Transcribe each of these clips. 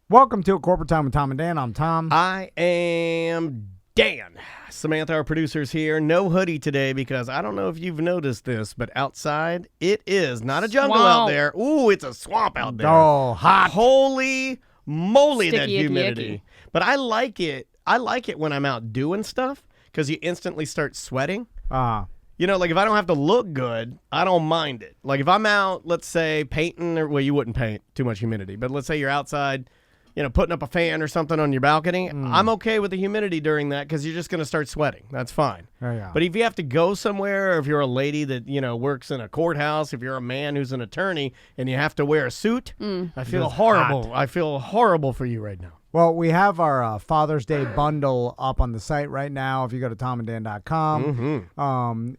Welcome to Corporate Time with Tom and Dan. I'm Tom. I am Dan. Samantha, our producer's here. No hoodie today because I don't know if you've noticed this, but outside it is not a jungle out there. Ooh, it's a swamp out there. Oh, hot. Holy moly, Sticky, that icky, humidity. icky. But I like it. I like it when I'm out doing stuff because you instantly start sweating. You know, like if I don't have to look good, I don't mind it. Like if I'm out, let's say, painting, or well, you wouldn't paint, too much humidity, but let's say you're outside, you know, putting up a fan or something on your balcony, I'm okay with the humidity during that because you're just going to start sweating. That's fine. Oh, yeah. But if you have to go somewhere, or if you're a lady that, you know, works in a courthouse, if you're a man who's an attorney and you have to wear a suit, I feel horrible. hot. I feel horrible for you right now. Well, we have our Father's Day bundle up on the site right now. If you go to tomanddan.com,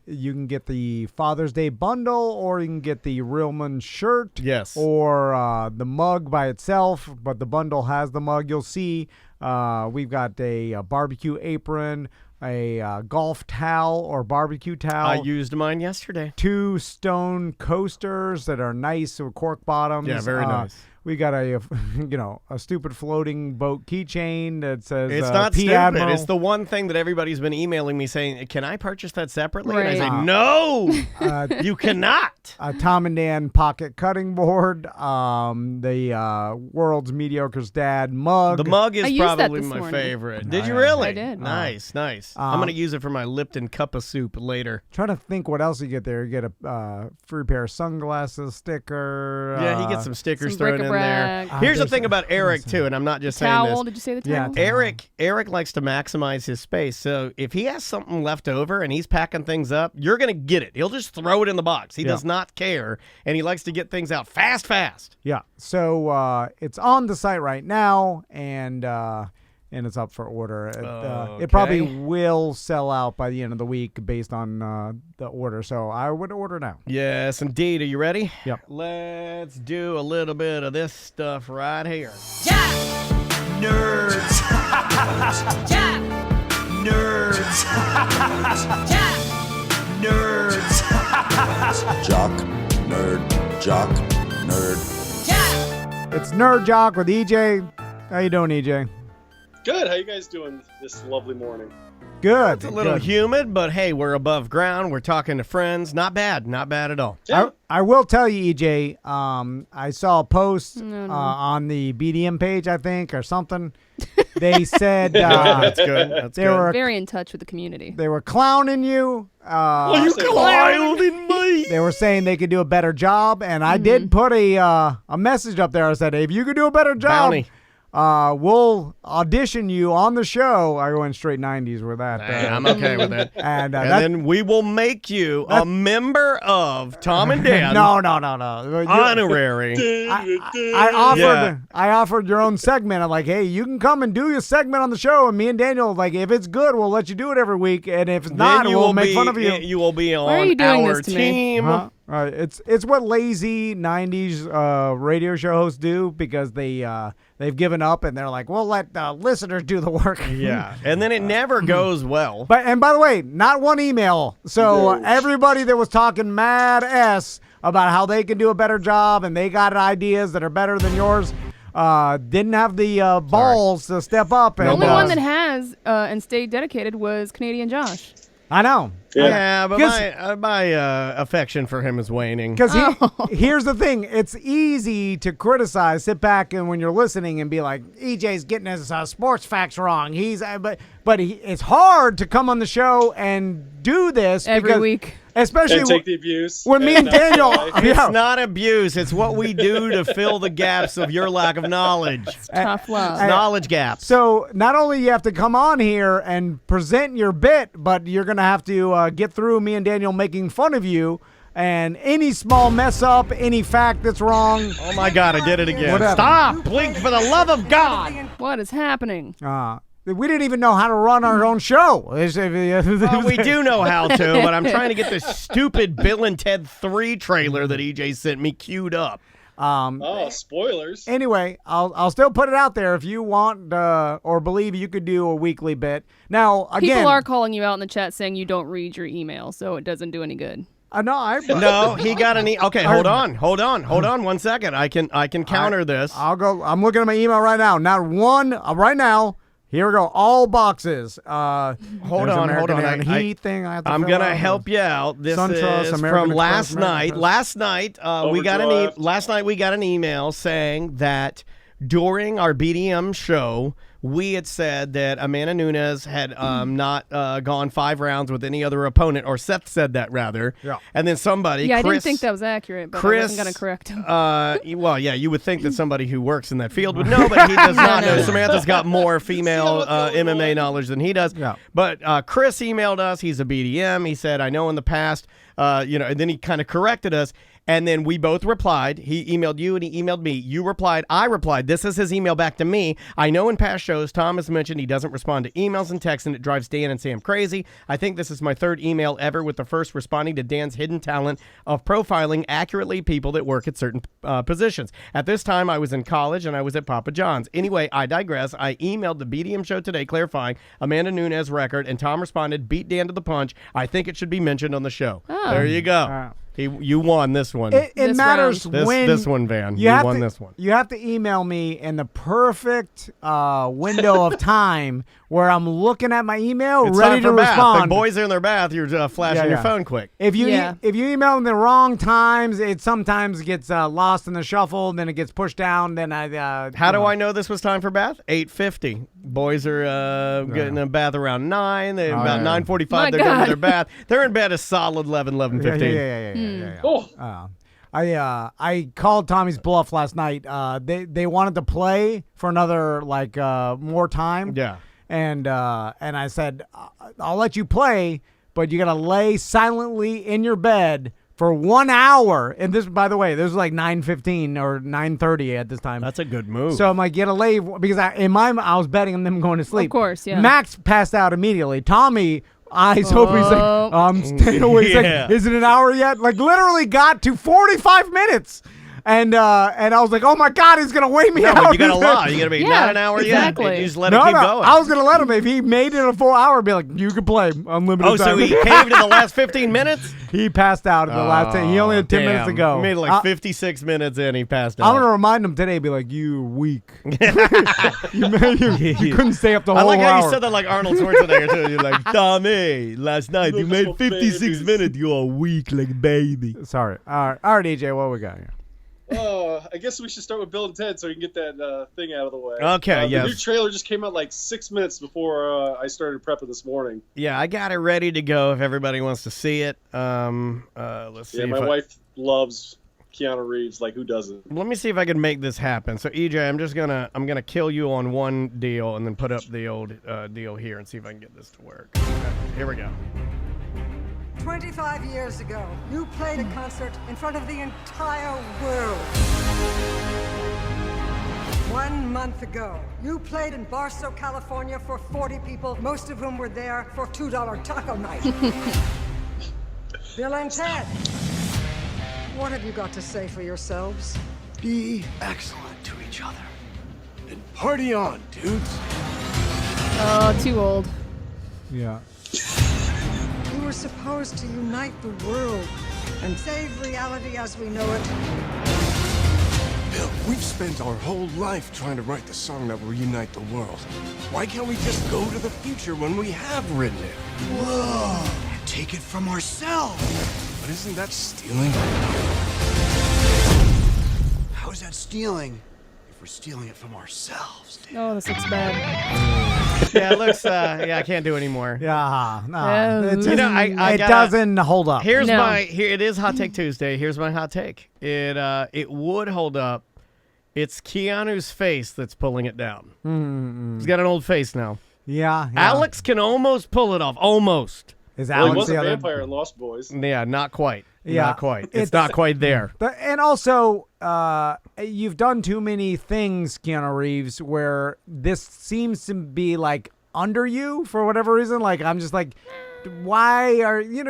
you can get the Father's Day bundle, or you can get the Realman shirt. Yes. Or the mug by itself, but the bundle has the mug. You'll see we've got a barbecue apron, a golf towel or barbecue towel. I used mine yesterday. 2 stone coasters that are nice with cork bottoms. Yeah, very nice. We got a stupid floating boat keychain that says It's not P. stupid. Admiral. It's the one thing that everybody's been emailing me saying, can I purchase that separately? Right. And I say, no, you cannot. A Tom and Dan pocket cutting board, the world's mediocre's dad mug. The mug I is used that probably this my morning. favorite. Did Nice. you really? I did. Nice, nice. I'm going to use it for my Lipton cup of soup later. Trying to think what else you get there. You get a free pair of sunglasses, sticker. Yeah, he gets some stickers some thrown in there. bric-a-brac. Here's the There's thing about Eric, too, and I'm not just saying Towel? this. Did you say the Yeah, towel? Eric likes to maximize his space. So if he has something left over and he's packing things up, you're going to get it. He'll just throw it in the box. He does not care, and he likes to get things out fast. Yeah. So it's on the site right now, and it's up for order. It probably will sell out by the end of the week based on the order. So I would order now. Yes, indeed. Are you ready? Yep. Let's do a little bit of this stuff right here. Jock! Nerds. Jock! Nerds. Jock! Nerds. Jock, nerd, jock, nerd. Jock! It's Nerd Jock with EJ. How you doing, EJ? Good. How you guys doing this lovely morning? Good. It's a little good. humid, but hey, we're above ground. We're talking to friends. Not bad at all. Yeah. I will tell you, EJ, I saw a post on the BDM page, I think, or something. They said That's good. That's they good. were Very in touch with the community. they were clowning you. you clowning me. They were saying they could do a better job, and I did put a message up there. I said, if you could do a better job, Bounty. we'll audition you on the show. I went straight 90s with that. Hey, I'm okay with that. And, And then we will make you a member of Tom and Dan. no. Honorary. I offered your own segment. I'm like, hey, you can come and do your segment on the show, and me and Daniel, like, if it's good, we'll let you do it every week, and if it's not, Then you we'll will make be, fun of you. You will be are on you doing our this to me? team. Huh? It's what lazy 90s radio show hosts do because they've given up and they're like, we'll let listeners do the work. Yeah, and then it never goes well. And by the way, not one email. So everybody that was talking mad S about how they can do a better job and they got ideas that are better than yours didn't have the balls to step up. The And, only one that has and stayed dedicated was Canadian Josh. I know. Yeah, but 'Cause- my affection for him is waning. Because here's the thing. It's easy to criticize, sit back and when you're listening and be like, EJ's getting his sports facts wrong. It's hard to come on the show and do this Every week. Especially And take the abuse. when me and not Daniel, cry. It's not abuse. It's what we do to fill the gaps of your lack of knowledge. Tough love. Knowledge gaps. So not only you have to come on here and present your bit, but you're going to have to get through me and Daniel making fun of you. And any small mess up, any fact that's wrong. Oh my God, I did it again. Whatever. Stop! Blink for the love of God! What is happening? We didn't even know how to run our own show. Well, we do know how to, but I'm trying to get this stupid Bill and Ted 3 trailer that EJ sent me queued up. Oh, spoilers. Anyway, I'll still put it out there if you want or believe you could do a weekly bit. Now, again, People are calling you out in the chat saying you don't read your email, so it doesn't do any good. No, he got an Okay, hold on 1 second. I can counter this. I'll go. I'm looking at my email right now. Not one right now. Here we go. All boxes. Hold on. Heat thing. I'm gonna help you out. This SunTrust, is American from last Express, night. Last night we got an email saying that during our BDM show, we had said that Amanda Nunes had not gone 5 rounds with any other opponent, or Seth said that rather. Yeah. And then somebody, Yeah, Chris, I didn't think that was accurate, but I Chris, wasn't going to correct him. well, yeah, you would think that somebody who works in that field would know, but he does not know. Samantha's got more female MMA knowledge than he does. Yeah. But Chris emailed us. He's a BDM. He said, I know in the past, and then he kind of corrected us. And then we both replied. He emailed you and he emailed me. You replied. I replied. This is his email back to me. I know in past shows, Tom has mentioned he doesn't respond to emails and texts, and it drives Dan and Sam crazy. I think this is my 3rd email ever, with the first responding to Dan's hidden talent of profiling accurately people that work at certain positions. At this time, I was in college and I was at Papa John's. Anyway, I digress. I emailed the BDM show today clarifying Amanda Nunes record, and Tom responded, beat Dan to the punch. I think it should be mentioned on the show. Oh. There you go. You won this one. It matters when this one, Van. You won this one. You have to email me in the perfect window of time where I'm looking at my email, it's ready to respond. The boys are in their bath. You're flashing your phone quick. If you email in the wrong times, it sometimes gets lost in the shuffle. Then it gets pushed down. Then How do I know this was time for bath? 8:50. Boys are getting in the bath around 9. They about 9:45. They're going to their bath. They're in bed a solid 11:15. Yeah. Oh. I called Tommy's bluff last night. They wanted to play for another more time. Yeah. And I said, I'll let you play, but you gotta lay silently in your bed for 1 hour. And this, by the way, this was like 9:15 or 9:30 at this time. That's a good move. So I'm like, you gotta lay, because I was betting on them going to sleep. Of course, yeah. Max passed out immediately. Tommy, eyes open. He's like, I'm staying awake. He's like, is it an hour yet? Like, literally got to 45 minutes. And I was like, oh my God, he's gonna weigh me out. But you gotta lie. You gotta be not an hour exactly. yet. You just let it keep going. I was gonna let him. If he made it a full hour, be like, you can play unlimited time. So he caved in the last 15 minutes? He passed out in the last 10. He only had 10 minutes to go. He made it 56 minutes in. He passed out. I'm gonna remind him today. Be like, you weak. you couldn't stay up the whole hour. I like how you said that like Arnold Schwarzenegger too. You're like, Tommy, last night you made 56 minutes. You are weak like baby. Sorry. All right, EJ, what we got here? I guess we should start with Bill and Ted so we can get that thing out of the way. Okay, The new trailer just came out like 6 minutes before I started prepping this morning. Yeah, I got it ready to go if everybody wants to see it. Let's see. Yeah, my wife loves Keanu Reeves. Like, who doesn't? Let me see if I can make this happen. So, EJ, I'm gonna kill you on one deal and then put up the old deal here and see if I can get this to work. Okay, here we go. 25 years ago, you played a concert in front of the entire world. 1 month ago, you played in Barstow, California for 40 people, most of whom were there for $2 taco night. Bill and Ted, what have you got to say for yourselves? Be excellent to each other. And party on, dudes. Oh, too old. Yeah. You were supposed to unite the world and save reality as we know it. Bill, we've spent our whole life trying to write the song that will unite the world. Why can't we just go to the future when we have written it? Whoa! And take it from ourselves. But isn't that stealing? How is that stealing if we're stealing it from ourselves, dude? Oh, this looks bad. Yeah, it looks. I can't do anymore. Yeah, no. It doesn't hold up. Here's it is Hot Take Tuesday. Here's my hot take. It would hold up. It's Keanu's face that's pulling it down. He's got an old face now. Yeah. Alex can almost pull it off. Almost. Is Well, he Alex was the a other? vampire in Lost Boys. Yeah, not quite. Yeah. Not quite. It's not quite there. And also, you've done too many things, Keanu Reeves, where this seems to be like under you for whatever reason. Like, I'm just like, why are you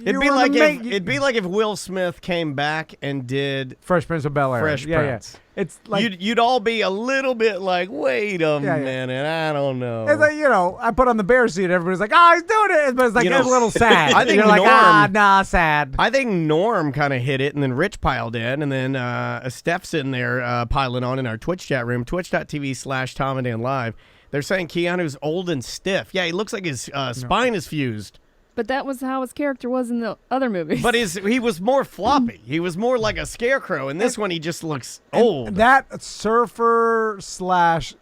It'd be like if Will Smith came back and did Fresh Prince of Bel-Air. Fresh Prince. Yeah. It's like you'd all be a little bit like, wait a minute, I don't know. It's like, I put on the bear suit. Everybody's like, oh, he's doing it. But it's like, it's a little sad. I think you're like, Norm, sad. I think Norm kind of hit it, and then Rich piled in, and then Steph's in there piling on in our Twitch chat room, twitch.tv/Tom and Dan Live. They're saying Keanu's old and stiff. Yeah, he looks like his spine is fused. But that was how his character was in the other movies. But he was more floppy. He was more like a scarecrow. In this one, he just looks old. That surfer /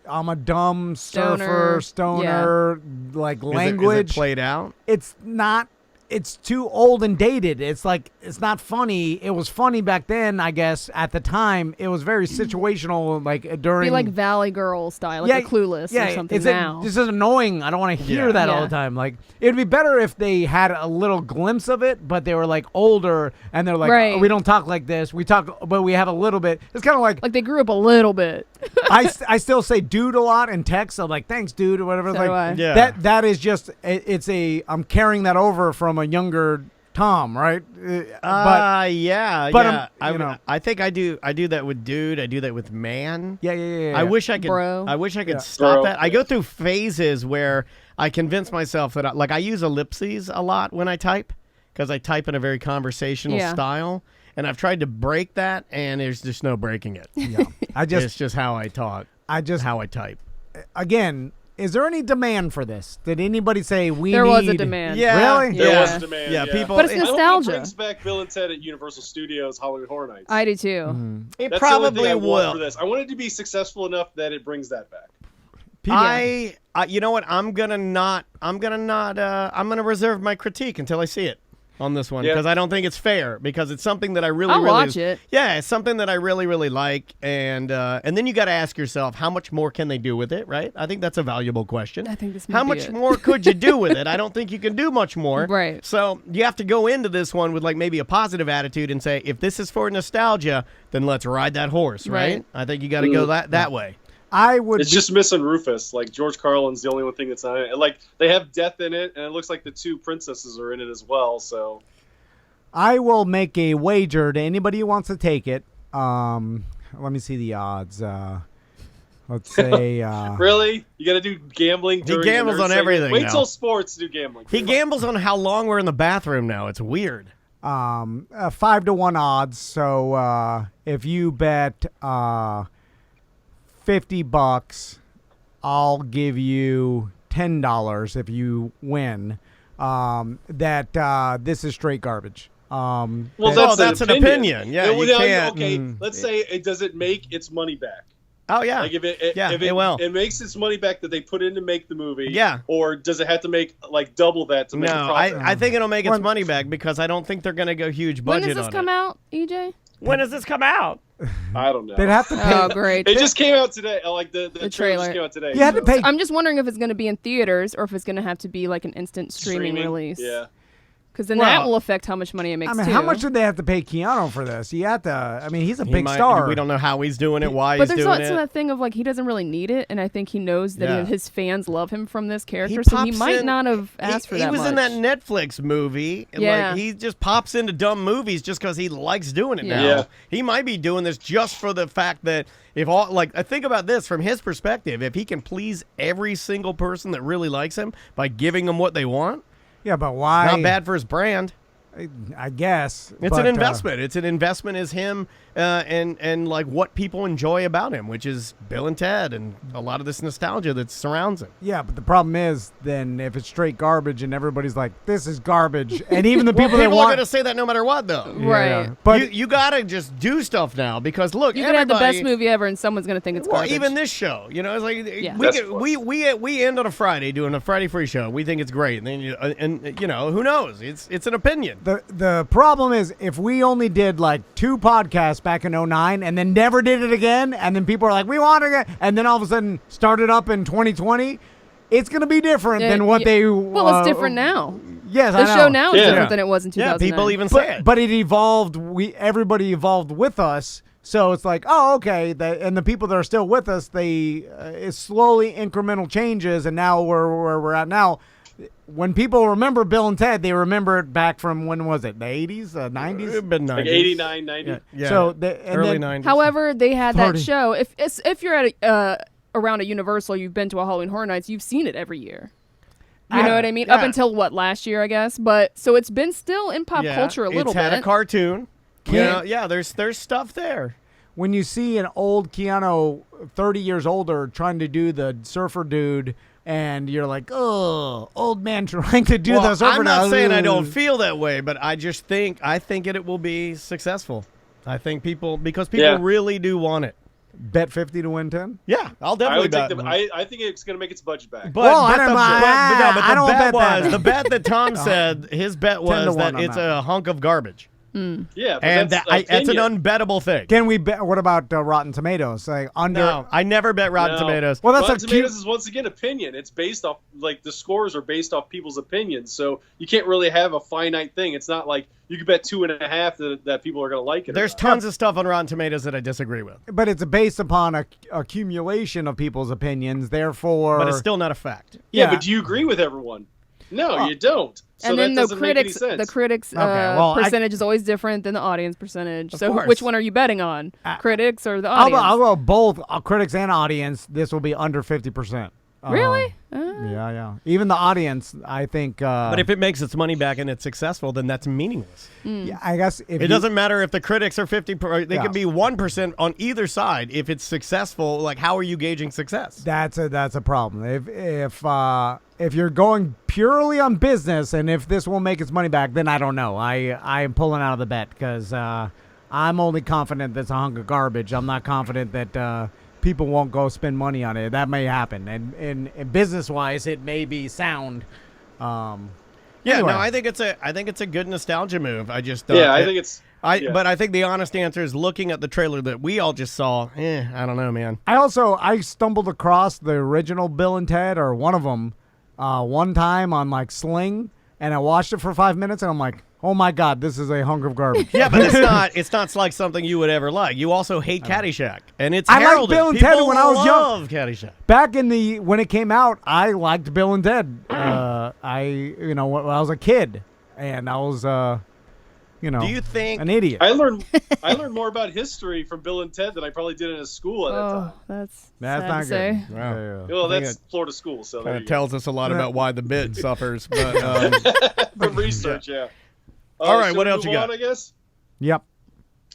I'm a dumb surfer, stoner, like language. Is it played out? It's not. It's too old and dated. It's like, it's not funny. It was funny back then, I guess. At the time, it was very situational, like during. Be like Valley Girl style, like a Clueless or something now. This is annoying. I don't want to hear that all the time. Like, it'd be better if they had a little glimpse of it, but they were like older and they're like, oh, we don't talk like this. We talk, but we have a little bit. It's kind of like they grew up a little bit. I still say dude a lot in text. I'm like, thanks, dude, or whatever. So like that is just I'm carrying that over from a younger Tom, right? I think I do that with dude. I do that with man. Yeah. I wish I could. Bro. I wish I could stop that. I go through phases where I convince myself that I use ellipses a lot when I type because I type in a very conversational style. And I've tried to break that, and there's just no breaking it. Yeah, it's just how I talk. How I type. Again, is there any demand for this? Did anybody say There was a demand. Yeah, really? There was a demand. Yeah, people. But it's I hope nostalgia. it brings back Bill and Ted at Universal Studios Halloween Horror Nights. I do too. It That's probably the only thing I want will. for this. I want it to be successful enough that it brings that back. I you know what? I'm gonna reserve my critique until I see it on this one because I don't think it's fair because it's something that I really watch it. Yeah, it's something that I really like and then you got to ask yourself how much more can they do with it, right? I think that's a valuable question. I think this How much more could you do with it? I don't think you can do much more. Right. So you have to go into this one with like maybe a positive attitude and say if this is for nostalgia, then let's ride that horse, right? I think you got to go that way. It's just missing Rufus. Like George Carlin's the only one thing that's not in it. Like they have death in it, and it looks like the two princesses are in it as well. So I will make a wager to anybody who wants to take it. Let me see the odds. Let's say. Really, you got to do gambling. He gambles on everything. Wait till sports to do gambling. He gambles on how long we're in the bathroom now. It's weird. 5-1 odds. So if you bet. $50, I'll give you $10 if you win. This is straight garbage. That's an opinion. Yeah, you can't. Okay, let's say it doesn't make its money back. Oh yeah, like if it will. It makes its money back that they put in to make the movie. Yeah, or does it have to make like double that to make a profit? I think it'll make its money back because I don't think they're going to go huge budget on it. When does this come out, EJ? When does this come out? I don't know. They'd have to pay. Oh, great. It just came out today. Like the trailer just came out today. You had to pay. I'm just wondering if it's going to be in theaters or if it's going to have to be like an instant streaming release. Yeah. Because then that will affect how much money it makes, too. How much did they have to pay Keanu for this? He's a big star. We don't know how he's doing it, why but he's doing it. But there's also that thing of, like, he doesn't really need it, and I think he knows that his fans love him from this character, so he might not have asked for that much. He was in that Netflix movie. Yeah. Like, he just pops into dumb movies just because he likes doing it now. Yeah. He might be doing this just for the fact that I think about this from his perspective, if he can please every single person that really likes him by giving them what they want. Yeah, but why? Not bad for his brand. I guess it's an investment. It's an investment as him and like what people enjoy about him, which is Bill and Ted and a lot of this nostalgia that surrounds him. Yeah, but the problem is then if it's straight garbage and everybody's like, this is garbage, and even the people that want are going to say that no matter what, though. Right. But you got to just do stuff now because look, you can have the best movie ever, and someone's going to think it's garbage. Even this show, it's like we end on a Friday doing a Friday free show. We think it's great, and then who knows? It's an opinion. The problem is if we only did like 2 podcasts back in 2009 and then never did it again, and then people are like, we want it again, and then all of a sudden started up in 2020, it's going to be different than what they... Well, it's different now. Yes, the show now is different than it was in 2009. Yeah, people even say it. But it evolved. Everybody evolved with us. So it's like, oh, okay. And the people that are still with us, it's slowly incremental changes, and now where we're at now, when people remember Bill and Ted, they remember it back from when was it? The 80s, 90s? It'd been 90s. Like 89, 90. Yeah. So early 90s. However, they had 30. that show. If you're at around a Universal, you've been to a Halloween Horror Nights, you've seen it every year. You know what I mean? Yeah. Up until last year, I guess. But so it's been still in pop culture a little it's had bit. a cartoon. There's stuff there. When you see an old Keanu, 30 years older, trying to do the surfer dude, and you're like, oh, old man trying to do the surfer. I'm not saying I don't Ooh. feel that way, but I think it will be successful. I think people really do want it. Bet 50 to win 10? Yeah, I'll definitely bet. I think it's going to make its budget back. But I don't bet was that. the bet that Tom said. His bet 10 to was 1 that on it's that. a hunk of garbage, Yeah, but and that's that's an opinion. unbettable thing. Can we bet? What about Rotten Tomatoes? Like under. No, I never bet Rotten No. Tomatoes. Well, that's Rotten a cute. Tomatoes is once again opinion. It's based off the scores are based off people's opinions, so you can't really have a finite thing. It's not like you could bet 2.5 that people are going to like it. There's or not. tons of stuff on Rotten Tomatoes that I disagree with, But it's based upon a accumulation of people's opinions. Therefore, but it's still not a fact. Yeah, but do you agree with everyone? No, you don't. So and then that the doesn't make any critics, sense. percentage is always different than the audience percentage. Of So course. which one are you betting on? Critics or the I'll audience? go both critics and audience. This will be under 50%. Really? Yeah. Even the audience, I think. But if it makes its money back and it's successful, then that's meaningless. Yeah, I guess if It doesn't matter if the critics are 50. They Yeah. can be 1% on either side. If it's successful, like how are you gauging success? That's a problem. If you're going purely on business, and if this will make its money back, then I don't know. I am pulling out of the bet because I'm only confident that's a hunk of garbage. I'm not confident that people won't go spend money on it. That may happen, and business wise, it may be sound. Yeah, Anyway. no, I think it's a good nostalgia move. I just I think it's. But I think the honest answer is looking at the trailer that we all just saw. I don't know, man. I stumbled across the original Bill and Ted, or one of them, one time on like Sling, and I watched it for 5 minutes, and I'm like, oh my god, this is a hunk of garbage. Yeah, but it's not like something you would ever like. You also hate Caddyshack, and it's I liked heralded. Bill and Ted People when I was young. love Caddyshack. Back when it came out, I liked Bill and Ted. When I was a kid, and I was Do you think an idiot. I learned more about history from Bill and Ted than I probably did in a school at that time. That's That's sad not to good. say. Wow. Well, I think that's Florida school, so there Kind you of tells us a lot about why the bit suffers. But go. From research, yeah. All right, should what we else you move got? on, I guess. Yep.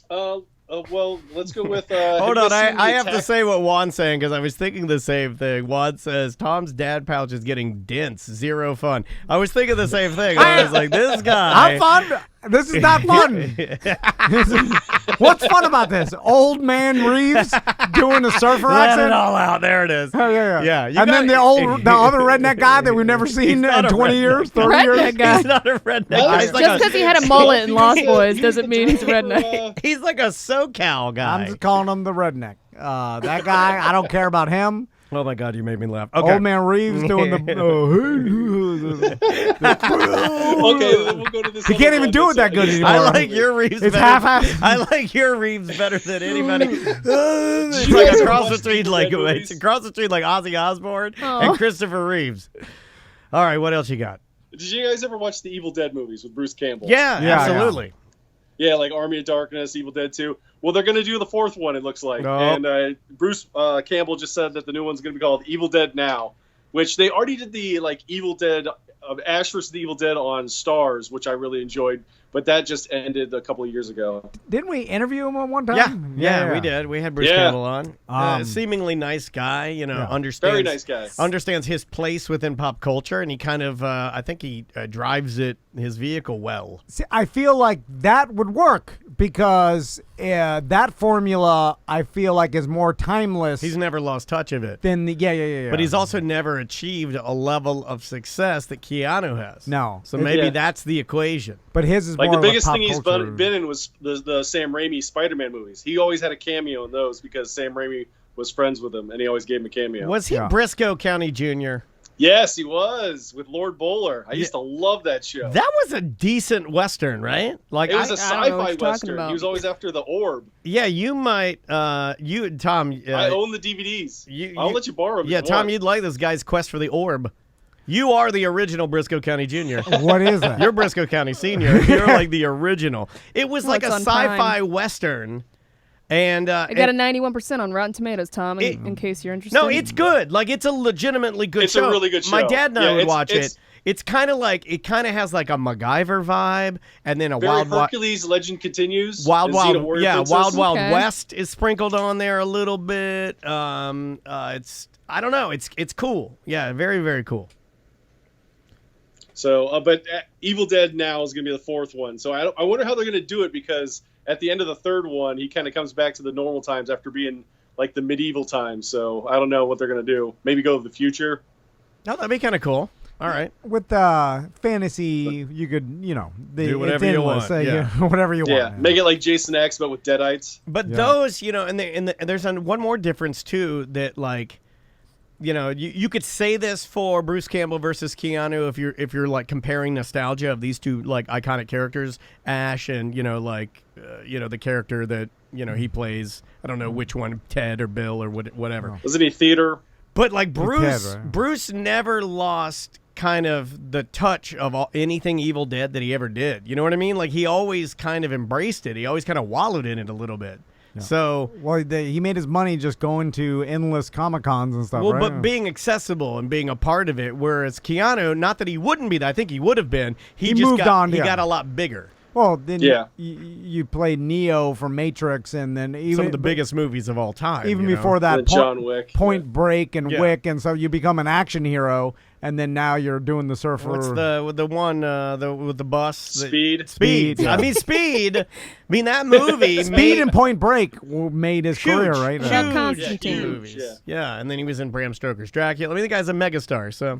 Well, let's go with. Hold have on, you seen I the have to attack- say what Juan's saying because I was thinking the same thing. Juan says Tom's dad pouch is getting dense, zero fun. I was thinking the same thing. I was like, this guy. I'm fun. This is not fun. What's fun about this? Old man Reeves doing a surfer Let accent. it all out. There it is. Oh, yeah. Yeah, you And then the got- other redneck guy that we've never seen not in a 20 years, 30 Redneck years. guy. He's not a redneck. Well, He's like Just a- because he had a mullet in Lost He Boys was doesn't the mean he's a director, redneck. He's like a SoCal guy. I'm just calling him the redneck. That guy, I don't care about him. Oh my God, you made me laugh. Okay. Old man Reeves doing the. Okay, then we'll go to this. He other can't even one do it that's- that good anymore. I like your Reeves It's better. half-assed. I like your Reeves better than anybody. It's you like guys ever across the watch street, the like Red it's movies? across the street, like Ozzy Osbourne Aw. and Christopher Reeves. All right, what else you got? Did you guys ever watch the Evil Dead movies with Bruce Campbell? Yeah, Yeah, absolutely. Yeah, like Army of Darkness, Evil Dead 2. Well, they're going to do the fourth one, it looks like. Oh. And Bruce Campbell just said that the new one's going to be called Evil Dead Now, which they already did the Evil Dead, Ash vs. the Evil Dead on Stars, which I really enjoyed, but that just ended a couple of years ago. Didn't we interview him one time? Yeah, we did. We had Bruce Yeah. Campbell on. Seemingly nice guy, understands Very nice guy. understands his place within pop culture, and he kind of, I think he drives his vehicle well. See, I feel like that would work because that formula, I feel like, is more timeless He's never lost touch of it. than the. Yeah. But he's also never achieved a level of success that Keanu has. No. So maybe Yeah. that's the equation. But his is Like more the of a biggest pop thing he's culture- been in was the Sam Raimi Spider-Man movies. He always had a cameo in those because Sam Raimi was friends with him, and he always gave him a cameo. Was he Yeah. Briscoe County Jr.? Yes, he was with Lord Bowler. I used to love that show. That was a decent Western, right? Like It was a I don't know what sci-fi you're talking western. about. He was always after the orb. yeah, you might, Tom. I own the DVDs. I'll let you borrow them. Yeah, if you Tom, want. you'd like this guy's quest for the orb. You are the original Briscoe County Jr. What is that? You're Briscoe County Senior. You're like the original. It was like a What's on sci-fi Prime? Western. And I got a 91% on Rotten Tomatoes, Tom, in case you're interested. No, it's good. Like, it's a legitimately good It's show. a really good show. My dad and I Yeah, would watch it. It's kind of like, it kind of has like a MacGyver vibe, and then a Very Hercules Legend Continues. Wild the Xena Warrior yeah, Princess. Wild Okay. West is sprinkled on there a little bit. It's, I don't know, it's cool. Yeah, very, very cool. So, but Evil Dead Now is going to be the fourth one. So I wonder how they're going to do it, because at the end of the third one, he kind of comes back to the normal times after being like the medieval times. So I don't know what they're going to do. Maybe go to the future. No, that'd be kind of cool. All right. With fantasy, you could, Do whatever you want, yeah. whatever you Yeah, want. make it like Jason X, but with Deadites. But Yeah. those, and there's one more difference too, that like, you could say this for Bruce Campbell versus Keanu if you're like comparing nostalgia of these two like iconic characters, Ash and the character that he plays. I don't know which one, Ted or Bill or whatever. Wasn't he theater? But like Bruce, Ted, right? Bruce never lost kind of the touch of anything Evil Dead that he ever did. You know what I mean? Like he always kind of embraced it. He always kind of wallowed in it a little bit. Yeah. So, well, he made his money just going to endless Comic-Cons and stuff, well, right? but being accessible and being a part of it, whereas Keanu, not that he wouldn't be, I think he would have been. He just moved on. He Yeah. got a lot bigger. Well, then Yeah. you played Neo from Matrix, and then even Some of the biggest movies of all time. even before that, And John Wick. Point Break and Yeah. Wick, and so you become an action hero, and then now you're doing the surfer. What's the one with the bus? Speed. Speed. Yeah. I mean, Speed. I mean, that movie. Speed and Point Break made his Huge, career, right? Chuck huge, Constantine. huge movies. Yeah, and then he was in Bram Stoker's Dracula. I mean, the guy's a megastar, so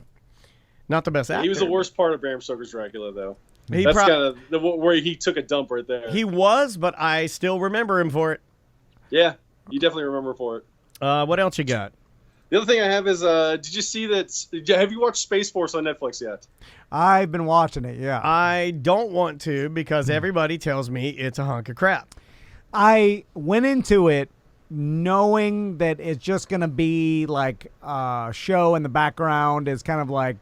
not the best actor. He was the worst part of Bram Stoker's Dracula, though. He That's kind of where he took a dump right there. He was, but I still remember him for it. Yeah, you definitely remember for it. What else you got? The other thing I have is, did you see that? Have you watched Space Force on Netflix yet? I've been watching it. Yeah, I don't want to because everybody tells me it's a hunk of crap. I went into it knowing that it's just gonna be like a show in the background. It's kind of like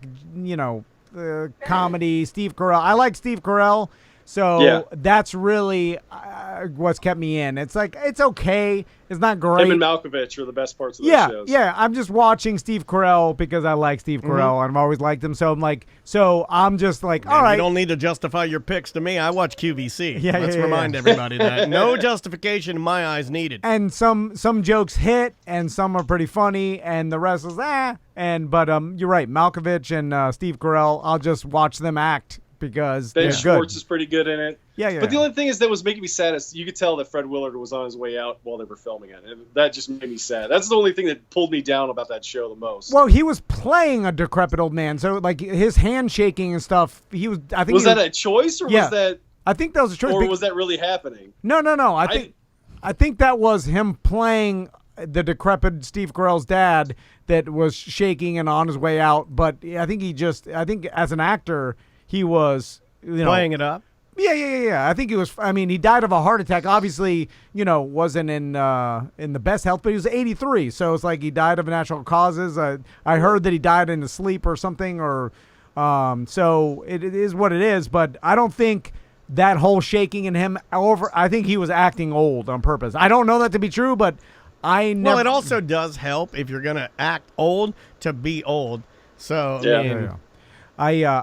comedy. Steve Carell. I like Steve Carell, so Yeah. that's really what's kept me in. It's like it's okay. It's not great. Him and Malkovich are the best parts of those Yeah, shows. yeah. I'm just watching Steve Carell because I like Steve Carell and I've always liked him. So I'm just like, all right. You don't need to justify your picks to me. I watch QVC. Yeah, Let's yeah, remind yeah. everybody that no justification in my eyes needed. And some jokes hit and some are pretty funny and the rest is but you're right, Malkovich and Steve Carell. I'll just watch them act because Ben they're Schwartz good. is pretty good in it. Yeah. But the only thing is that was making me sad is you could tell that Fred Willard was on his way out while they were filming it. And that just made me sad. That's the only thing that pulled me down about that show the most. Well, he was playing a decrepit old man, so like his handshaking and stuff. Was that a choice, or was that? I think that was a choice. Or was that really happening? No. I think that was him playing the decrepit Steve Carell's dad that was shaking and on his way out. But I think as an actor, he was Playing it up. Yeah. I think he was. I mean, he died of a heart attack. Obviously, wasn't in the best health, but he was 83. So it's like he died of natural causes. I heard that he died in his sleep or something. Or so it is what it is. But I don't think that whole shaking in him over. I think he was acting old on purpose. I don't know that to be true, but I never. Well, it also does help if you're gonna act old to be old. So Yeah. I mean,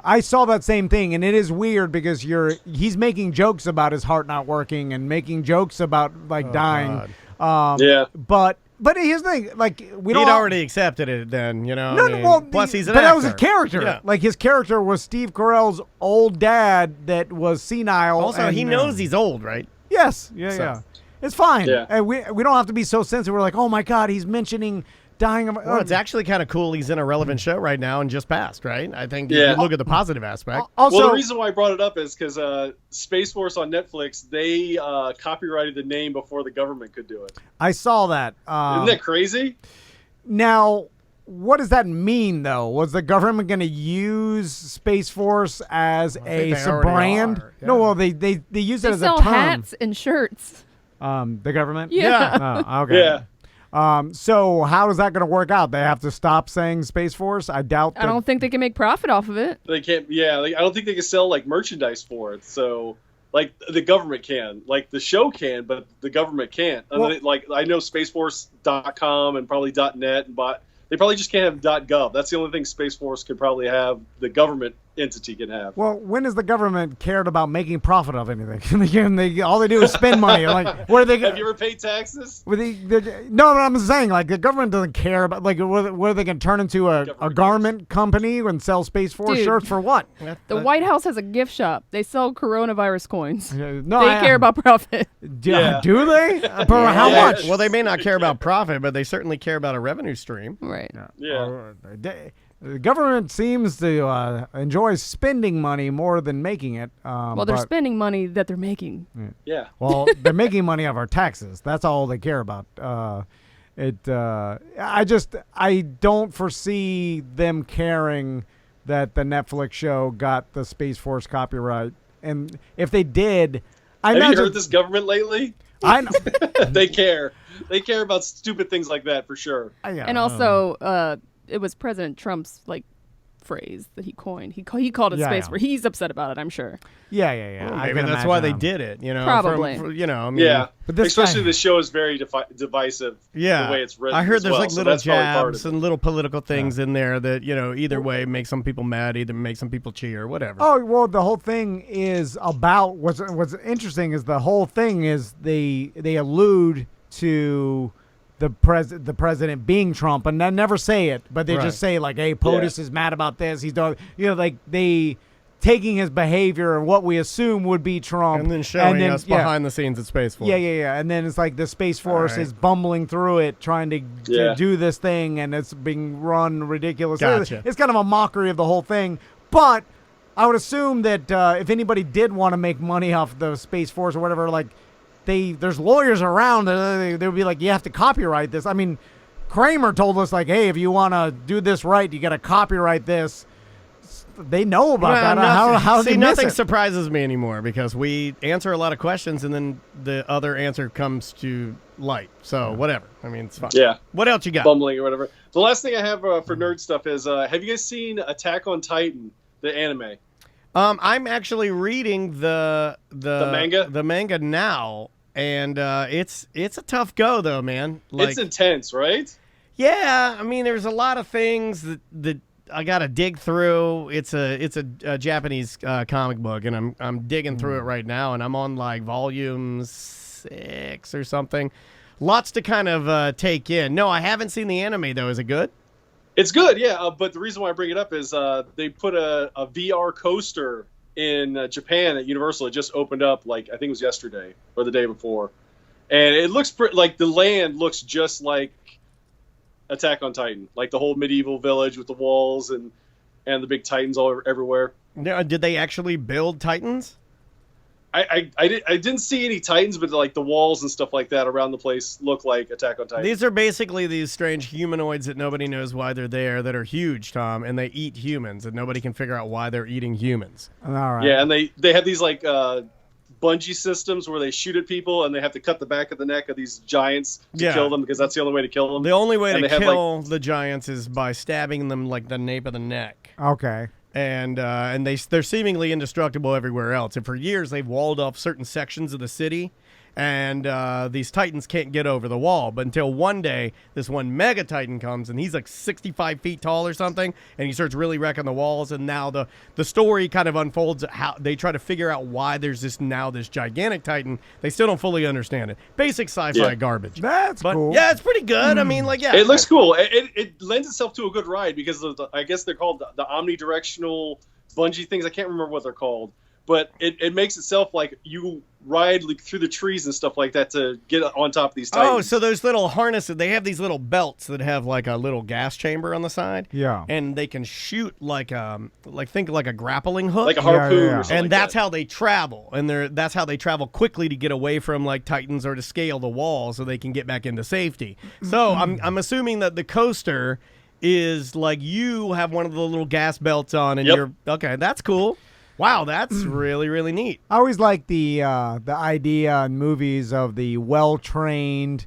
I saw that same thing, and it is weird because he's making jokes about his heart not working and making jokes about dying. Yeah. But here's the thing, like we don't. he'd already accepted it then, No, I mean, well, plus he's an but actor. that was his character. Yeah. Like his character was Steve Carell's old dad that was senile. Also, and, he knows he's old, right? Yes, yeah. It's fine. Yeah. And we don't have to be so sensitive. We're like, oh my God, he's mentioning dying of. Well, it's actually kind of cool he's in a relevant show right now and just passed, right? I think Yeah. if you look at the positive aspect. Also, Well, the reason why I brought it up is because Space Force on Netflix, they copyrighted the name before the government could do it. I saw that. Isn't that crazy? Now, what does that mean, though? Was the government going to use Space Force as they a already brand? are, yeah. No, well, they use it They as a sell term. hats and shirts. The government? Yeah. Oh, okay. Yeah. So how is that going to work out? They have to stop saying Space Force? I doubt that. I don't think they can make profit off of it. They can't. Yeah, I don't think they can sell like merchandise for it. So like the government can, like the show can, but the government can't. Well, Like I know SpaceForce.com and probably .net, but they probably just can't have .gov. That's the only thing Space Force could probably have. The government entity can have. Well, when has the government cared about making profit of anything? All they do is spend money. Like, where they? Have you ever paid taxes? No, I'm saying like the government doesn't care about like what are they going to turn into a garment company and sell Space Force shirts for what? The White House has a gift shop. They sell coronavirus coins. No, they care about profit. Do they? How much? Well, they may not care about profit, but they certainly care about a revenue stream. Right. Yeah. The government seems to enjoy spending money more than making it. Well, they're spending money that they're making. Yeah. Well, they're making money off our taxes. That's all they care about. I don't foresee them caring that the Netflix show got the Space Force copyright. And if they did, Have you heard this government lately? I know. They care. They care about stupid things like that for sure. And also, it was President Trump's phrase that he coined. He called it Space Force. He's upset about it, I'm sure. Yeah. Well, maybe that's why they did it. Probably. But especially the show is very divisive. Yeah, the way it's written. I heard there's little jabs and little political things in there that either way make some people mad, either make some people cheer, whatever. Oh well, the whole thing is about what's interesting is the whole thing is they allude to the president being Trump, and they never say it, but they just say like, "Hey, POTUS is mad about this. He's doing," like they taking his behavior and what we assume would be Trump, and then showing us behind the scenes at Space Force. Yeah. And then it's like the Space Force is bumbling through it, trying to do this thing, and it's being run ridiculous. Gotcha. It's kind of a mockery of the whole thing, but I would assume that if anybody did want to make money off the Space Force or whatever, like. There's lawyers around. They would be like, you have to copyright this. I mean, Kramer told us like, hey, if you want to do this right, you got to copyright this. They know about that. How nothing surprises me anymore because we answer a lot of questions and then the other answer comes to light. So whatever. I mean, it's fine. Yeah. What else you got? Bumbling or whatever. The last thing I have for nerd stuff is, have you guys seen Attack on Titan, the anime? I'm actually reading the manga now. And it's a tough go though, man. It's intense, right? Yeah, I mean, there's a lot of things that I gotta dig through. It's a Japanese comic book, and I'm digging through it right now, and I'm on like volume 6 or something. Lots to kind of take in. No, I haven't seen the anime though. Is it good? It's good, yeah. But the reason why I bring it up is they put a VR coaster in Japan at Universal. It just opened up, like I think it was yesterday or the day before, and it looks like the land looks just like Attack on Titan, like the whole medieval village with the walls and the big Titans all everywhere. Now, did they actually build Titans? I didn't see any Titans, but like the walls and stuff like that around the place look like Attack on Titan. These are basically these strange humanoids that nobody knows why they're there, that are huge, Tom, and they eat humans, and nobody can figure out why they're eating humans. All right. Yeah, and they have these like bungee systems where they shoot at people, and they have to cut the back of the neck of these giants to kill them because that's the only way to kill them. The only way to kill the giants is by stabbing them like the nape of the neck. Okay. And they're seemingly indestructible everywhere else. And for years, they've walled off certain sections of the city, and these Titans can't get over the wall. But until one day, this one Mega Titan comes, and he's like 65 feet tall or something, and he starts really wrecking the walls. And now the story kind of unfolds how they try to figure out why there's this gigantic Titan. They still don't fully understand it. Basic sci-fi garbage. That's cool. Yeah, it's pretty good. I mean, like, yeah. It looks cool. It lends itself to a good ride because of I guess they're called the omnidirectional bungee things. I can't remember what they're called. But it makes itself like you ride like, through the trees and stuff like that to get on top of these Titans. Oh, so those little harnesses, they have these little belts that have like a little gas chamber on the side. Yeah. And they can shoot think like a grappling hook. Like a harpoon or something. And that's how they travel. And that's how they travel quickly to get away from like Titans or to scale the wall so they can get back into safety. So I'm assuming that the coaster is like you have one of the little gas belts on and you're okay, that's cool. Wow, that's really, really neat. I always like the idea in movies of the well-trained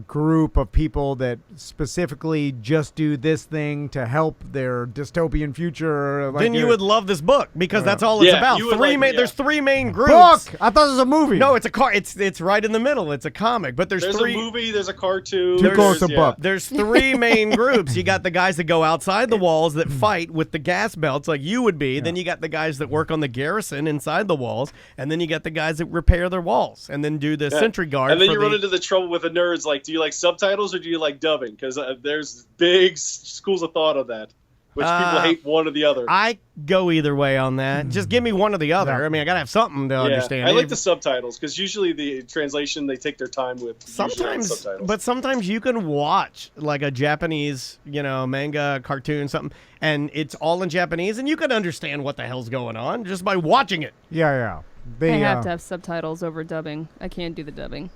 group of people that specifically just do this thing to help their dystopian future. Then you would love this book because that's all it's about. There's three main groups. Book. I thought it was a movie. No, it's a It's right in the middle. It's a comic, but there's three. There's a movie. There's a cartoon. There's a book. There's three main groups. You got the guys that go outside the walls that fight with the gas belts, like you would be. Yeah. Then you got the guys that work on the garrison inside the walls, and then you got the guys that repair their walls, and then do the sentry guard. And then you run into the trouble with the nerds. Like, do you like subtitles or do you like dubbing? Because there's big schools of thought on that, which people hate one or the other. I go either way on that. Just give me one or the other. I mean, I gotta have something to understand. I like the subtitles because usually the translation they take their time with. Sometimes, but sometimes you can watch like a Japanese, manga, cartoon, something, and it's all in Japanese, and you can understand what the hell's going on just by watching it. Yeah. I have to have subtitles over dubbing. I can't do the dubbing.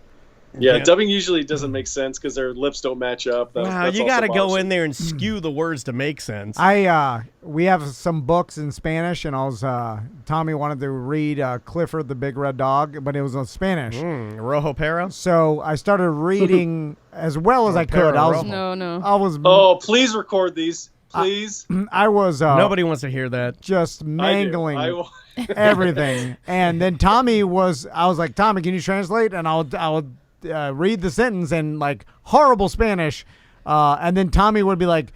Yeah, dubbing usually doesn't make sense because their lips don't match up. That's you got to go in there and skew the words to make sense. We have some books in Spanish, and Tommy wanted to read Clifford the Big Red Dog, but it was in Spanish. Rojo Perro. So I started reading as well as I could. No. Please record these, please. I was. Nobody wants to hear that. Just mangling everything, and then I was like, Tommy, can you translate? And I'll read the sentence in like horrible Spanish, and then Tommy would be like,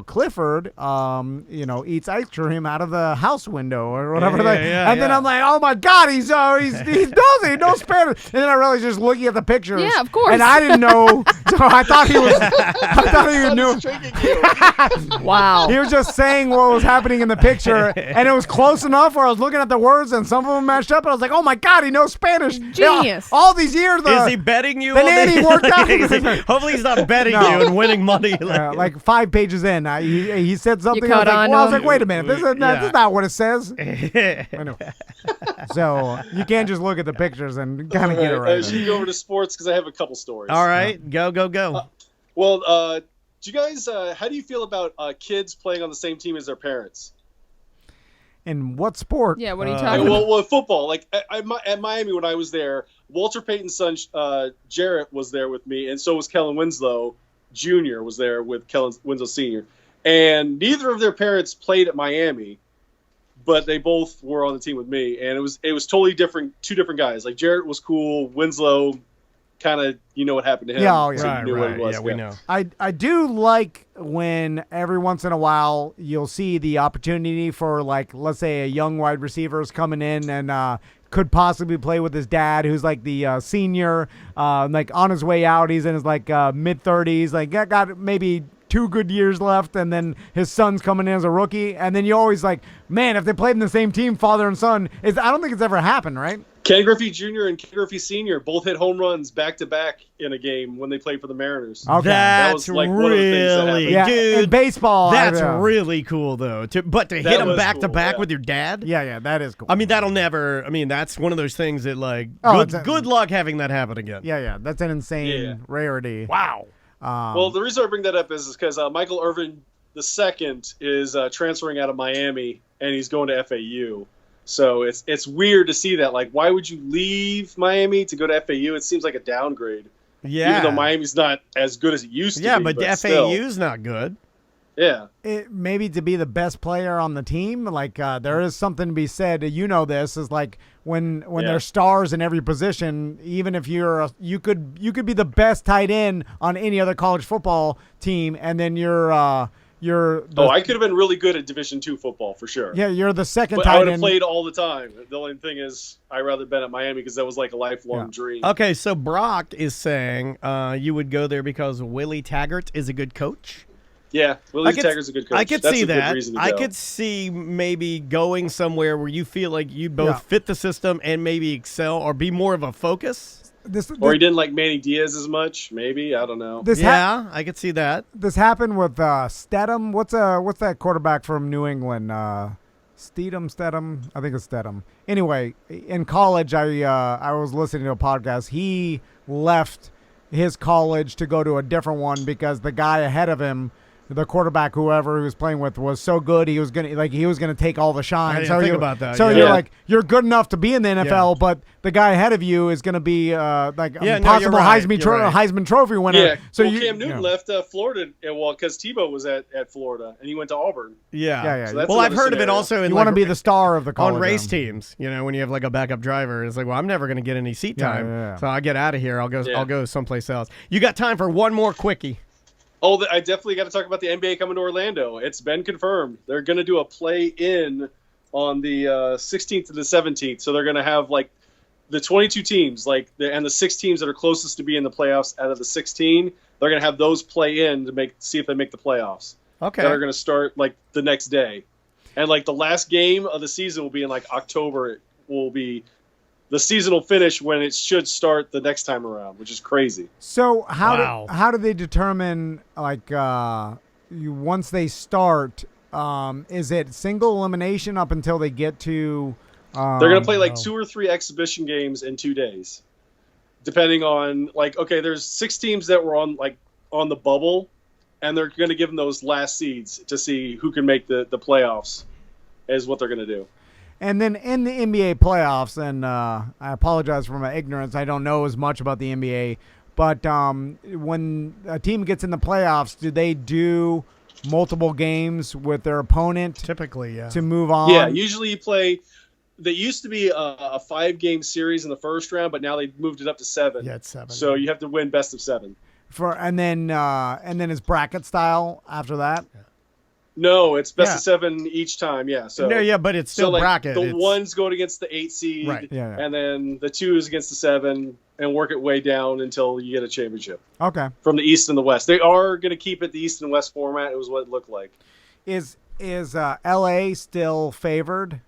Clifford, eats ice cream out of the house window or whatever. Then I'm like, oh my God, he knows Spanish. And then I realized just looking at the pictures. Yeah, of course. And I didn't know, so I thought he knew. Wow. He was just saying what was happening in the picture, and it was close enough where I was looking at the words, and some of them matched up, and I was like, oh my God, he knows Spanish. Genius. All these years. Is he betting you? The nanny worked out. Hopefully he's not betting you and winning money. Like 5 pages in, he said something. I was like, wait a minute, this is not what it says. So you can't just look at the pictures and kind of get it right. I should go over to sports because I have a couple stories. All right, go. Do you guys? How do you feel about kids playing on the same team as their parents? In what sport? Yeah, what are you talking about? Well, football. Like at Miami when I was there, Walter Payton's son Jarrett was there with me, and so was Kellen Winslow Jr. was there with Kellen Winslow Sr. And neither of their parents played at Miami, but they both were on the team with me, and it was totally different. Two different guys. Like Jarrett was cool, Winslow, kind of what happened to him. Yeah, knew what it was. Yeah, we know. I do like when every once in a while you'll see the opportunity for, like, let's say a young wide receiver is coming in and could possibly play with his dad, who's like the senior, like on his way out. He's in his like mid-30s, like got maybe 2 good years left, and then his son's coming in as a rookie, and then you always like, man, if they played in the same team, father and son, I don't think it's ever happened, right? Ken Griffey Jr. and Ken Griffey Sr. both hit home runs back-to-back in a game when they played for the Mariners. Okay. That was like one of the things that happened. Dude, in baseball. That's really cool, though. But to hit them back-to-back with your dad? Yeah, that is cool. I mean, that's one of those things that, like, good luck having that happen again. Yeah, that's an insane rarity. Wow. Well, the reason I bring that up is because Michael Irvin II is transferring out of Miami, and he's going to FAU. So it's weird to see that. Like, why would you leave Miami to go to FAU? It seems like a downgrade. Yeah. Even though Miami's not as good as it used to be. Yeah, but FAU's not good. Yeah. Maybe to be the best player on the team, like there is something to be said. This is like when there's stars in every position. Even if you could be the best tight end on any other college football team, and then I could have been really good at Division II football for sure. Yeah, you're the second tight end. I would have played all the time. The only thing is, I'd rather been at Miami because that was like a lifelong dream. Okay, so Brock is saying you would go there because Willie Taggart is a good coach. Yeah, Willie Taggart's a good coach. I could see that. I could see maybe going somewhere where you feel like you both fit the system and maybe excel or be more of a focus. Or he didn't like Manny Diaz as much, maybe. I don't know. I could see that. This happened with Stedham. What's that quarterback from New England? Stedham? I think it's Stedham. Anyway, in college, I was listening to a podcast. He left his college to go to a different one because the guy ahead of him the quarterback, whoever he was playing with, was so good he was gonna take all the shine. I didn't think about that. So Yeah. you're like, you're good enough to be in the NFL, but the guy ahead of you is gonna be possible you're right. Heisman Trophy winner. Yeah. So Cam Newton left Florida, because Tebow was at Florida and he went to Auburn. Yeah. So that's Well, I've another heard of it scenario. also in you want to be the star of the college on race game. teams. When you have like a backup driver, it's like, well, I'm never going to get any seat time, yeah. so I get out of here. I'll Yeah. go someplace else. You got time for one more quickie? Oh, I definitely got to talk about the NBA coming to Orlando. It's been confirmed. They're going to do a play-in on the 16th to the 17th. So they're going to have like the 22 teams, and the 6 teams that are closest to be in the playoffs out of the 16. They're going to have those play in to see if they make the playoffs. Okay. That are going to start like the next day, and like the last game of the season will be in like October. It will be. The season will finish when it should start the next time around, which is crazy. So how do they determine once they start? Is it single elimination up until they get to? They're going to play like 2 or 3 exhibition games in 2 days, depending on there's 6 teams that were on the bubble, and they're going to give them those last seeds to see who can make the playoffs. Is what they're going to do. And then in the NBA playoffs, and I apologize for my ignorance, I don't know as much about the NBA, but when a team gets in the playoffs, do they do multiple games with their opponent? Typically, yeah. To move on? Yeah, usually you play. They used to be a 5-game series in the first round, but now they moved it up to 7. Yeah, it's 7. So you have to win best of 7. And then it's bracket style after that? Yeah. No, it's best of 7 each time. Yeah. So but it's still bracket. The one's going against the 8 seed, right? Yeah. And then the 2 is against the 7, and work it way down until you get a championship. Okay. From the East and the West, they are going to keep it the East and West format. It was what it looked like. Is LA still favored?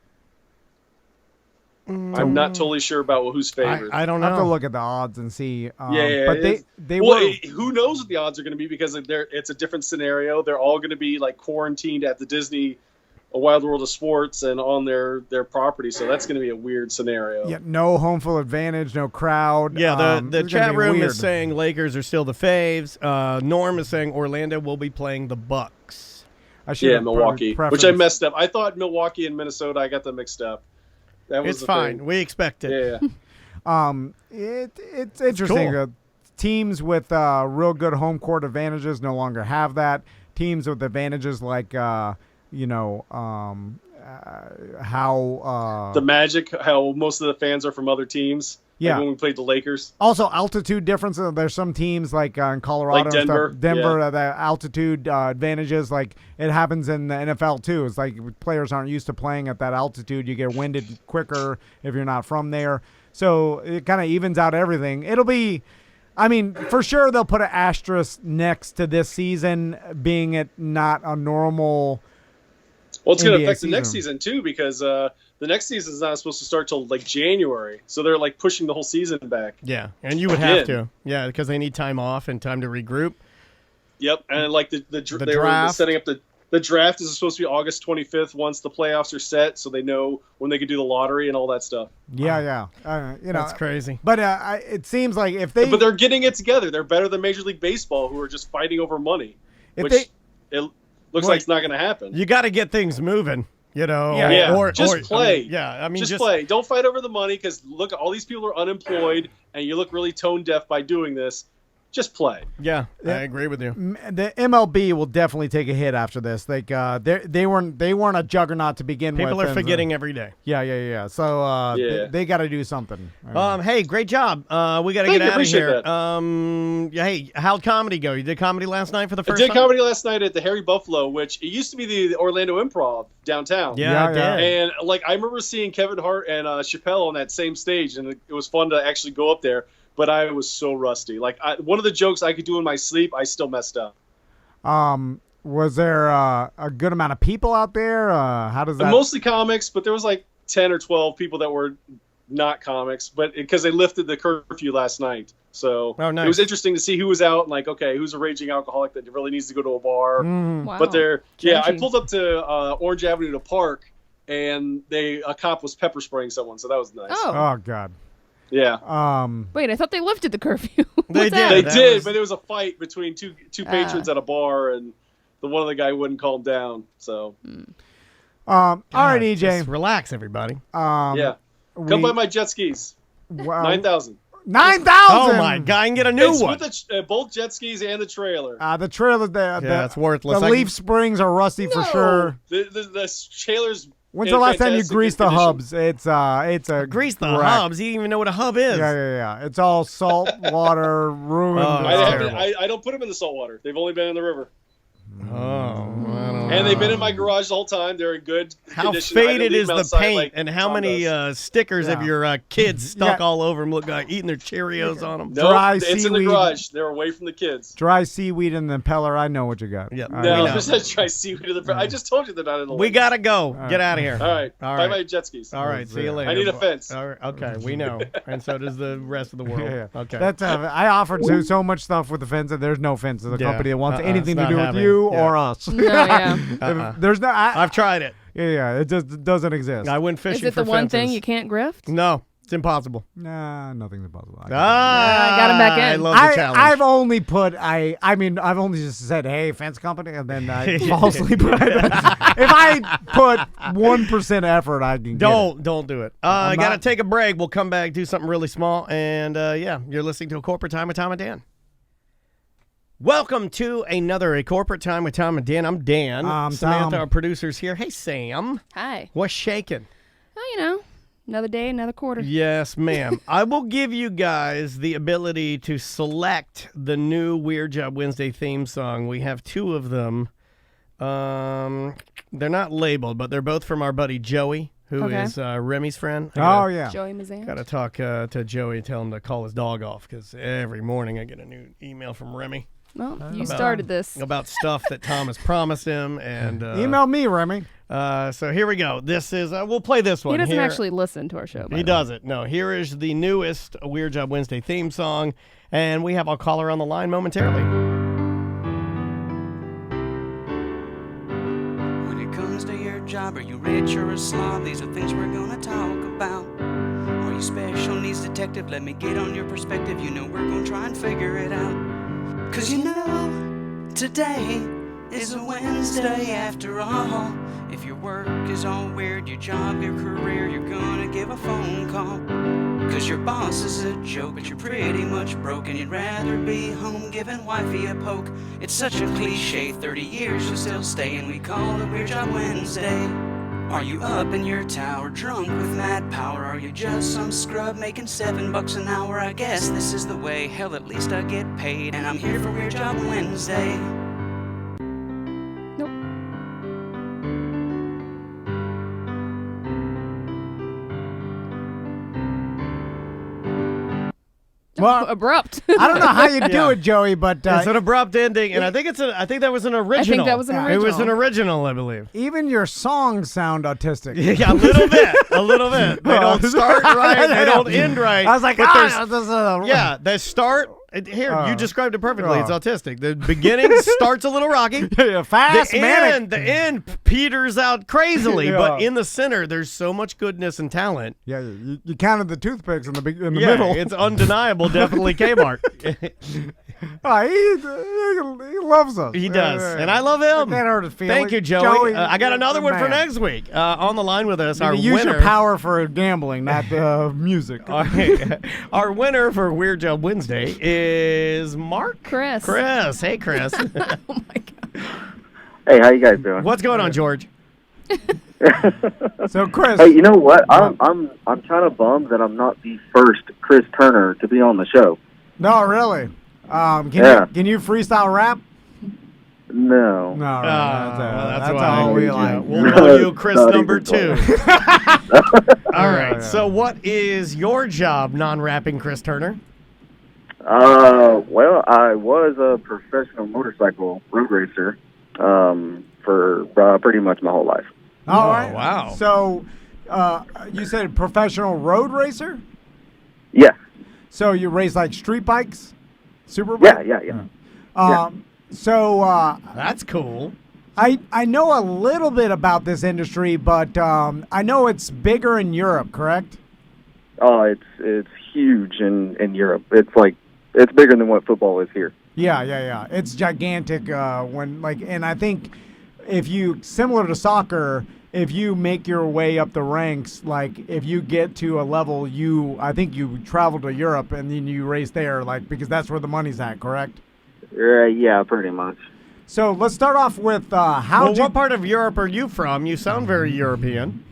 I'm not totally sure about who's favored. I don't know. I have to look at the odds and see. But they were. were. Who knows what the odds are going to be, because it's a different scenario. They're all going to be like quarantined at the Disney A Wild World of Sports and on their property. So that's going to be a weird scenario. Yeah, no home field advantage, no crowd. Yeah, the this is gonna chat be room weird. is saying Lakers are still the faves. Norm is saying Orlando will be playing the Bucks. Milwaukee, which I messed up. I thought Milwaukee and Minnesota. I got them mixed up. That was It's fine. thing. We expect it. Yeah. It's interesting. cool. Teams with real good home court advantages no longer have that. Teams with advantages like how The Magic, how most of the fans are from other teams. Yeah. Like when we played the Lakers. also altitude differences. There's some teams like in Colorado, Like Denver, and stuff, Denver, yeah. the altitude advantages. Like it happens in the NFL too. It's like players aren't used to playing at that altitude. You get winded quicker if you're not from there. So it kind of evens out everything. It'll be, for sure they'll put an asterisk next to this season being it not a normal. Well, it's going NBA to affect the season. next season too, because the next season is not supposed to start till like January, so they're like pushing the whole season back. Yeah, and you would have to. Yeah, because they need time off and time to regroup. Yep, and like they were draft. setting up the draft is supposed to be August 25th once the playoffs are set, so they know when they can do the lottery and all that stuff. Yeah. That's crazy. But it seems like if they. But they're getting it together. They're better than Major League Baseball, who are just fighting over money. It looks like it's not going to happen. You got to get things moving. Yeah. Or just play. Just play. Don't fight over the money, because look, all these people are unemployed, and you look really tone deaf by doing this. Just play. Yeah, I agree with you. The MLB will definitely take a hit after this. Like they weren't a juggernaut to begin with. People are forgetting every day. Yeah. So they got to do something. Hey, great job. We got to get out of here. Hey, how'd comedy go? You did comedy last night for the first time? I did comedy last night at the Harry Buffalo, which it used to be the Orlando Improv downtown. Yeah, I did. And I remember seeing Kevin Hart and Chappelle on that same stage, and it was fun to actually go up there. But I was so rusty. One of the jokes I could do in my sleep, I still messed up. Was there a good amount of people out there? How does that? Mostly comics, but there was 10 or 12 people that were not comics, but because they lifted the curfew last night. So nice. It was interesting to see who was out and who's a raging alcoholic that really needs to go to a bar. Wow. But I pulled up to Orange Avenue to park, and a cop was pepper spraying someone, so that was nice. Oh God. Yeah. Wait, I thought they lifted the curfew. They What's that? did. They did, but there was a fight between two patrons at a bar, and the one of the guy wouldn't calm down. So. All right, EJ. Just relax, everybody. Yeah. Come by my jet skis. 9,000. 9,000. Oh my God! I can get a new one. With both jet skis and the trailer. The trailer, it's worthless. The leaf springs are rusty for sure. The trailer's. When's the last time you greased the hubs? It's a grease the hubs. You didn't even know what a hub is. Yeah. It's all salt water ruined. I don't put them in the salt water. They've only been in the river. And they've been in my garage the whole time. They're in good condition. How faded is the paint, and how many stickers of your kids stuck all over them, look like eating their Cheerios on them? Nope, it's in the garage. They're away from the kids. Dry seaweed in the impeller. I know what you got. Yep. No, there's dry seaweed in the. I just told you they're not in the. We gotta go. Get out of here. All right. Bye bye jet skis. All right. See you later. I need a fence. All right. Okay, we know, and so does the rest of the world. Yeah. Okay. That's I offered so much stuff with the fence, and there's no fence to the company that wants anything to not do with happening. you or us. No, yeah. There's no. I've tried it. Yeah, it just doesn't exist. I went fishing. Is it for the one fences. thing you can't grift? No, it's impossible. Nah, nothing's impossible. I got him back in. I love the challenge. I've only put I've only just said, hey, fence company, and then I falsely put it. If I put 1% effort, I can don't do it. I gotta take a break. We'll come back, do something really small, and you're listening to A Corporate Time with Tom and Dan. Welcome to another A Corporate Time with Tom and Dan. I'm Dan. Samantha, Tom. our producer's here. Hey, Sam. Hi. What's shaking? Oh, another day, another quarter. Yes, ma'am. I will give you guys the ability to select the new Wierd Job Wednesday theme song. We have two of them. They're not labeled, but they're both from our buddy Joey, who is Remy's friend. Yeah. Joey Mazan. Got to talk to Joey and tell him to call his dog off, because every morning I get a new email from Remy. Well, you started this. About stuff that Tom has promised him. And email me, Remy. So here we go. This is, we'll play this one. He doesn't actually listen to our show. He doesn't. No, here is the newest Wierd Job Wednesday theme song. And we have our caller on the line momentarily. When it comes to your job, are you rich or a slob? These are things we're gonna talk about. Are you special needs detective? Let me get on your perspective. You know we're gonna try and figure it out. 'Cause today is a Wednesday after all. If your work is all weird, your job, your career, you're gonna give a phone call. 'Cause your boss is a joke, but you're pretty much broke, and you'd rather be home giving wifey a poke. It's such a cliche, 30 years you'll still stay, and we call it Wierd Job Wednesday. Are you up in your tower, drunk with mad power? Are you just some scrub making $7 an hour? I guess this is the way, hell at least I get paid, and I'm here for Wierd Job Wednesday. Nope. Well, abrupt. I don't know how you do it, Joey, but it's an abrupt ending, and I think that was an original. I think that was an original. It was an original, I believe. Even your songs sound autistic. Yeah, a little bit. They don't start right. They don't end right. I was like, they start. Here, you described it perfectly. It's autistic. The beginning starts a little rocky. Fast, manic. The end peters out crazily, but in the center, there's so much goodness and talent. Yeah, you counted the toothpicks in the middle. It's undeniable. Definitely Kmart. He loves us. He does, and I love him. Can't hurt his feelings. Thank you, Joey. I got another one for next week. On the line with us, our winner. Use your power for gambling, not music. Our winner for Wierd Job Wednesday is Mark. Chris. Hey, Chris. Oh my God. Hey, how you guys doing? What's going on, George? So, Chris. Hey, you know what? I'm kind of bummed that I'm not the first Chris Turner to be on the show. No, really. Can you freestyle rap? No. No, that's why all we like. We'll call you Chris number 2. All right. So, what is your job, non-rapping Chris Turner? Well, I was a professional motorcycle road racer for pretty much my whole life. All right. Wow. So, you said professional road racer? Yeah. So you race like street bikes, superbike? Yeah. So that's cool. I know a little bit about this industry, but I know it's bigger in Europe, correct? Oh, it's huge in Europe. It's bigger than what football is here. Yeah. It's gigantic and I think if you, similar to soccer, if you make your way up the ranks, like if you get to a level, I think you travel to Europe and then you race there, like, because that's where the money's at, correct? Yeah, pretty much. So let's start off with what part of Europe are you from? You sound very European.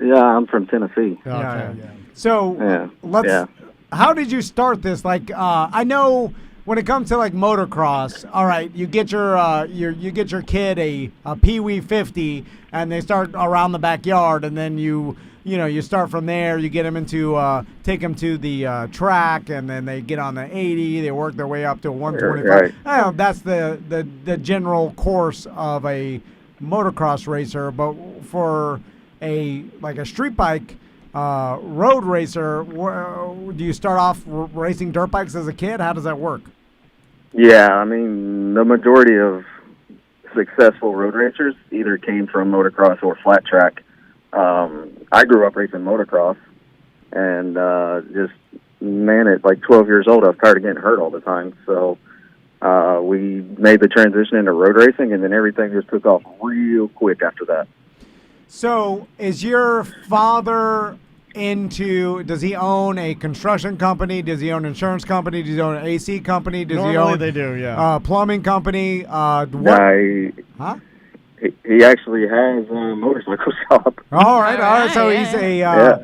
Yeah, I'm from Tennessee. Okay. So how did you start this? Like, I know when it comes to like motocross, all right, you get your kid a Pee Wee 50, and they start around the backyard, and then you start from there. You get them take them to the track, and then they get on the 80. They work their way up to 125. Right. That's the general course of a motocross racer. But for a street bike road racer, do you start off racing dirt bikes as a kid? How does that work? Yeah, I mean, the majority of successful road racers either came from motocross or flat track. I grew up racing motocross, and at like 12 years old, I was tired of getting hurt all the time. So we made the transition into road racing, and then everything just took off real quick after that. So is your father does he own a construction company? Does he own an insurance company? Does he own an AC company? Normally they do, yeah. Plumbing company? He actually has a motorcycle shop. All right. So he's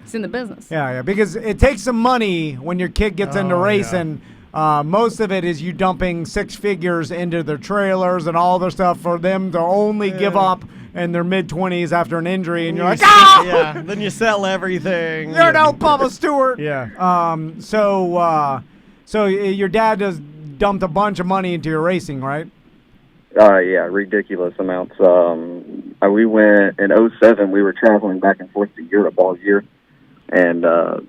he's in the business. Yeah, because it takes some money when your kid gets into racing. Most of it is you dumping six figures into their trailers and all their stuff for them to only give up in their mid-20s after an injury, and you're like, yeah. Then you sell everything. You're no Bubba Stewart. Yeah. So your dad just dumped a bunch of money into your racing, right? Yeah, ridiculous amounts. We went in 2007. We were traveling back and forth to Europe all year, and I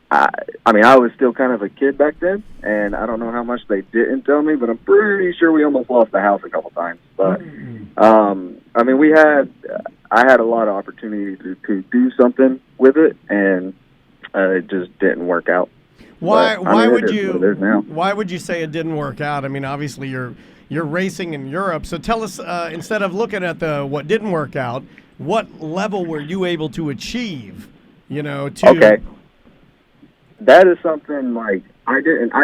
was still kind of a kid back then, and I don't know how much they didn't tell me, but I'm pretty sure we almost lost the house a couple times. But I had a lot of opportunity to do something with it, and it just didn't work out. Why would you say it didn't work out? I mean, obviously you're racing in Europe, so tell us, instead of looking at what didn't work out, what level were you able to achieve? Okay. That is something like I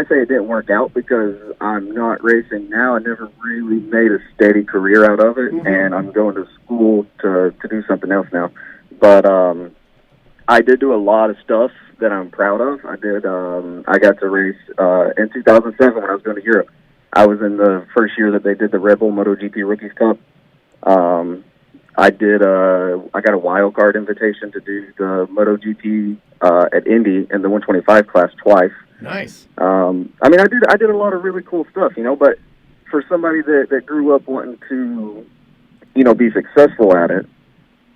say it didn't work out because I'm not racing now. I never really made a steady career out of it, and I'm going to school to do something else now. But I did do a lot of stuff that I'm proud of. I got to race in 2007 when I was going to Europe. I was in the first year that they did the Red Bull MotoGP Rookies Cup. I got a wild card invitation to do the MotoGP at Indy in the 125 class twice. Nice. I did a lot of really cool stuff, but for somebody that grew up wanting to, be successful at it,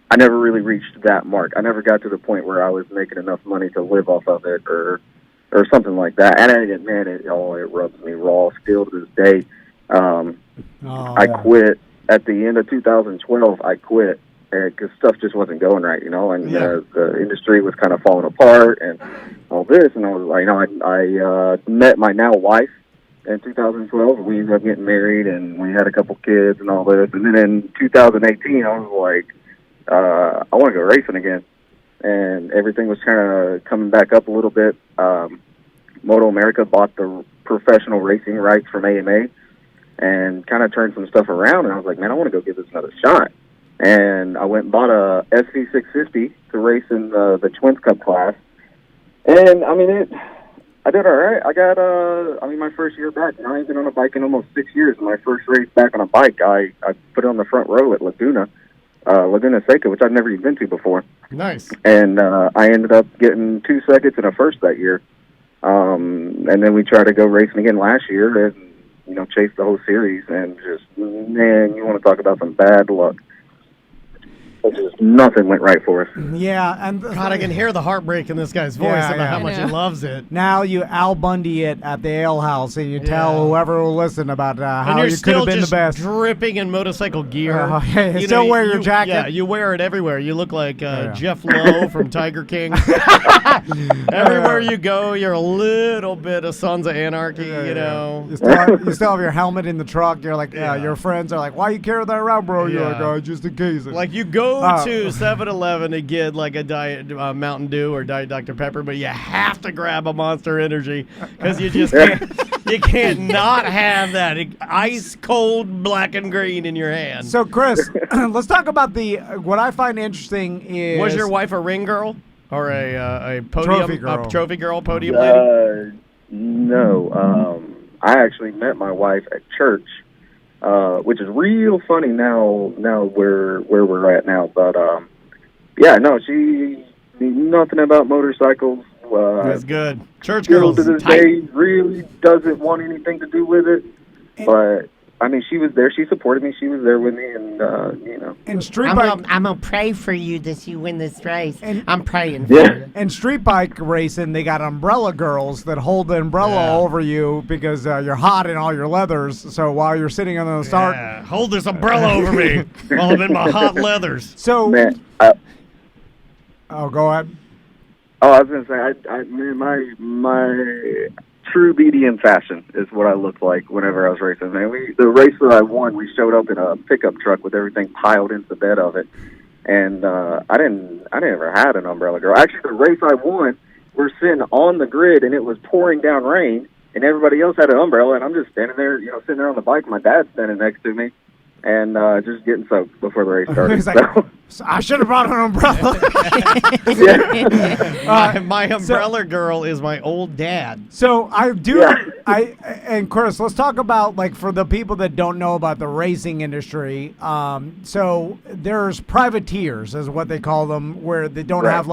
I never really reached that mark. I never got to the point where I was making enough money to live off of it or something like that. And it rubs me raw still to this day. I quit at the end of 2012. I quit because stuff just wasn't going right, and the industry was kind of falling apart and all this. And I was like, I met my now wife in 2012. We ended up getting married, and we had a couple kids and all this. And then in 2018, I was like, I want to go racing again. And everything was kind of coming back up a little bit. Moto America bought the professional racing rights from AMA and kind of turned some stuff around. And I was like, man, I want to go give this another shot. And I went and bought a SV650 to race in the Twins Cup class. And, I did all right. I got, my first year back. I ain't been on a bike in almost 6 years. My first race back on a bike, I put it on the front row at Laguna Seca, which I'd never even been to before. Nice. And I ended up getting 2 seconds and a first that year. And then we tried to go racing again last year and, chase the whole series. And just, man, you want to talk about some bad luck. just nothing went right for us. Yeah, and God, I can hear the heartbreak in this guy's voice about how much he loves it. Now you Al Bundy it at the ale house, and you tell whoever will listen about how you could have been the best. Dripping in motorcycle gear. You still wear your jacket. Yeah, you wear it everywhere. You look like Jeff Lowe from Tiger King. Everywhere you go, you're a little bit of Sons of Anarchy. You know. You still have your helmet in the truck. You're like, your friends are like, "Why you carry that around, bro?" You're like, "Oh, just in case." Like you go to 7-Eleven to get like a Diet Mountain Dew or Diet Dr. Pepper, but you have to grab a Monster Energy because you just can't. You can't not have that ice cold black and green in your hand. So, Chris, let's talk about what I find interesting is. Was your wife a ring girl or a podium trophy girl, podium lady? No. I actually met my wife at church, which is real funny now where we're at now. But she knew nothing about motorcycles. That's good. Church girls to this day really doesn't want anything to do with it. But I mean, she was there. She supported me. She was there with me, and And street bike. I'm gonna pray for you that you win this race. And I'm praying for you. And street bike racing, they got umbrella girls that hold the umbrella over you because you're hot in all your leathers. So while you're sitting on the start, hold this umbrella over me while I'm in my hot leathers. So, go ahead. Oh, I was gonna say, my true BDM fashion is what I looked like whenever I was racing. Man, the race that I won, we showed up in a pickup truck with everything piled into the bed of it, and I never had an umbrella girl. Actually, the race I won, we're sitting on the grid, and it was pouring down rain, and everybody else had an umbrella, and I'm just standing there, sitting there on the bike. My dad's standing next to me. And just getting soaked before the race started. He's like, I should have brought an umbrella. My umbrella girl is my old dad. So I do. And Chris, let's talk about for the people that don't know about the racing industry. So there's privateers, is what they call them, where they don't have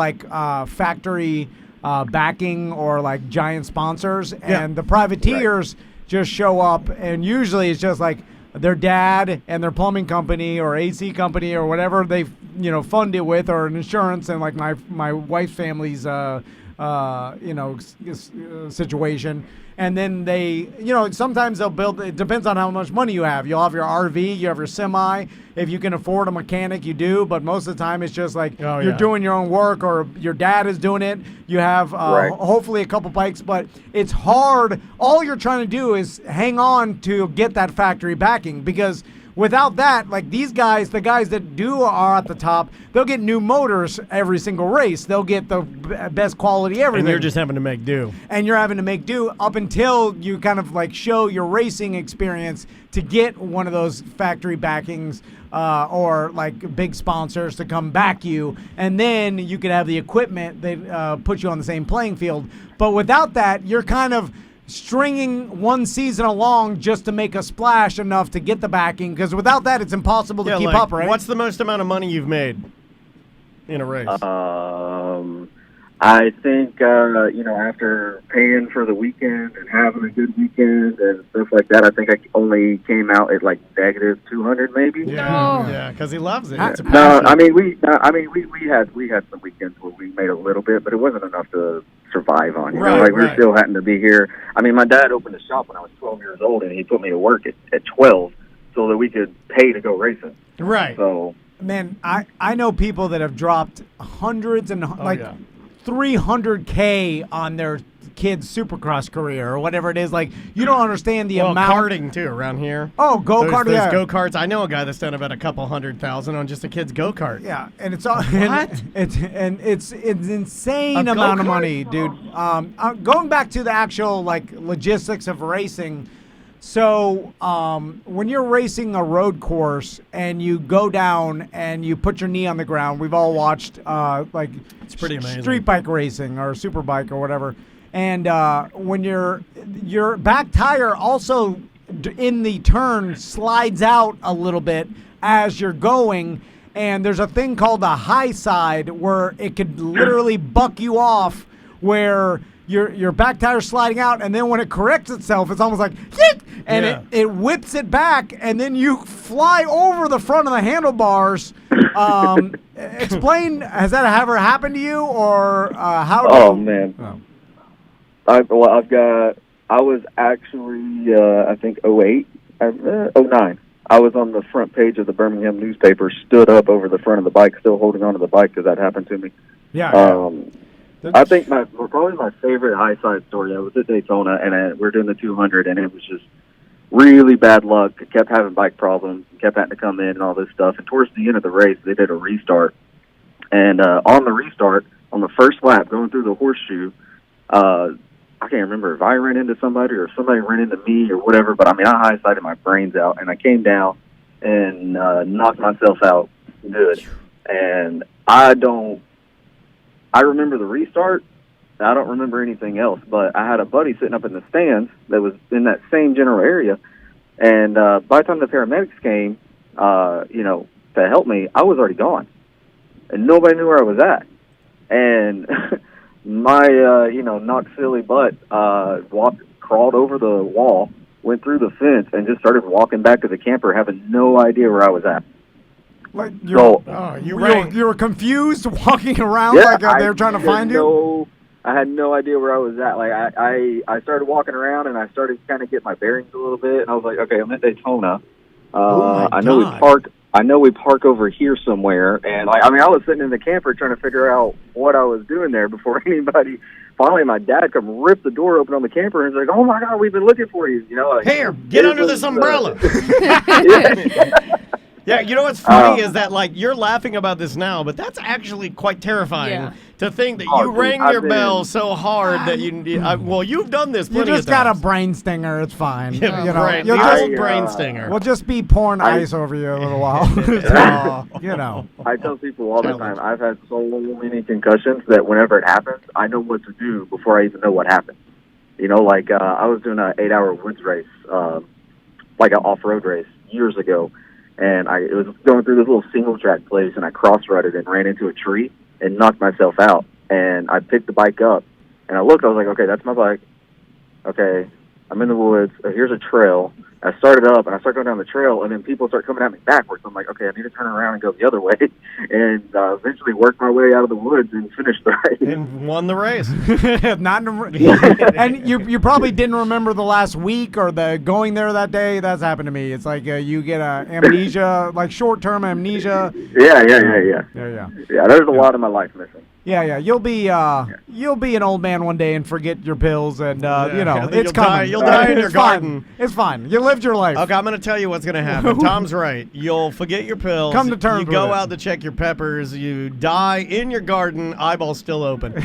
factory backing or giant sponsors, and the privateers just show up, and usually it's just their dad and their plumbing company or AC company or whatever they fund it with, or an insurance, and my wife's family's situation. And then they, sometimes they'll build, it depends on how much money you have. You'll have your RV, you have your semi. If you can afford a mechanic, you do. But most of the time, it's just you're doing your own work, or your dad is doing it. You have hopefully a couple bikes, but it's hard. All you're trying to do is hang on to get that factory backing, because without that, these guys, the guys that are at the top, they'll get new motors every single race. They'll get the best quality everything. And you're just having to make do. And you're having to make do up until you kind of show your racing experience to get one of those factory backings or big sponsors to come back you. And then you could have the equipment that put you on the same playing field. But without that, you're kind of stringing one season along just to make a splash enough to get the backing, because without that, it's impossible to keep up, right? What's the most amount of money you've made in a race? I think, after paying for the weekend and having a good weekend and stuff like that, I think I only came out at negative 200 maybe. Yeah, because he loves it. It's a no, I mean we had some weekends where we made a little bit, but it wasn't enough to survive on. We were still having to be here. I mean, my dad opened a shop when I was 12 years old, and he put me to work at 12 so that we could pay to go racing. Right. So, man, I know people that have dropped hundreds and 300K on their kid's supercross career or whatever it is. You don't understand the amount. Karting too around here. Oh, go-kart, There's go-karts. I know a guy that's done about a couple $100,000 on just a kid's go-kart. Yeah, and it's all it's insane amount of money, dude. Going back to the actual logistics of racing. So when you're racing a road course and you go down and you put your knee on the ground, we've all watched it's pretty amazing. Street bike racing or superbike or whatever. And when your back tire also in the turn slides out a little bit as you're going, and there's a thing called a high side where it could literally buck you off, where your back tire's sliding out, and then when it corrects itself, it's almost like yeet, and it whips it back, and then you fly over the front of the handlebars. Explain, has that ever happened to you, or how? Man, I was actually I think 08, 09. I was on the front page of the Birmingham newspaper, stood up over the front of the bike, still holding onto the bike because that happened to me. Yeah. I think probably my favorite high side story. I was at Daytona, and we're doing the 200, and it was just really bad luck. I kept having bike problems, kept having to come in and all this stuff. And towards the end of the race, they did a restart. And on the restart, on the first lap, going through the horseshoe, I can't remember if I ran into somebody or somebody ran into me or whatever, but I mean, I high-sided my brains out, and I came down and knocked myself out good. And I remember the restart. I don't remember anything else, but I had a buddy sitting up in the stands that was in that same general area, and by the time the paramedics came, to help me, I was already gone, and nobody knew where I was at. And my, knocked silly butt crawled over the wall, went through the fence, and just started walking back to the camper, having no idea where I was at. Like you were confused walking around like they were trying to find you? I had no idea where I was at. Like I started walking around, and I started kind of get my bearings a little bit, and I was like, okay, I'm at Daytona. I know we park over here somewhere, and I was sitting in the camper trying to figure out what I was doing there before anybody. Finally, my dad come rip the door open on the camper and he's like, "Oh my God, we've been looking for you!" Here, get under this umbrella. Yeah, you know what's funny is that, you're laughing about this now, but that's actually quite terrifying to think that you rang your bell so hard that you've done this plenty of times. You just got a brain stinger. It's fine. Brain stinger. We'll just be pouring ice over you a little while. I tell people all the time, I've had so many concussions that whenever it happens, I know what to do before I even know what happened. I was doing an 8-hour woods race, like an off-road race years ago. And it was going through this little single-track place, and I cross-rutted and ran into a tree and knocked myself out. And I picked the bike up, and I looked. I was like, okay, that's my bike. Okay, I'm in the woods. Here's a trail. I started up, and I started going down the trail, and then people start coming at me backwards. I'm like, okay, I need to turn around and go the other way. And eventually worked my way out of the woods and finished the race. And won the race. And you probably didn't remember the last week or the going there that day. That's happened to me. It's like you get amnesia, like short-term amnesia. Yeah. There's a lot of my life missing. Yeah. You'll be an old man one day and forget your pills, and it's coming. You'll die in your garden. It's fine. You lived your life. Okay, I'm going to tell you what's going to happen. Tom's right. You'll forget your pills. Come to terms You with go it. out to check your peppers. You die in your garden. Eyeballs still open. Then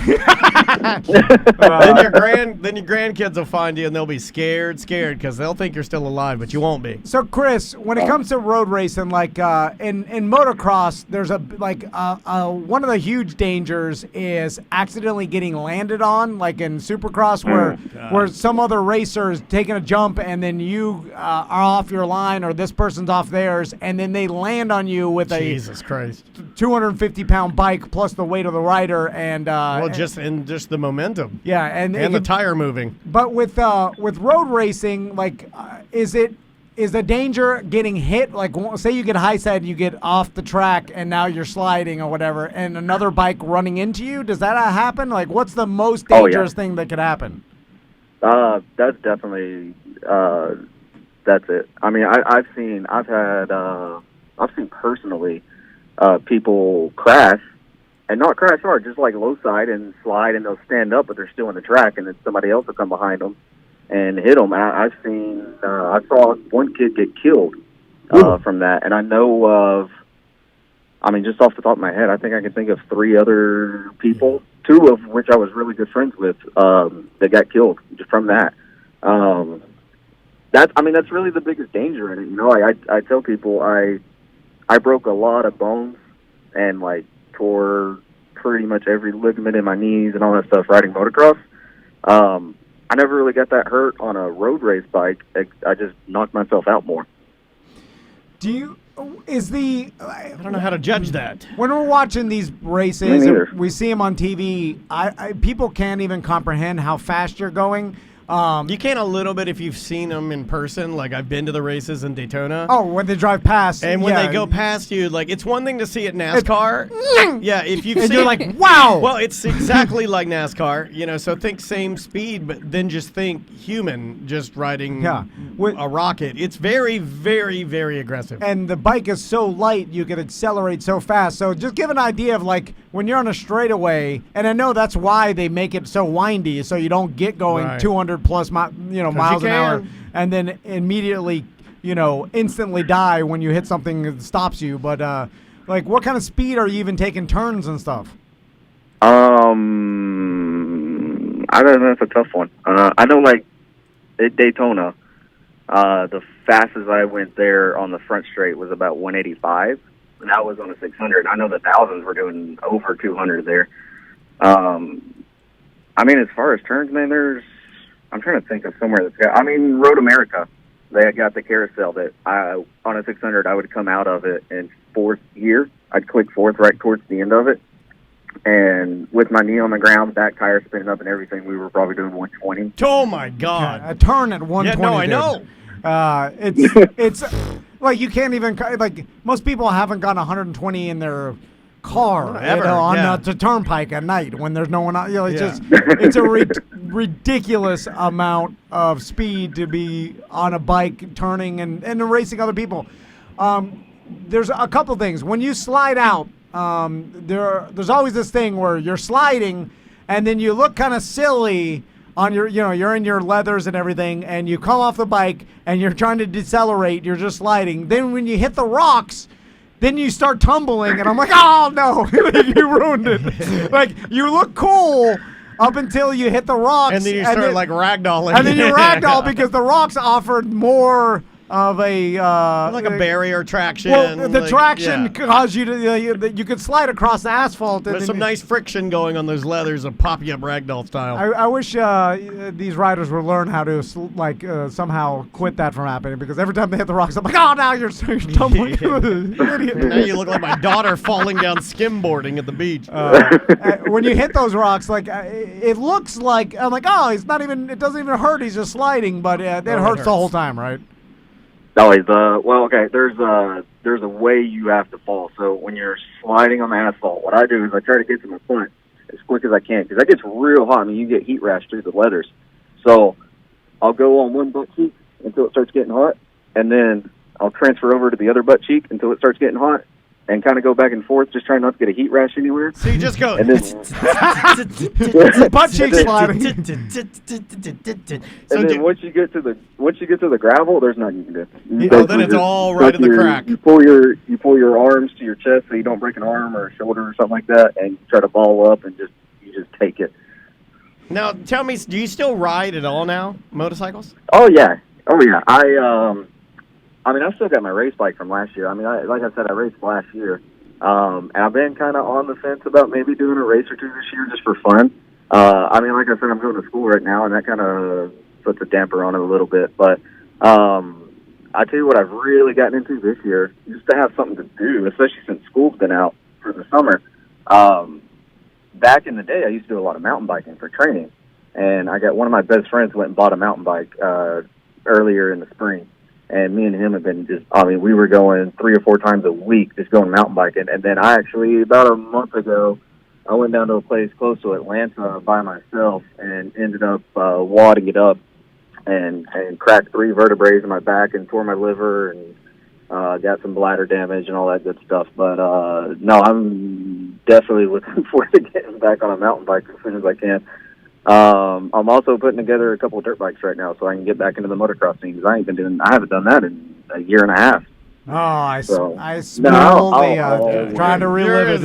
your grandkids will find you, and they'll be scared because they'll think you're still alive, but you won't be. So, Chris, when it comes to road racing, like in motocross, there's one of the huge dangers is accidentally getting landed on, like in Supercross, where some other racer is taking a jump and then you are off your line, or this person's off theirs, and then they land on you with Jesus Christ, 250-pound bike plus the weight of the rider, and just the momentum, and the tire moving. But with road racing, is the danger getting hit? Like, say you get high side, you get off the track, and now you're sliding or whatever, and another bike running into you? Does that happen? Like, what's the most dangerous thing that could happen? That's definitely that's it. I mean, I've seen personally people crash, and not crash hard, just like low side and slide, and they'll stand up, but they're still on the track, and then somebody else will come behind them and hit them. I saw one kid get killed from that, and I know of, just off the top of my head, I think I can think of 3 other people, 2 of which I was really good friends with, that got killed just from that. That's really the biggest danger in it. I tell people I broke a lot of bones and tore pretty much every ligament in my knees and all that stuff riding motocross. I never really got that hurt on a road race bike. I just knocked myself out more. is the I don't know how to judge that. when we're watching these races, and we see them on TV. People can't even comprehend how fast you're going. You can a little bit if you've seen them in person. Like I've been to the races in Daytona. Oh, when they drive past, and when yeah. they go past you, like it's one thing to see it NASCAR. Yeah, if you've and seen, you're like, wow. Well, it's exactly like NASCAR. You know, so think same speed, but then just think human just riding a rocket. It's very, very, very aggressive. And the bike is so light, you can accelerate so fast. So just give an idea of like when you're on a straightaway, and I know that's why they make it so windy, so you don't get going 200 plus miles an hour, and then immediately, instantly die when you hit something that stops you. But like, what kind of speed are you even taking turns and stuff? I don't know. That's a tough one. I know, like at Daytona, the fastest I went there on the front straight was about 185. And that was on a 600. I know the thousands were doing over 200 there. I mean, as far as turns, man, I'm trying to think of somewhere that's got. I mean, Road America, they got the carousel that on a 600 I would come out of it in fourth gear. I'd click fourth right towards the end of it, and with my knee on the ground, back tire spinning up and everything, we were probably doing 120. Oh my God! A turn at 120. Yeah, no, I know. It's like you can't even like most people haven't gone 120 in their car Ever, on the turnpike at night when there's no one out. It's just it's a ridiculous amount of speed to be on a bike turning and racing other people. There's a couple things when you slide out. There's always this thing where you're sliding and then you look kind of silly on your, you're in your leathers and everything, and you come off the bike and you're trying to decelerate. You're just sliding. Then when you hit the rocks, then you start tumbling, and I'm like, oh no, you ruined it. Like you look cool up until you hit the rocks, and then you start like ragdolling, and then you ragdoll because the rocks offered more of a like a barrier traction. Well, the traction caused you to you could slide across the asphalt. There's some nice friction going on those leathers of pop you up ragdoll style. I wish these riders would learn how to somehow quit that from happening, because every time they hit the rocks, I'm like, oh, now you're tumbling. Idiot. Now you look like my daughter falling down skimboarding at the beach. When you hit those rocks, like it looks like I'm like, oh, it's not even. It doesn't even hurt. He's just sliding, but it hurts the whole time, right? Always. Well, okay. There's a way you have to fall. So when you're sliding on the asphalt, what I do is I try to get to my front as quick as I can, because that gets real hot. I mean, you get heat rash through the leathers. So I'll go on one butt cheek until it starts getting hot, and then I'll transfer over to the other butt cheek until it starts getting hot, and kind of go back and forth, just trying not to get a heat rash anywhere. So you just go and then butt cheek sliding. And then once you get to the gravel, there's nothing you can do. Then it's all right in the crack. You pull your arms to your chest so you don't break an arm or a shoulder or something like that, and you try to ball up and you just take it. Now, tell me, do you still ride at all now, motorcycles? Oh yeah. I mean, I've still got my race bike from last year. I mean, like I said, I raced last year. And I've been kind of on the fence about maybe doing a race or two this year just for fun. I mean, like I said, I'm going to school right now, and that kind of puts a damper on it a little bit. But I tell you what, I've really gotten into this year, just to have something to do, especially since school's been out for the summer. Back in the day, I used to do a lot of mountain biking for training. And I got one of my best friends went and bought a mountain bike earlier in the spring. And me and him have been we were going 3 or 4 times a week just going mountain biking. And then I actually, about a month ago, I went down to a place close to Atlanta by myself and ended up wadding it up and cracked 3 vertebrae in my back and tore my liver and got some bladder damage and all that good stuff. But no, I'm definitely looking forward to getting back on a mountain bike as soon as I can. I'm also putting together a couple of dirt bikes right now so I can get back into the motocross scene, because I haven't done that in a year and a half. Oh, I smell trying to relive it.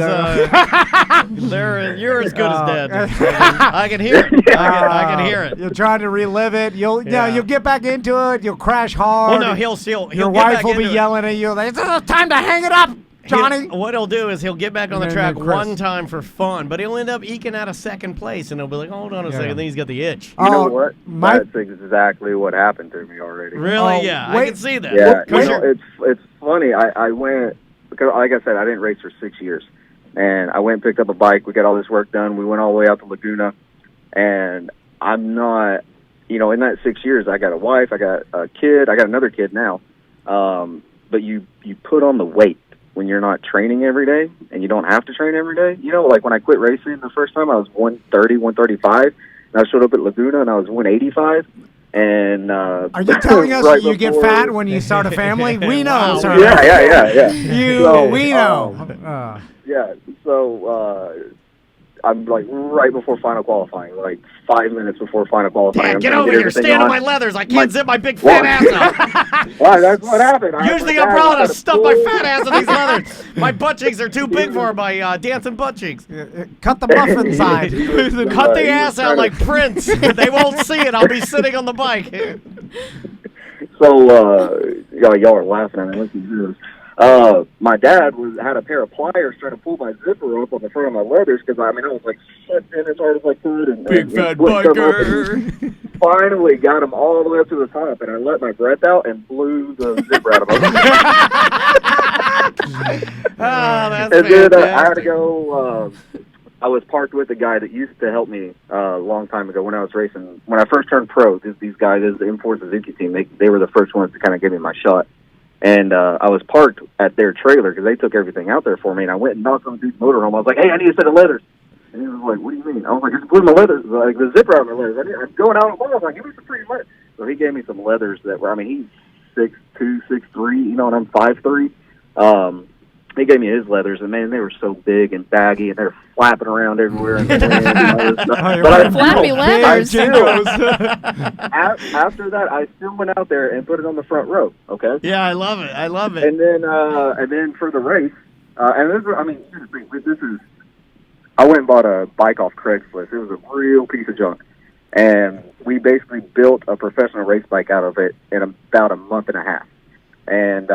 You're as good as dead. I can hear it. I can hear it. You're trying to relive it. You'll get back into it. You'll crash hard. Well, no, he'll your wife will be yelling at you like, "It's time to hang it up." Johnny. What he'll do is he'll get back on the And track then Chris. one time for fun, but he'll end up eking out a second place, and he'll be like, hold on a second, then he's got the itch. You know what? my- That's exactly what happened to me already. Really? Oh, Yeah, I wait. can see that. Yeah, Because it's funny. I went because, like I said, I didn't race for 6 years, and I went and picked up a bike. We got all this work done. We went all the way out to Laguna, and I'm not, in that 6 years, I got a wife, I got a kid, I got another kid now. But you put on the weight when you're not training every day, and you don't have to train every day. Like when I quit racing the first time, I was 130, 135, and I showed up at Laguna and I was 185. And Are you telling us right you get before- fat when you start a family? We know, Wow. sir. Yeah. We know. Yeah, so I'm like right before final qualifying, like 5 minutes before final qualifying. Dad, I'm get trying to over here. everything Stand on my on. leathers. I can't zip my big fat ass up. Well, that's what happened. Usually I'm proud to stuff my fat ass in these leathers. My butt cheeks are too big for my dancing butt cheeks. Cut the muffin side. Cut the ass out like Prince. They won't see it. I'll be sitting on the bike. So, y'all are laughing at me. Listen to this. My dad had a pair of pliers trying to pull my zipper up on the front of my leathers because I was like sucked in as hard as I could and Big fat biker. Finally got him all the way up to the top, and I let my breath out and blew the zipper out of my That's and then I had to fantastic. go. I was parked with a guy that used to help me a long time ago when I was racing. When I first turned pro, these guys, the M4 Suzuki team, they were the first ones to kind of give me my shot. And I was parked at their trailer because they took everything out there for me. And I went and knocked on the dude's motorhome. I was like, hey, I need a set of leathers. And he was like, what do you mean? I was like, I just blew my leathers, like the zipper out of my leathers. I'm going out on the I was like, give me some pretty leathers. So he gave me some leathers that were, he's 6'2", 6'3", and I'm 5'3". He gave me his leathers, and man, they were so big and baggy, and they were flapping around everywhere. In the wind and all this stuff. But Flappy leathers. After that, I still went out there and put it on the front row. Okay. Yeah, I love it. I love it. And then for the race, and this is, here's the thing. This is, I went and bought a bike off Craigslist. It was a real piece of junk, and we basically built a professional race bike out of it in about a month and a half, and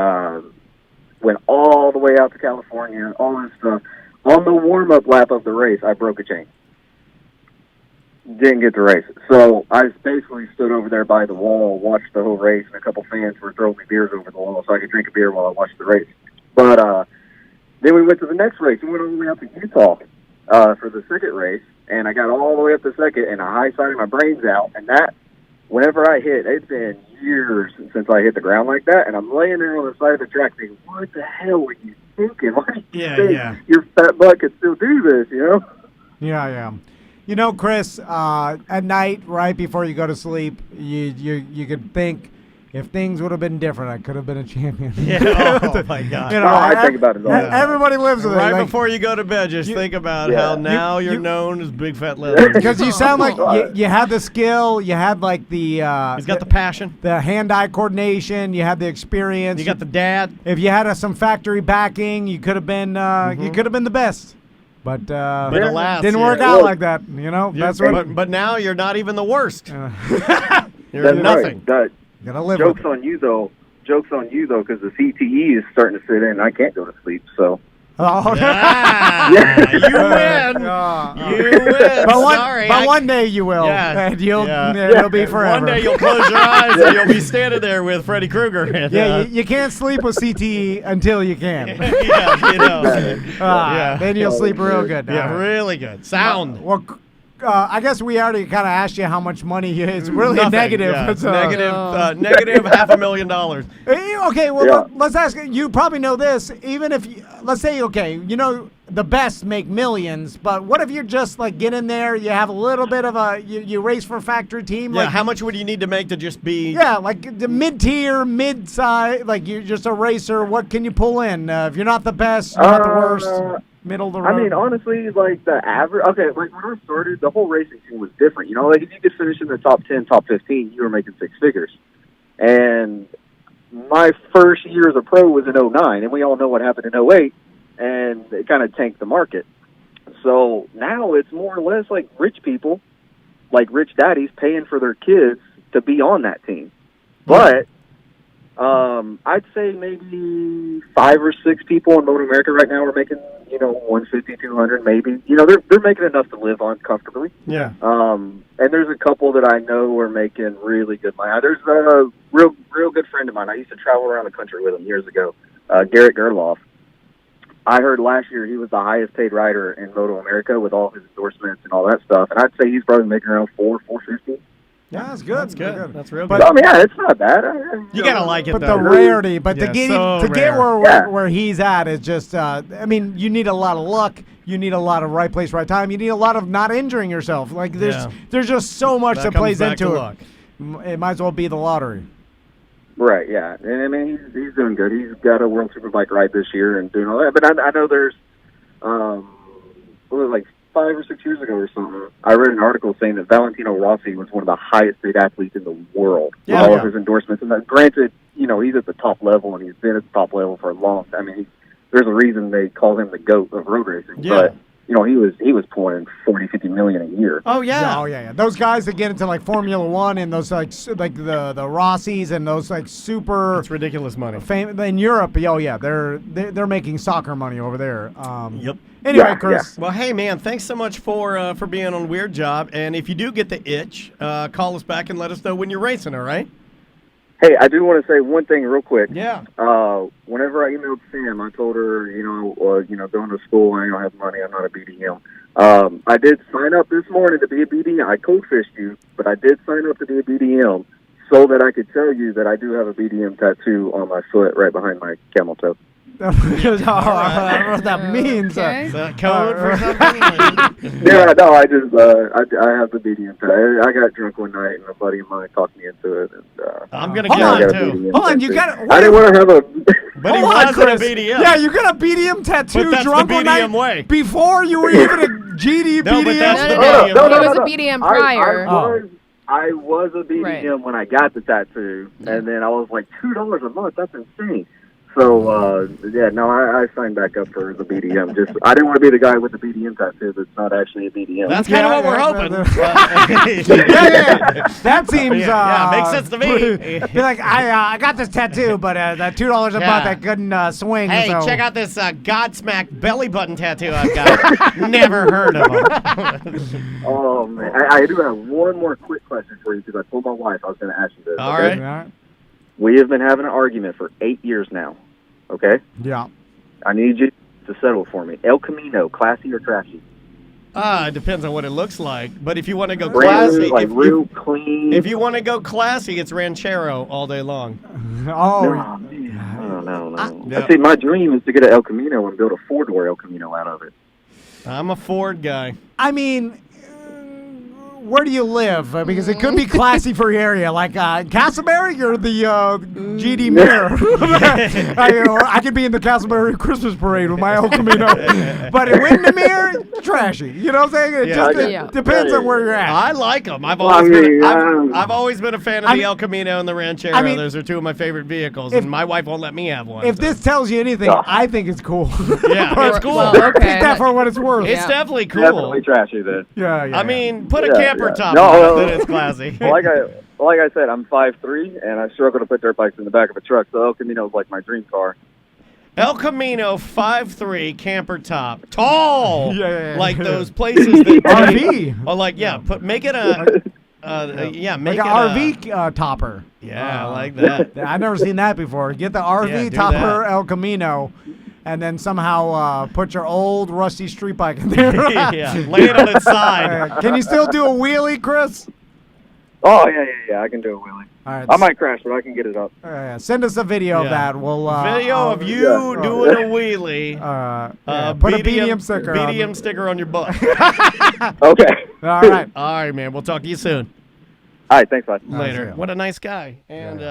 went all the way out to California, all this stuff. On the warm-up lap of the race, I broke a chain. Didn't get to race it. So I basically stood over there by the wall, watched the whole race, and a couple fans were throwing me beers over the wall so I could drink a beer while I watched the race. But then we went to the next race. We went all the way up to Utah for the second race, and I got all the way up to second, and I high-sided my brains out, and that, whenever I hit, it's been years since I hit the ground like that, and I'm laying there on the side of the track thinking, what the hell were you thinking? Why did you think your fat butt could still do this, Yeah. Chris, at night, right before you go to sleep, you could think, if things would have been different, I could have been a champion. Yeah. Oh, my God. I think about it all the time. Everybody lives with it. Right Like, before you go to bed, just think about how now you're known as Big Fat Leather. because you sound like you had the skill, you had like the He's got the passion. the hand-eye coordination, you had the experience. You got the dad. If you had some factory backing, you could have been the best. But alas, didn't work out like that. That's what. But now you're not even the worst. You're That's nothing. Right. Gotta live Joke's with it. on you, though. Joke's on you, though, because the CTE is starting to sit in. And I can't go to sleep, so. Oh, You win. You win. But one day you will, and it'll be forever. One day you'll close your eyes and you'll be standing there with Freddy Krueger. And, you can't sleep with CTE until you can. Then you'll sleep real good. Yeah, really good. Sound. Well, I guess we already kind of asked you how much money it's really Nothing, negative. yeah. It's, negative $500,000. Okay, well, let's ask you. You probably know this. Even if, let's say, the best make millions, but what if you're just like get in there, you have a little bit of you race for a factory team? Yeah, like, how much would you need to make to just be? Yeah, like the mid-tier, mid-size, like you're just a racer. What can you pull in? If you're not the best, you're not the worst. Middle of the road. Honestly, like the average. Okay, like when I started, the whole racing scene was different. Like if you could finish in the top 10, top 15, you were making six figures. And my first year as a pro was in 09, and we all know what happened in 08, and it kind of tanked the market. So now it's more or less like rich people, like rich daddies, paying for their kids to be on that team. But I'd say maybe 5 or 6 people in Moto America right now are making, 150, 200 maybe. They're making enough to live on comfortably. Yeah. And there's a couple that I know are making really good money. There's a real good friend of mine. I used to travel around the country with him years ago, Garrett Gerloff. I heard last year he was the highest paid rider in Moto America with all his endorsements and all that stuff. And I'd say he's probably making around $450. Yeah, that's good. That's good. That's real But, good. I mean, yeah, it's not bad. You gotta like it, but though. the rarity, but Yeah, to get so get rare. where he's at is just. You need a lot of luck. You need a lot of right place, right time. You need a lot of not injuring yourself. Like there's just so much that plays into it. It might as well be the lottery. Right, yeah. And I mean, he's doing good. He's got a World Superbike ride this year and doing all that. But I know there's, like 5 or 6 years ago or something, I read an article saying that Valentino Rossi was one of the highest paid athletes in the world. Yeah, all of his endorsements. And granted, he's at the top level and he's been at the top level for a long time. I mean, there's a reason they call him the GOAT of road racing. Yeah. But, he was pulling 40, 50 million a year. Oh, yeah. Yeah. Those guys that get into like Formula One and those like the Rossies and those like super. It's ridiculous money. In Europe, they're making soccer money over there. Yep. Anyway, Chris. Well, hey, man, thanks so much for being on Wierd Job. And if you do get the itch, call us back and let us know when you're racing, all right? Hey, I do want to say one thing real quick. Yeah. Whenever I emailed Sam, I told her, going to school, I don't have money, I'm not a BDM. I did sign up this morning to be a BDM. I code-fished you, but I did sign up to be a BDM so that I could tell you that I do have a BDM tattoo on my foot right behind my camel toe. I don't know what that means. Okay. Is that code for something? Yeah, no, I just, I have the BDM tattoo. I got drunk one night and a buddy of mine talked me into it. And, I'm going to get it, too. Hold on, you got it. I didn't want to have a... But he Hold on, wasn't a Chris. BDM. Yeah, you got a BDM tattoo But that's drunk the one night BDM way. before you were even a GD No, BDM? but that's the No. BDM way. He was a BDM prior. I was a BDM Right. when I got the tattoo, and then I was like, $2 a month, that's insane. So, I signed back up for the BDM. I didn't want to be the guy with the BDM tattoo that's not actually a BDM. That's kind of what we're hoping. That seems makes sense to me. Be like, I got this tattoo, but that $2 a month I couldn't swing. Hey, so. check out this Godsmack belly button tattoo I've got. Never heard of him. Oh, man. I do have one more quick question for you because I told my wife I was going to ask you this. All okay? right. We have been having an argument for 8 years now, okay? Yeah. I need you to settle for me. El Camino, classy or trashy? It depends on what it looks like. But if you want to go Brand classy, new, like real clean. if you want to go classy, it's Ranchero all day long. Oh, No. See, my dream is to get an El Camino and build a 4-door El Camino out of it. I'm a Ford guy. I mean, where do you live? Because it could be classy for your area. Like Castleberry or the GD Mirror. I could be in the Castleberry Christmas parade with my El Camino. But in Windermere, trashy. You know what I'm saying? It depends on where you're at. I like them. I've always been a fan of the El Camino and the Ranchero. Those are two of my favorite vehicles, and my wife won't let me have one. If this tells you anything, I think it's cool. Yeah, it's cool. Well, okay. Take that for what it's worth. It's definitely cool. Definitely trashy then. Yeah. I mean, put a camper top No, on it, then it's classy. Like I said, I'm 5'3", and I struggle to put dirt bikes in the back of a truck, so El Camino is like my dream car. El Camino 5'3" camper top, tall, Yeah. like those places that RV. Oh, like make it a make like it an RV topper. Yeah, I like that. I've never seen that before. Get the RV do topper that. El Camino, and then somehow put your old rusty street bike in there. Yeah, lay it on its side. Can you still do a wheelie, Chris? Oh, yeah, I can do a wheelie. All right. I might crash, but I can get it up. Send us a video of that. We'll Video of you doing a wheelie. Put a BDM sticker. BDM sticker on your butt. Okay. All right. All right, man. We'll talk to you soon. All right, thanks, bud. Later. What a nice guy. And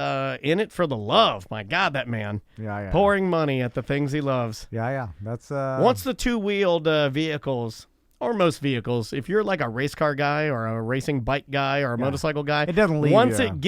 in it for the love. My God, that man. Yeah. Pouring money at the things he loves. Yeah. That's Once the two-wheeled vehicles or most vehicles, if you're like a race car guy or a racing bike guy or a motorcycle guy, it doesn't leave once you. it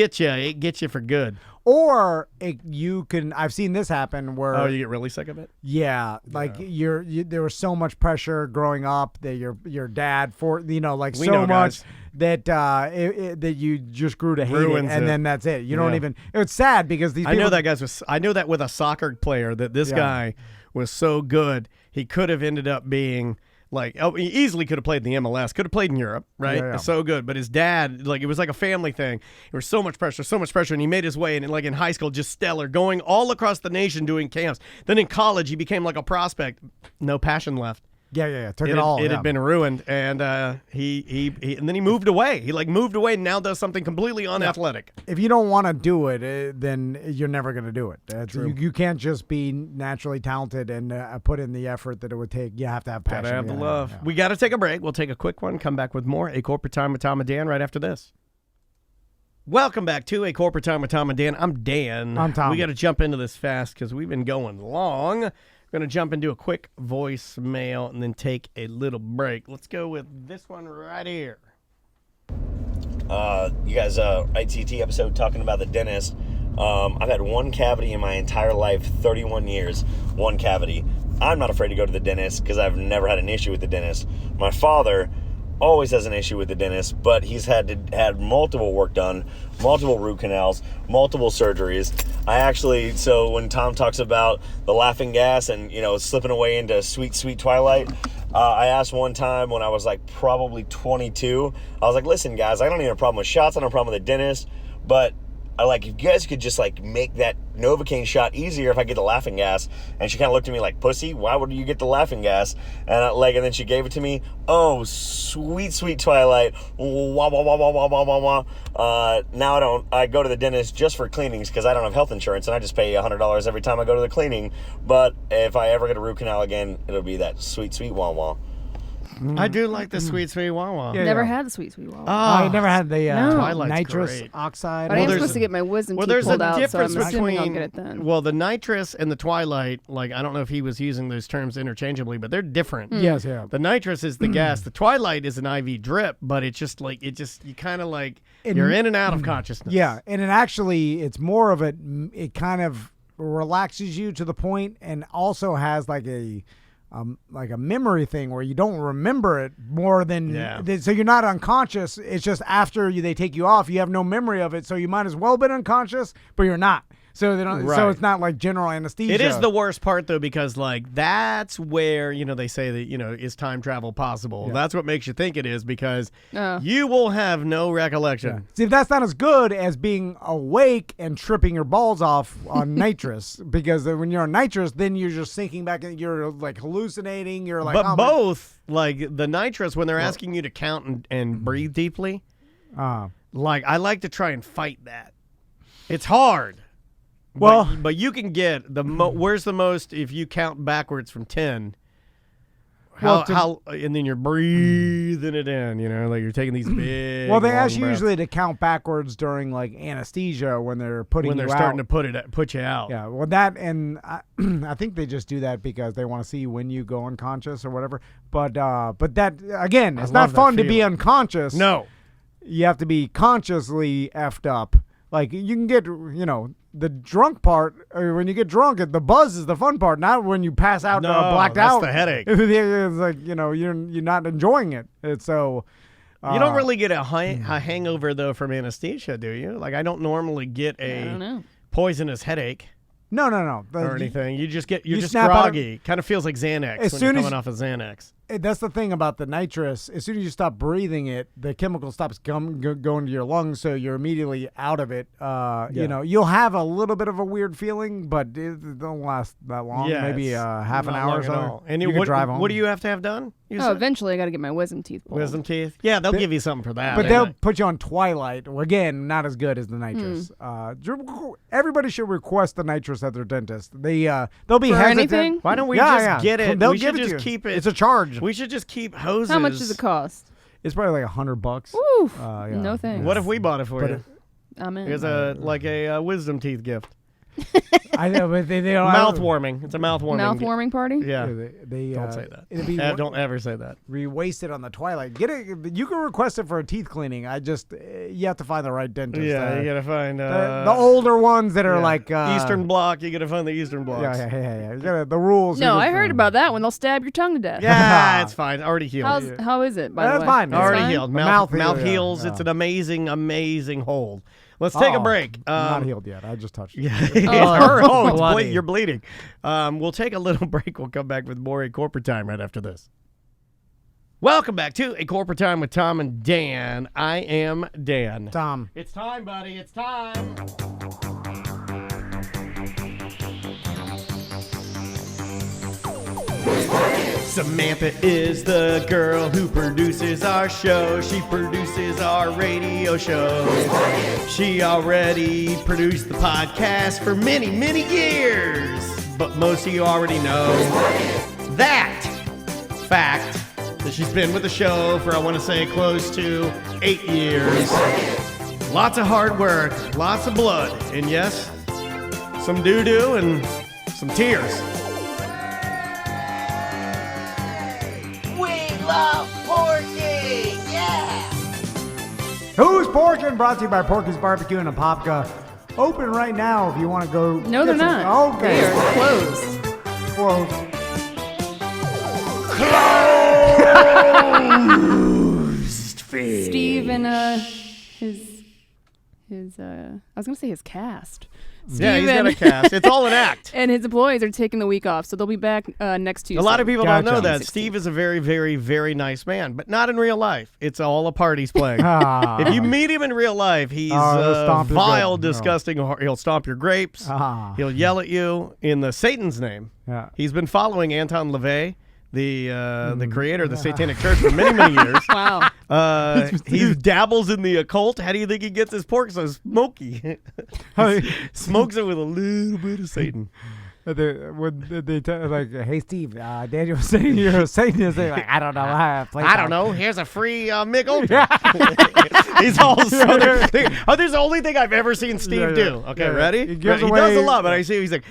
gets you for good. Or you can. I've seen this happen where you get really sick of it. Yeah, like there was so much pressure growing up that your dad like We so know, much guys. that that you just grew to hate Ruins it, and it. then that's it. You don't Yeah. even. It's sad because these. I people, know that I know that with a soccer player that this guy was so good he could have ended up being. Like, he easily could have played in the MLS, could have played in Europe, right? Yeah. So good. But his dad, like, it was like a family thing. There was so much pressure, and he made his way, and like in high school, just stellar, going all across the nation doing camps. Then in college, he became like a prospect. No passion left. Yeah. Took it all. It had been ruined, and he and then he moved away. He moved away and now does something completely unathletic. If you don't want to do it, then you're never going to do it. You can't just be naturally talented and put in the effort that it would take. You have to have passion. Gotta have the behind it. love. Yeah. We got to take a break. We'll take a quick one. Come back with more A Corporate Time with Tom and Dan right after this. Welcome back to A Corporate Time with Tom and Dan. I'm Dan. I'm Tom. We got to jump into this fast because we've been going long. We're going to jump into a quick voicemail and then take a little break. Let's go with this one right here. You guys, ITT episode talking about the dentist. I've had one cavity in my entire life, 31 years, one cavity. I'm not afraid to go to the dentist because I've never had an issue with the dentist. My father always has an issue with the dentist, but he's had multiple work done, multiple root canals, multiple surgeries. So when Tom talks about the laughing gas and, slipping away into sweet, sweet twilight, I asked one time when I was like probably 22, I was like, listen guys, I don't need a problem with shots, I don't have a problem with the dentist, but if you guys could just make that Novocaine shot easier if I get the laughing gas. And she kind of looked at me like, pussy, why would you get the laughing gas? And and then she gave it to me. Oh, sweet, sweet twilight. Wah, wah, wah, wah, wah, wah, wah, wah. Now I go to the dentist just for cleanings because I don't have health insurance and I just pay $100 every time I go to the cleaning. But if I ever get a root canal again, it'll be that sweet, sweet wah, wah. I do like the sweet, sweet wah-wah. Never had the sweet, sweet wah. I never had the Twilight's nitrous great. oxide. But I am supposed to get my wisdom teeth there's pulled a out, difference so I'm assuming I'll between get it then. Well, the nitrous and the Twilight, I don't know if he was using those terms interchangeably, but they're different. Yes, yeah. The nitrous is the gas. The Twilight is an IV drip, but it's just you kind of you're in and out of consciousness. Yeah, and it's more of it kind of relaxes you to the point and also has like a memory thing where you don't remember it more than so you're not unconscious. It's just after they take you off, you have no memory of it, so you might as well been unconscious, but you're not. So they don't. Right. So it's not like general anesthesia. It is the worst part though, because that's where they say that is time travel possible. Yeah. That's what makes you think it is, because you will have no recollection. Yeah. See, that's not as good as being awake and tripping your balls off on nitrous, because when you're on nitrous, then you're just sinking back and you're hallucinating. You're like, but both the nitrous when they're asking you to count and breathe deeply. I like to try and fight that. It's hard. Well, but you can get where's the most if you count backwards from 10. And then you're breathing it in, you're taking these big. Well, they long ask you breaths. usually to count backwards during anesthesia when they're putting starting to put you out. Yeah, well, that and I think they just do that because they want to see when you go unconscious or whatever. But that again, it's not fun to be unconscious. No, you have to be consciously effed up. Like you can get, the drunk part. When you get drunk, the buzz is the fun part, not when you pass out blacked out. That's the headache. It's like you're not enjoying it. It's so. You don't really get a hangover though from anesthesia, do you? I don't normally get a poisonous headache. No. Or anything. You're just snap groggy. Kind of feels like Xanax when you're coming off of Xanax. That's the thing about the nitrous. As soon as you stop breathing it, the chemical stops going to your lungs, so you're immediately out of it. You'll have a little bit of a weird feeling, but it don't last that long. Yeah, maybe half an not hour long or so. at all. And you can drive home. What do you have to have done? Eventually I got to get my wisdom teeth pulled. Wisdom teeth? Yeah, they'll give you something for that. But they'll put you on Twilight. Again, not as good as the nitrous. Everybody should request the nitrous at their dentist. They'll be for hesitant. anything? Why don't we just get it? They'll we give should it to just you. keep it. It's a charge. We should just keep hoses. How much does it cost? It's probably like $100. Oof. Yeah. No thanks. What if we bought it for you? I'm in. Here's a wisdom teeth gift. I know, but they don't. Mouth warming. It's a mouth warming. Mouth warming party? Yeah. They don't say that. Don't ever say that. We wasted on the Twilight. Get it. You can request it for a teeth cleaning. I just you have to find the right dentist. Yeah, you gotta find the older ones that are like Eastern Bloc. You gotta find the Eastern Blocks. Yeah. You gotta, the rules. No, I heard about that one. They'll stab your tongue to death. Yeah, it's fine. Already healed. How is it? By the That's way? fine. Already healed. Mouth healed, heals. yeah. It's an amazing hold. Let's take a break. Not healed yet. I just touched it. Yeah. You're bleeding. We'll take a little break. We'll come back with more A Corporate Time right after this. Welcome back to A Corporate Time with Tom and Dan. I am Dan. Tom. It's time, buddy. It's time. Samantha is the girl who produces our show. She produces our radio show. She already produced the podcast for many years. But most of you already know that fact that she's been with the show for, I want to say, close to 8 years. Lots of hard work, lots of blood, and yes, some doo-doo and some tears. Love Porky! Yeah! Who's Porkin'? Brought to you by Porky's Barbecue and Apopka. Open right now if you want to go. No, they're not. Okay. They are closed. Closed. Steve and his I was gonna say his cast. Yeah, he's got a cast. It's all an act. And his employees are taking the week off, so they'll be back next Tuesday. A lot of people don't know that. 16. Steve is a very nice man, but not in real life. It's all a part he's playing. If you meet him in real life, he's vile, disgusting. He'll stomp your grapes. He'll yell at you in the Satan's name. Yeah. He's been following Anton LaVey, the creator of the Satanic Church, for many years. Wow. He dabbles in the occult. How do you think he gets his pork so smoky? Smokes it with a little bit of Satan. When they tell, like, hey Steve, Daniel was saying you're a Satanist. They're like, I don't know. I don't know. Here's a free Mick Ultra. He's all southern. There's the only thing I've ever seen Steve do. Okay, ready? He does a lot, but I see he's like.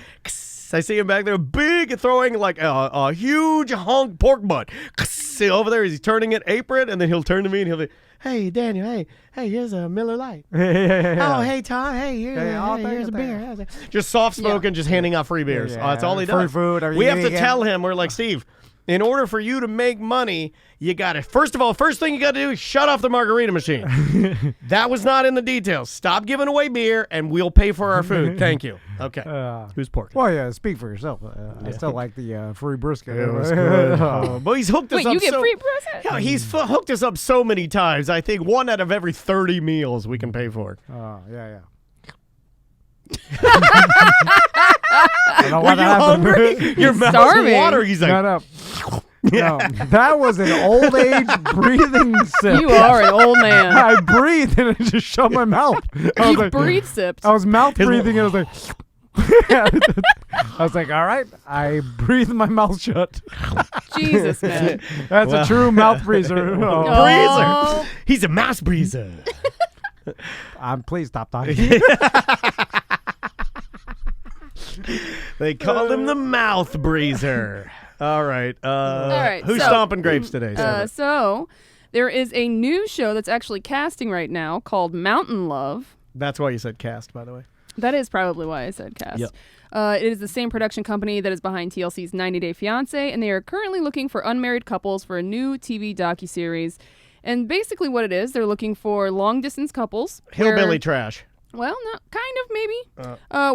I see him back there, big, throwing like a huge hunk pork butt. See over there, he's turning it apron, and then he'll turn to me and he'll be, "Hey, Daniel, hey, here's a Miller Lite. Oh, hey, Tom, here's a beer." Just soft spoken, just handing out free beers. That's all he does. Free food. We have to tell him, we're like, Steve, in order for you to make money, you got to, first thing you got to do is shut off the margarita machine. That was not in the details. Stop giving away beer, and we'll pay for our food. Thank you. Okay. Who's pork? Well, yeah, speak for yourself. I still like the free brisket. It was good. But he's hooked us up. Wait, you get free brisket? Yeah, he's hooked us up so many times. I think 1 out of every 30 meals we can pay for. Oh, yeah. Were you hungry? Your mouth's water. He's like, shut up. No, that was an old age breathing sip. You are an old man. I breathed and it just shut my mouth. You breathe sipped. I was mouth breathing and I was like, I was like, all right, I breathed my mouth shut. Jesus, man. That's a true mouth breather. Breezer. He's a mouse breezer. Please stop talking. They call him the mouth breezer. All right. Who's so, stomping grapes today? So there is a new show that's actually casting right now called Mountain Love. That's why you said cast, by the way. That is probably why I said cast. Yep. It is the same production company that is behind TLC's 90 Day Fiancé, and they are currently looking for unmarried couples for a new TV docuseries. And basically what it is, they're looking for long-distance couples. Hillbilly trash. Well, kind of, maybe.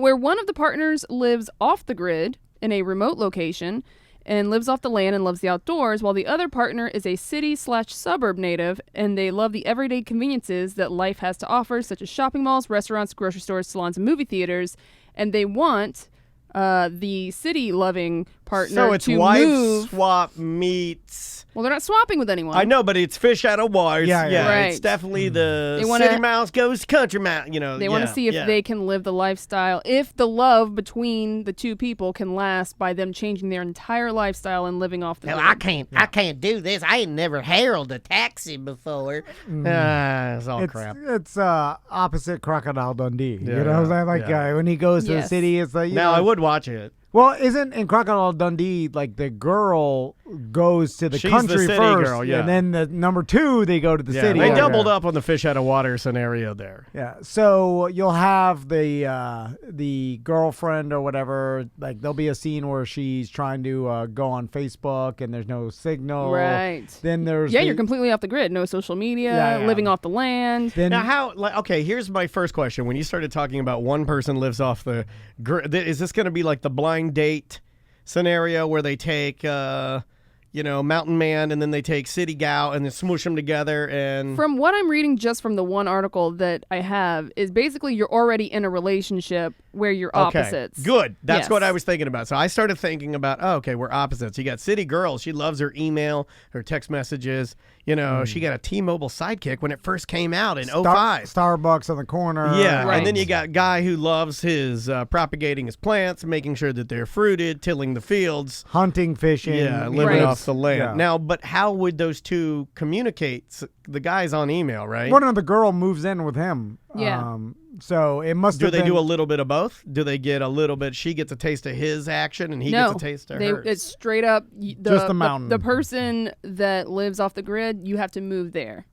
Where one of the partners lives off the grid in a remote location and lives off the land and loves the outdoors, while the other partner is a city/suburb native, and they love the everyday conveniences that life has to offer, such as shopping malls, restaurants, grocery stores, salons, and movie theaters, and they want the city-loving partner so it's to wife move. swap meets Well, they're not swapping with anyone. I know, but it's fish out of water. Yeah. Right. It's definitely the They wanna- city mouse goes country mouse. They want to see if they can live the lifestyle, if the love between the two people can last by them changing their entire lifestyle and living off the Hell, grid. I can't do this. I ain't never hailed a taxi before. It's all crap. It's opposite Crocodile Dundee. Yeah, you know what I'm saying? Like when he goes to the Yes. city, it's like Now I would watch it. Well, isn't in Crocodile Dundee like the girl goes to the She's country the city first, girl, yeah. and then the number 2 they go to the city. They Yeah. doubled up on the fish out of water scenario there. Yeah, so you'll have the girlfriend or whatever. Like there'll be a scene where she's trying to go on Facebook and there's no signal. Right. Then there's You're completely off the grid. No social media, Yeah. living off the land. Then Now, how? Like, okay, here's my first question. When you started talking about one person lives off the grid, is this going to be like the blind date scenario where they take, Mountain Man and then they take City Gal and then smoosh them together and From what I'm reading just from the one article that I have is basically you're already in a relationship where you're opposites. Good. That's Yes. what I was thinking about. So I started thinking about, we're opposites. You got City Girl. She loves her email, her text messages. She got a T-Mobile Sidekick when it first came out in 05. Starbucks on the corner. Yeah, Right. and then you got guy who loves his propagating his plants, making sure that they're fruited, tilling the fields. hunting, fishing. Yeah, living Right. off the land. Yeah. Now, but how would those two communicate? The guy's on email, right? One of the girl moves in with him. Yeah. So it must Do have they been, do a little bit of both? Do they get a little bit? She gets a taste of his action, and he No, gets a taste of they, hers. it's straight up Just the mountain. The person that lives off the grid, you have to move there.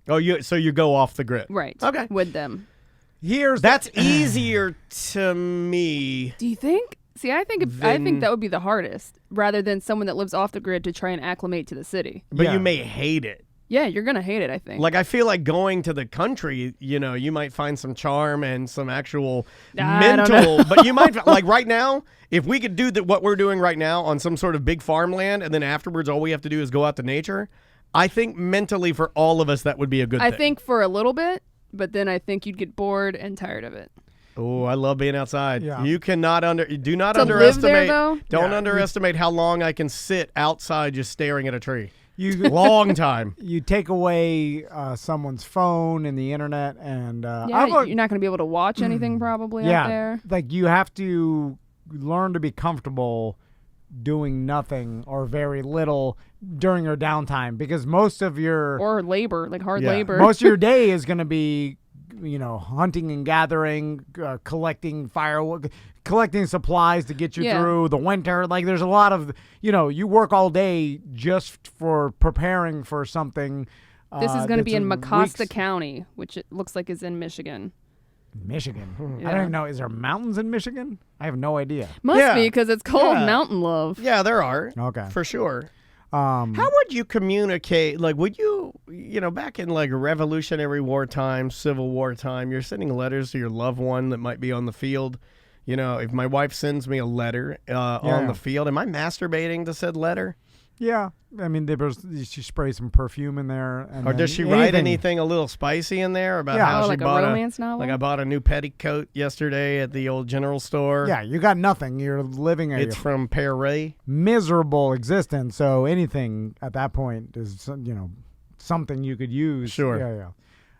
So you go off the grid, Right. Okay. With them. That's easier to me. Do you think? See, I think that would be the hardest, rather than someone that lives off the grid to try and acclimate to the city. But Yeah. you may hate it. Yeah, you're gonna hate it. I think. Like, I feel like going to the country, you might find some charm and some actual I don't mental. But you might, like right now, if we could do what we're doing right now on some sort of big farmland, and then afterwards all we have to do is go out to nature, I think mentally for all of us that would be a good thing. I think for a little bit, but then I think you'd get bored and tired of it. Oh, I love being outside. Yeah. You cannot do not To live underestimate. there, though? Don't Yeah. underestimate how long I can sit outside just staring at a tree. You Long time. you take away someone's phone and the internet, and Yeah, you're not gonna be able to watch anything probably out there. like you have to learn to be comfortable doing nothing or very little during your downtime, because most of your Or labor, like hard labor. most of your day is going to be hunting and gathering, collecting firewood, collecting supplies to get you Yeah. through the winter. Like there's a lot of you work all day just for preparing for something. This is going to that's be in Mecosta weeks- County, which it looks like is in Michigan. Michigan. I Yeah. don't even know. Is there mountains in Michigan? I have no idea. Must Yeah. be because it's called Yeah. Mountain Love. Yeah, there are. Okay. For sure. How would you communicate? Like, would you, back in like Revolutionary War time, Civil War time, you're sending letters to your loved one that might be on the field. If my wife sends me a letter on the field, am I masturbating to said letter? Yeah, I mean, she sprays some perfume in there, and Or then does she write anything a little spicy in there about Yeah. how Oh, she like a bought romance novel? Like, I bought a new petticoat yesterday at the old general store. Yeah, you got nothing. You're living a It's from Perret. miserable existence. So anything at that point is, something you could use. Sure. Yeah.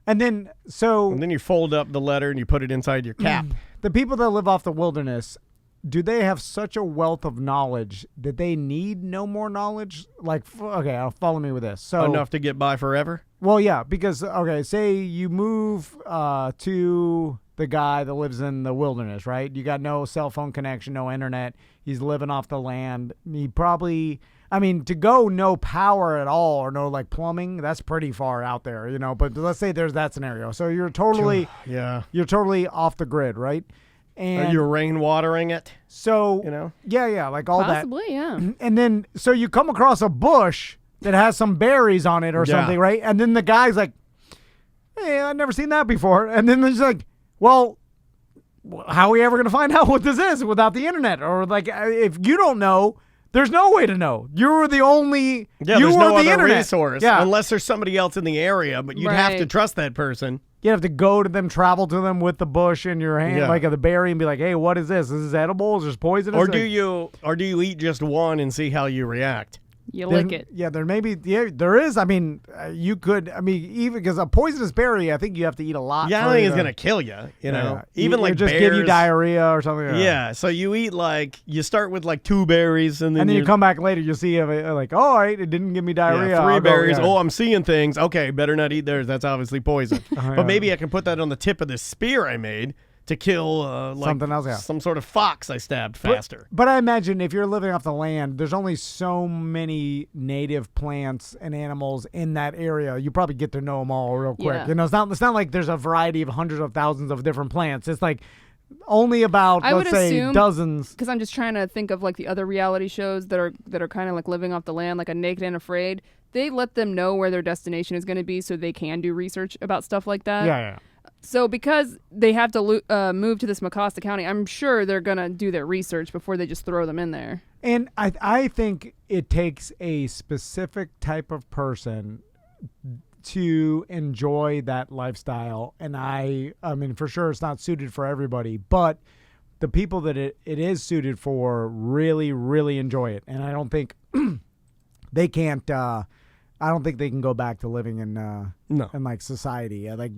And then, And then you fold up the letter and you put it inside your cap. the people that live off the wilderness, do they have such a wealth of knowledge that they need no more knowledge? Like, okay, follow me with this. So Enough to get by forever? Well, yeah, because, say you move to the guy that lives in the wilderness, right? You got no cell phone connection, no internet. He's living off the land. He probably, to go no power at all or no, plumbing, that's pretty far out there, But let's say there's that scenario. So you're totally off the grid, right? And Are you rain watering it? So, yeah, like all Possibly, yeah. And then, so you come across a bush that has some berries on it or something, right? And then the guy's like, hey, I've never seen that before. And then he's like, well, how are we ever going to find out what this is without the internet? Or if you don't know, there's no way to know. You're the only, Yeah, you there's are no the other internet. resource. Yeah. Unless there's somebody else in the area, but you'd have to Right. trust that person. You have to go to them, travel to them with the bush in your hand, Yeah. like the berry, and be like, hey, what is this? Is this edible? Is this poisonous? Or do you eat just one and see how you react? You lick it. Yeah, there may be. Yeah, there is. I mean, you could. I mean, even because a poisonous berry, I think you have to eat a lot. Yeah, I don't think it's gonna kill you. You know, even like just bears, give you diarrhea or something. Yeah. So you eat you start with like 2 berries, and then you come back later. You see, like, all right, it didn't give me diarrhea. 3 berries. Oh, I'm seeing things. Okay, better not eat theirs. That's obviously poison. But maybe I can put that on the tip of this spear I made to kill something else, some sort of fox I stabbed faster. But I imagine if you're living off the land, there's only so many native plants and animals in that area. You probably get to know them all real quick. Yeah. You know, it's not like there's a variety of hundreds of thousands of different plants. It's like only about, let's say, dozens. Because I'm just trying to think of like the other reality shows that are kind of like living off the land, like a Naked and Afraid. They let them know where their destination is going to be so they can do research about stuff like that. Yeah. So because they have to move to this Mecosta County, I'm sure they're going to do their research before they just throw them in there. And I think it takes a specific type of person to enjoy that lifestyle. And I mean, for sure, it's not suited for everybody. But the people that it is suited for really, really enjoy it. And I don't think they can't I don't think they can go back to living in like society. Like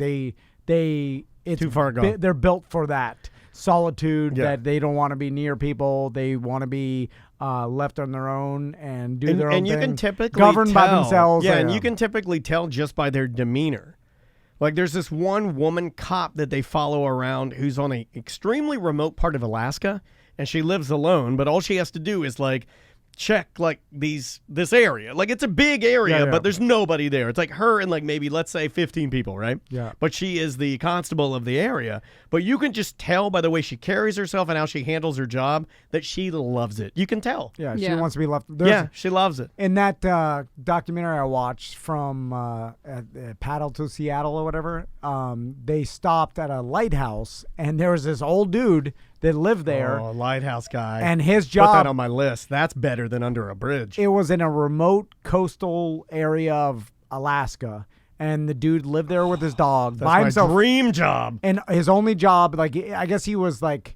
it's too far gone. They're built for that solitude, that they don't want to be near people. They want to be left on their own and do their own and thing. you can typically govern by tell. themselves. Yeah, and you can typically tell just by their demeanor. Like there's this one woman cop that they follow around who's on an extremely remote part of Alaska, and she lives alone, but all she has to do is like check like this area. Like it's a big area, but there's nobody there. It's like her and like maybe let's say 15 people, right? Yeah. But she is the constable of the area. But you can just tell by the way she carries herself and how she handles her job that she loves it. You can tell. Yeah, she wants to be left. She loves it. In that documentary I watched from Paddle to Seattle or whatever, they stopped at a lighthouse and there was this old dude that lived there. Oh, lighthouse guy. And his job. Put that on my list. That's better than under a bridge. It was in a remote coastal area of Alaska. And the dude lived there with his dog by himself. My dream job. And his only job, like, I guess he was like,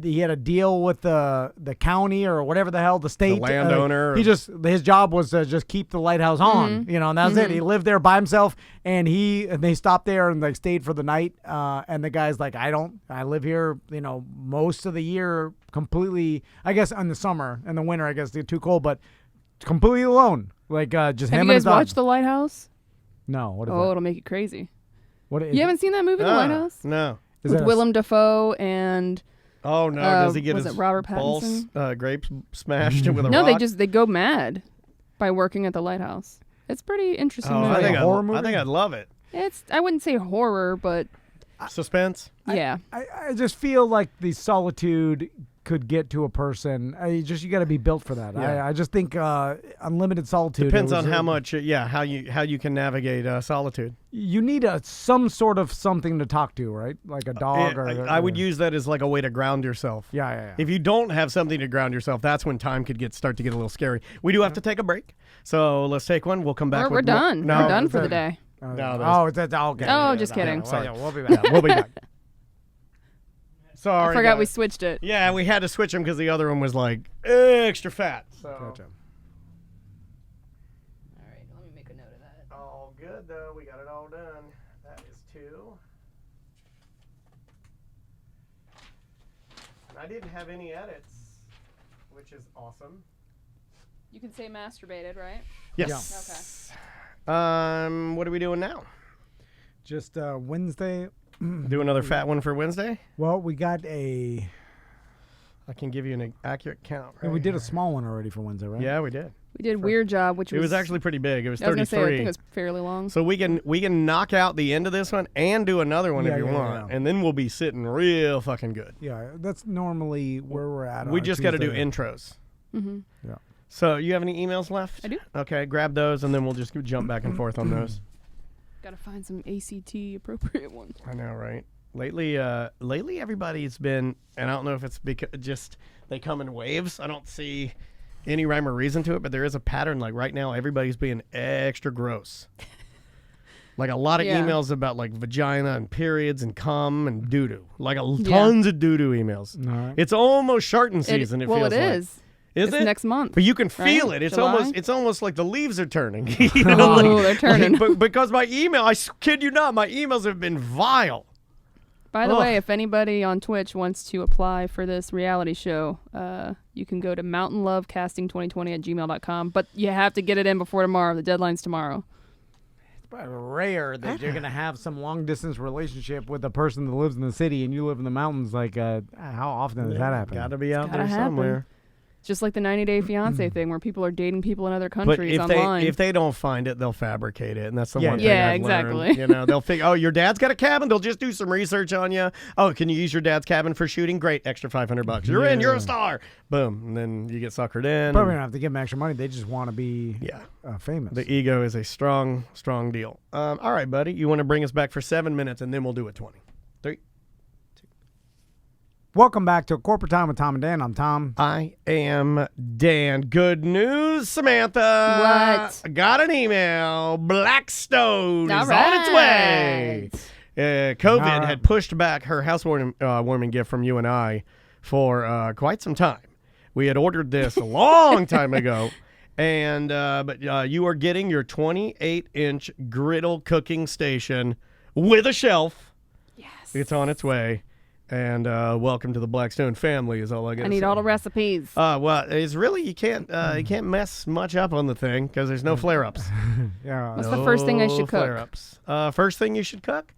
he had a deal with the county or whatever the hell, the state. The landowner. His job was to just keep the lighthouse on, you know, and that's it. He lived there by himself, and they stopped there and like stayed for the night. And the guy's like, I live here, you know, most of the year completely, I guess in the summer and the winter, I guess they're too cold, but completely alone. Like, just him and his Have you guys dog. watched The Lighthouse? No. What is that? that? It'll make you crazy. What? You haven't seen that movie, The Lighthouse? No. With Willem Dafoe and... Oh no! Does he get was his it Robert balls Pattinson? grapes smashed with a No, rock? they go mad by working at the lighthouse. It's pretty interesting. Oh, movie. I think I'd love it. I wouldn't say horror, but suspense. Yeah. I just feel like the solitude could get to a person. You got to be built for that. Yeah. I just think unlimited solitude Depends on how much. How you can navigate solitude. You need some sort of something to talk to, right? Like a dog. I would use that as like a way to ground yourself. Yeah. If you don't have something to ground yourself, that's when time could start to get a little scary. We do have to take a break, so let's take one. We'll come back. We're done. No, we're done for the day. Okay. Oh, just kidding. Sorry. We'll be back. We'll be back. Sorry, I forgot guys. we switched it. Yeah, we had to switch them because the other one was like extra fat. So. Gotcha. All right, let me make a note of that. All good though. We got it all done. That is 2. And I didn't have any edits, which is awesome. You can say masturbated, right? Yes. What are we doing now? Just Wednesday. Do another fat one for Wednesday? Well, we got I can give you an accurate count. Right, we did a small one already for Wednesday, right? Yeah, we did. We did Wierd Job, which was actually pretty big. It was 33. I was gonna say, I think it was fairly long. So we can knock out the end of this one and do another one if you want, and then we'll be sitting real fucking good. Yeah, that's normally where we're at. We just got to do intros. Mm-hmm. Yeah. So you have any emails left? I do. Okay, grab those, and then we'll just jump back and forth on those. Got to find some ACT appropriate ones. I know, right? Lately, everybody's been, and I don't know if it's because just they come in waves. I don't see any rhyme or reason to it, but there is a pattern. Like right now, everybody's being extra gross. Like a lot of emails about like vagina and periods and cum and doo-doo. Like tons of doo-doo emails. Right. It's almost sharting season. It feels it like. is. Is it's it next month? But you can feel right? it. It's July? almost like the leaves are turning. They're turning. But because my email, I kid you not, my emails have been vile. By the way, if anybody on Twitch wants to apply for this reality show, you can go to mountainlovecasting2020@gmail.com. But you have to get it in before tomorrow. The deadline's tomorrow. It's probably rare that you're going to have some long-distance relationship with a person that lives in the city and you live in the mountains. Like, how often does that happen? Got to be out there happen. somewhere. It's just like the 90-Day Fiancé thing where people are dating people in other countries But online. if they don't find it, they'll fabricate it, and that's the one thing Yeah, I've exactly. learned. They'll think, oh, your dad's got a cabin. They'll just do some research on you. Oh, can you use your dad's cabin for shooting? Great, extra $500. You're in. You're a star. Boom, and then you get suckered in. Probably don't have to give them extra money. They just want to be famous. The ego is a strong, strong deal. All right, buddy, you want to bring us back for 7 minutes, and then we'll do it 20. 3. Welcome back to Corporate Time with Tom and Dan. I'm Tom. I am Dan. Good news, Samantha. What? I got an email. Blackstone All is on its way. COVID right. had pushed back her housewarming gift from you and I for quite some time. We had ordered this a long time ago, and but you are getting your 28-inch griddle cooking station with a shelf. Yes. It's on its way. And welcome to the Blackstone family is all I got. I need all the recipes. Well, it's really you can't mess much up on the thing because there's no flare-ups. Yeah. What's the first thing I should cook? Flare-ups. First thing you should cook?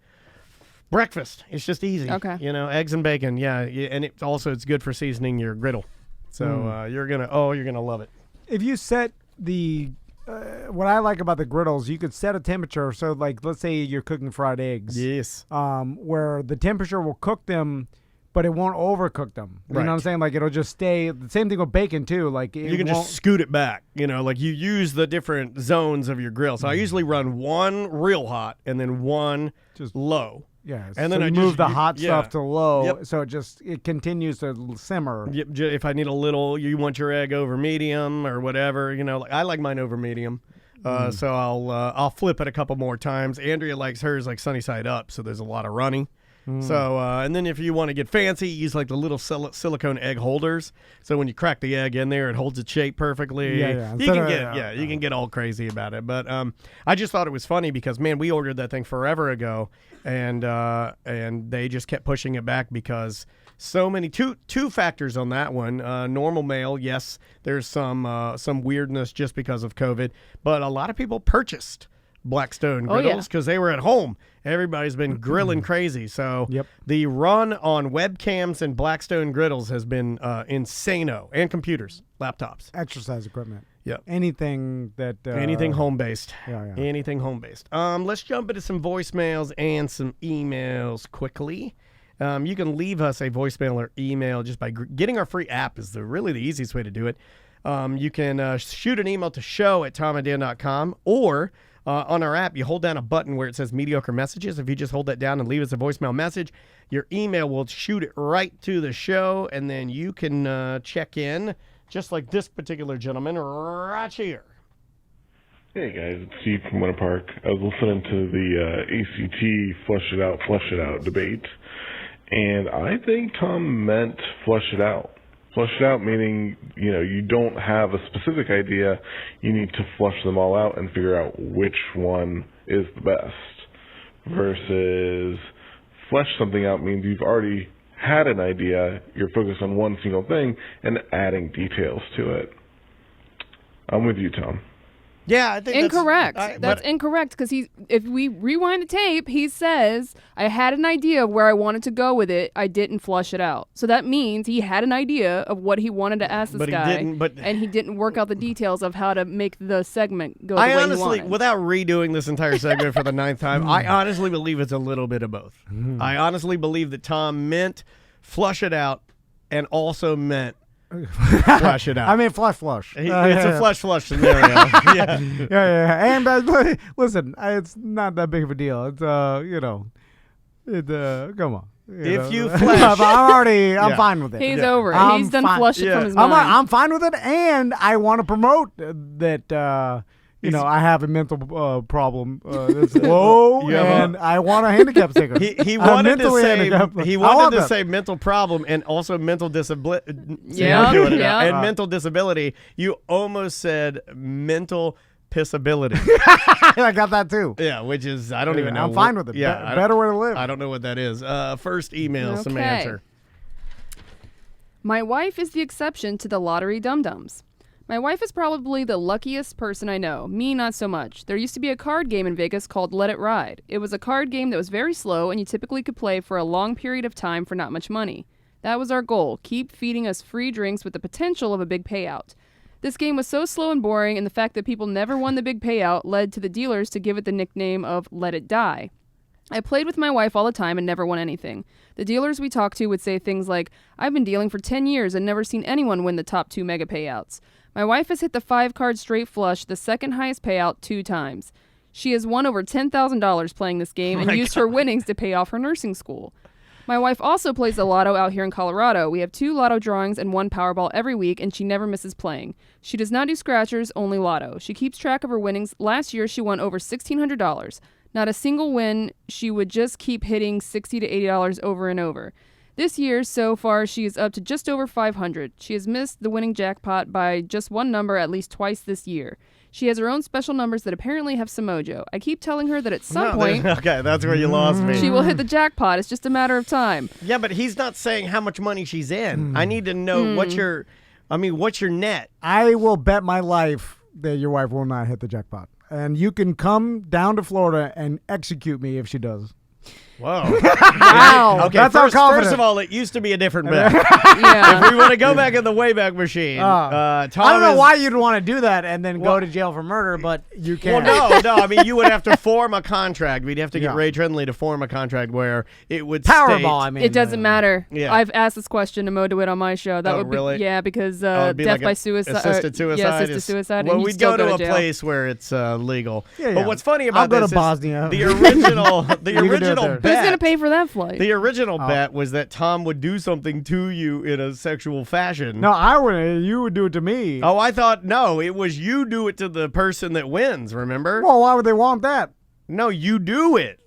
Breakfast. It's just easy. Okay. Eggs and bacon. Yeah, and it's good for seasoning your griddle. So you're gonna love it. If you set the what I like about the griddles, you could set a temperature. So, like, let's say you're cooking fried eggs. Yes. Where the temperature will cook them, but it won't overcook them. You know what I'm Right. saying? Like, it'll just stay. The same thing with bacon, too. Like, You can just scoot it back. Like you use the different zones of your grill. So I usually run one real hot and then one just low. Yeah, and so then you I move just the hot yeah. stuff to low, Yep. so it continues to simmer. Yep, if I need a little, you want your egg over medium or whatever, like I like mine over medium. So I'll flip it a couple more times. Andrea likes hers like sunny side up, so there's a lot of running. So and then if you want to get fancy, use like the little silicone egg holders. So when you crack the egg in there, it holds its shape perfectly. Yeah. You can get all crazy about it. But I just thought it was funny because man, we ordered that thing forever ago, and they just kept pushing it back because so many two factors on that one. Normal mail, yes, there's some weirdness just because of COVID, but a lot of people purchased Blackstone griddles because they were at home. Everybody's been grilling crazy. So the run on webcams and Blackstone griddles has been insano, and computers, laptops, Exercise equipment. Yep. Anything that anything home based. Yeah. Anything home based. Let's jump into some voicemails and some emails quickly. You can leave us a voicemail or email just by getting our free app is really the easiest way to do it. You can shoot an email to show@tomandan.com, or on our app, you hold down a button where it says mediocre messages. If you just hold that down and leave us a voicemail message, your email will shoot it right to the show, and then you can check in just like this particular gentleman right here. Hey guys, it's Steve from Winter Park. I was listening to the ACT flush it out debate, and I think Tom meant flush it out. Flush it out meaning, you don't have a specific idea. You need to flush them all out and figure out which one is the best. Versus flesh something out means you've already had an idea, you're focused on one single thing and adding details to it. I'm with you, Tom. Yeah, I think incorrect. That's incorrect because if we rewind the tape, he says, I had an idea of where I wanted to go with it. I didn't flush it out. So that means he had an idea of what he wanted to ask this guy. And he didn't work out the details of how to make the segment go the way he wanted. Without redoing this entire segment for the 9th time, I honestly believe it's a little bit of both. I honestly believe that Tom meant flush it out and also meant flush it out. I mean, flush. It's a flush scenario. Yeah. And listen, it's not that big of a deal. It's come on. You flush, I'm fine with it. He's over it. He's done flushed it from his mind. I'm fine with it, and I want to promote that. I have a mental problem. Whoa, and I want a handicap sticker. He wanted to say mental problem and also mental disability. And mental disability. You almost said mental pissability. I got that too. Yeah, which is I don't even know. I'm fine with it. Yeah, better way to live. I don't know what that is. First email, some answer. My wife is the exception to the lottery dum-dums. My wife is probably the luckiest person I know. Me, not so much. There used to be a card game in Vegas called Let It Ride. It was a card game that was very slow, and you typically could play for a long period of time for not much money. That was our goal, keep feeding us free drinks with the potential of a big payout. This game was so slow and boring, and the fact that people never won the big payout led to the dealers to give it the nickname of Let It Die. I played with my wife all the time and never won anything. The dealers we talked to would say things like, I've been dealing for 10 years and never seen anyone win the top 2 mega payouts. My wife has hit the 5-card straight flush, the second highest payout, 2 times. She has won over $10,000 playing this game and used her winnings to pay off her nursing school. My wife also plays the lotto out here in Colorado. We have 2 lotto drawings and 1 Powerball every week, and she never misses playing. She does not do scratchers, only lotto. She keeps track of her winnings. Last year, she won over $1,600. Not a single win. She would just keep hitting $60 to $80 over and over. This year, so far, she is up to just over $500. She has missed the winning jackpot by just 1 number at least twice this year. She has her own special numbers that apparently have some mojo. I keep telling her that at some point... Okay, that's where you lost me. She will hit the jackpot. It's just a matter of time. Yeah, but he's not saying how much money she's in. I need to know what's your net? I will bet my life that your wife will not hit the jackpot. And you can come down to Florida and execute me if she does. Whoa. Wow. Okay, that's first of all, it used to be a different bet. If we want to go back in the Wayback Machine, Tom I don't know why you'd want to do that and then go to jail for murder, but you can. Well, no. I mean, you would have to form a contract. We'd have to get Ray Trindley to form a contract where it would Powerball, I mean. It doesn't matter. Yeah. I've asked this question to Mo DeWitt on my show. That would be, really? Yeah, because It'd be death like by suicide. Assisted suicide. Yeah, assisted suicide. Well, and we'd still go to a jail. place where it's legal. Yeah, But what's funny about I'll go this to Bosnia. is the original Who's going to pay for that flight? The original bet was that Tom would do something to you in a sexual fashion. No, I would. You would do it to me. Oh, I thought, no, it was you do it to the person that wins, remember? Well, why would they want that? No, you do it.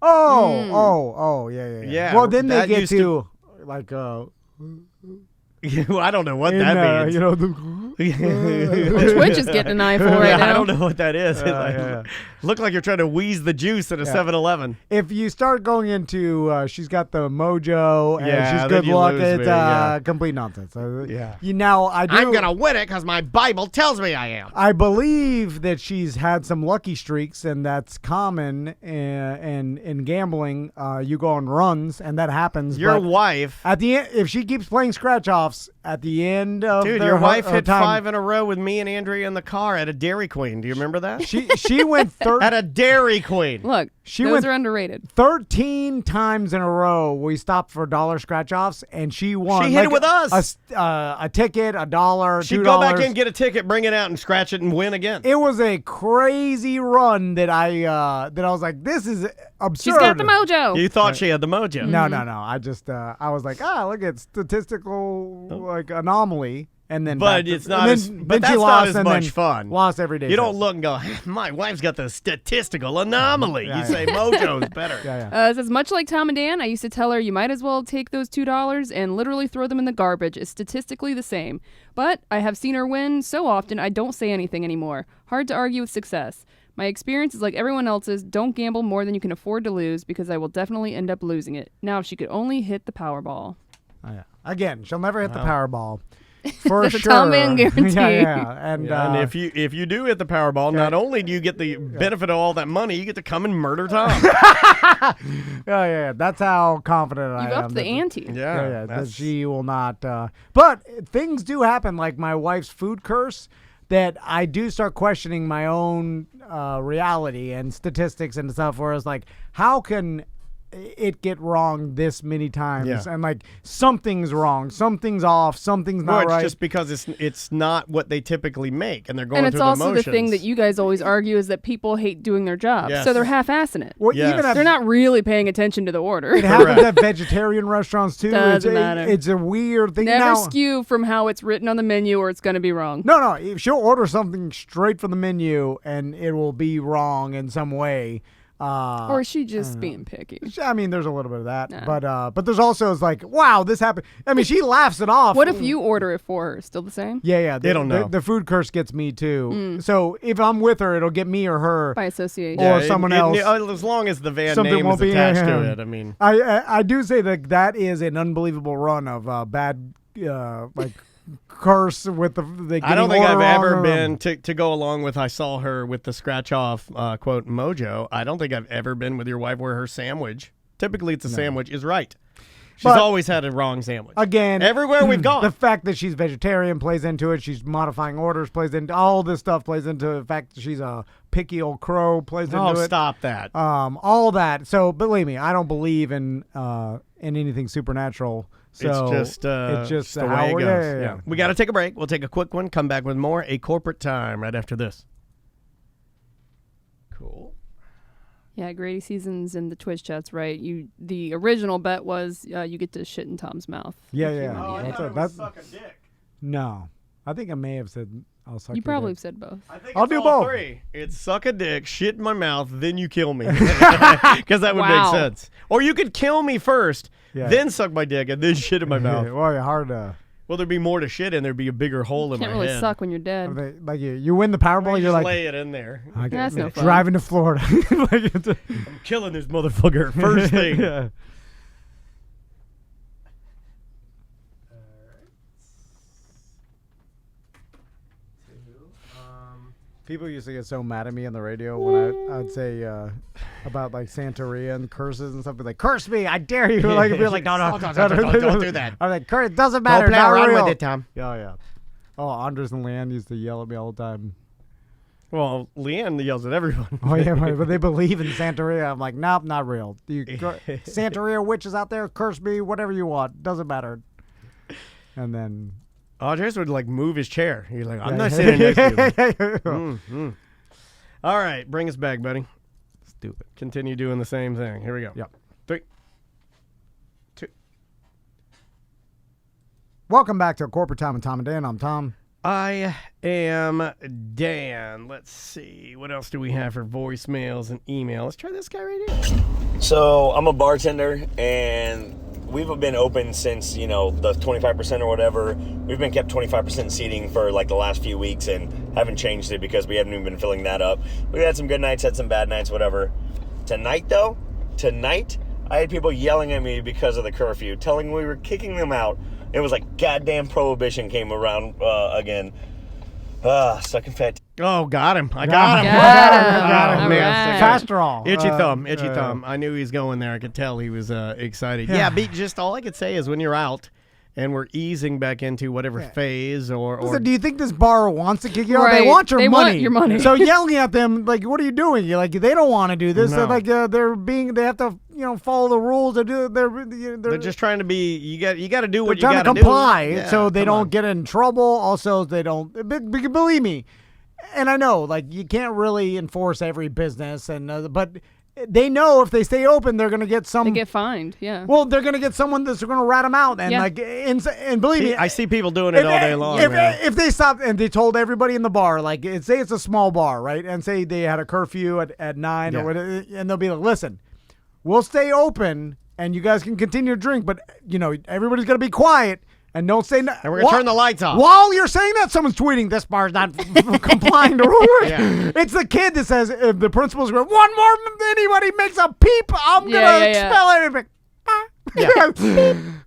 Yeah. Well, then they get to like, I don't know what that means. You know, Twitch is getting an eye for right now. I don't know what that is. Look like you're trying to wheeze the juice at a 7-Eleven. If you start going into, she's got the mojo and she's then good you luck, lose it's complete nonsense. I'm gonna win it because my Bible tells me I am. I believe that she's had some lucky streaks, and that's common in gambling. You go on runs, and that happens. Your wife, at the end, if she keeps playing scratch offs at the end of your wife hit time, 5 in a row with me and Andrea in the car at a Dairy Queen. Do you remember that? She went at a Dairy Queen. Look, those are underrated. 13 times in a row we stopped for dollar scratch offs, and she won. She hit it with us. A ticket, $1, She'd $2. go back in, get a ticket, bring it out, and scratch it and win again. It was a crazy run that I was like, this is absurd. She's got the mojo. You thought she had the mojo. No. I just I was like, look at statistical like anomaly. And then, but it's not. But that's not as much fun. Lost every day. You don't look and go, my wife's got the statistical anomaly. You say mojo's better. It says, much like Tom and Dan, I used to tell her you might as well take those $2 and literally throw them in the garbage. It's statistically the same. But I have seen her win so often I don't say anything anymore. Hard to argue with success. My experience is like everyone else's. Don't gamble more than you can afford to lose because I will definitely end up losing it. Now, if she could only hit the Powerball. Again, she'll never hit the Powerball. For That's sure. a Tom Man guarantee. And if you do hit the Powerball, not only do you get the benefit of all that money, you get to come and murder Tom. That's how confident I am. You've upped the ante. That she will not. But things do happen, like my wife's food curse, that I do start questioning my own reality and statistics and stuff. Where it's like, how can it get wrong this many times, Yeah. and like something's wrong, something's off, something's Well, not it's right. just because it's not what they typically make, and they're going And it's through also the motions. the thing that you guys always argue is that people hate doing their job, Yes. so they're half-assing it. Well, even at- they're not really paying attention to the order. It happens at vegetarian restaurants too. Doesn't matter. It's a weird thing. Never now, skew from how it's written on the menu, or it's going to be wrong. No. She'll order something straight from the menu, and it will be wrong in some way. Or is she just being picky? I mean, there's a little bit of that, but there's also it's like, wow, this happened. I mean, she laughs it off. What if you order it for her? Still the same? Yeah. They don't know. The food curse gets me too. So if I'm with her, it'll get me or her By association. or someone else. As long as the van Something name won't is be attached to it. I mean, I do say that is an unbelievable run of bad like curse with the. I don't think I've ever wrong. been to go along with. I saw her with the scratch off quote mojo. I don't think I've ever been with your wife where her sandwich, typically it's a sandwich, is right. She's But- always had a wrong sandwich. Again, everywhere we've gone. The fact that she's vegetarian plays into it. She's modifying orders plays into all this stuff plays into the fact that she's a picky old crow plays into it. Stop that. All that. So believe me, I don't believe in anything supernatural. So it's just the way it how- goes. yeah. We got to take a break. We'll take a quick one. Come back with more. A corporate time right after this. Cool. Yeah, Grady Seasons in the Twitch chat's right. The original bet was you get to shit in Tom's mouth. Yeah. Oh, That's suck a dick. no. I think I may have said I'll suck. You your probably dick. have said both. I think I'll it's do all both. three. It's suck a dick, shit in my mouth, then you kill me. Because that would Wow. make sense. Or you could kill me first, Yeah. then suck my dick, and then shit in my mouth. Well, you're hard to. Well, there'd be more to shit in. There'd be a bigger hole in Can't my really head. suck when you're dead. Like you win the Powerball, You you're just like, lay it in there. okay, That's no fun. driving to Florida. Like, it's a- I'm killing this motherfucker first thing. Yeah. People used to get so mad at me on the radio when I'd say about like Santeria and curses and stuff. Be like, curse me, I dare you. Like, be like, no, Don't do that. I'm like, curse, it doesn't matter. Don't play not around real. with it, Tom. Yeah. Oh, Andres and Leanne used to yell at me all the time. Well, Leanne yells at everyone. Oh yeah, but they believe in Santeria. I'm like, nope, not real. Santeria witches out there, curse me, whatever you want, doesn't matter. And then Andres would like move his chair. He's like, I'm not sitting next to you. All right, bring us back, buddy. Stupid. Continue doing the same thing. Here we go. Yep. 3, 2. Welcome back to Corporate Time with Tom and Dan. I'm Tom. I am Dan. Let's see. What else do we have for voicemails and email? Let's try this guy right here. So I'm a bartender, and we've been open since, the 25% or whatever. We've been kept 25% seating for like the last few weeks and haven't changed it because we haven't even been filling that up. We've had some good nights, had some bad nights, whatever. Tonight, I had people yelling at me because of the curfew, telling me we were kicking them out. It was like goddamn prohibition came around again. Sucking fat. Oh, got him. I got him. Got him. Oh, man. Castrol. Itchy thumb. I knew he was going there. I could tell he was excited. Yeah, just all I could say is when you're out and we're easing back into whatever phase or Listen, do you think this bar wants to kick you out? Right. They want your They money. want your money. So yelling at them, like, what are you doing? You're like, they don't want to do this. No. They have to, follow the rules. they're just trying to be. You got to do They're what you trying got to do. comply, Yeah, so they come don't on. get in trouble. Also, they don't. Believe me, and I know, like, you can't really enforce every business, but they know if they stay open, they're going to get some. They get fined, yeah. Well, they're going to get someone that's going to rat them out, and Yeah. and believe me, I see people doing it all day long. man. if they stopped and they told everybody in the bar, like, say it's a small bar, right, and say they had a curfew at 9 or whatever, and they'll be like, listen, we'll stay open and you guys can continue to drink, but everybody's going to be quiet. And don't say no. And we're going to turn the lights off. While you're saying that, someone's tweeting, this bar's not complying to rules. Yeah. It's the kid that says, if the principal's going, one more, anybody makes a peep, I'm going to expel it.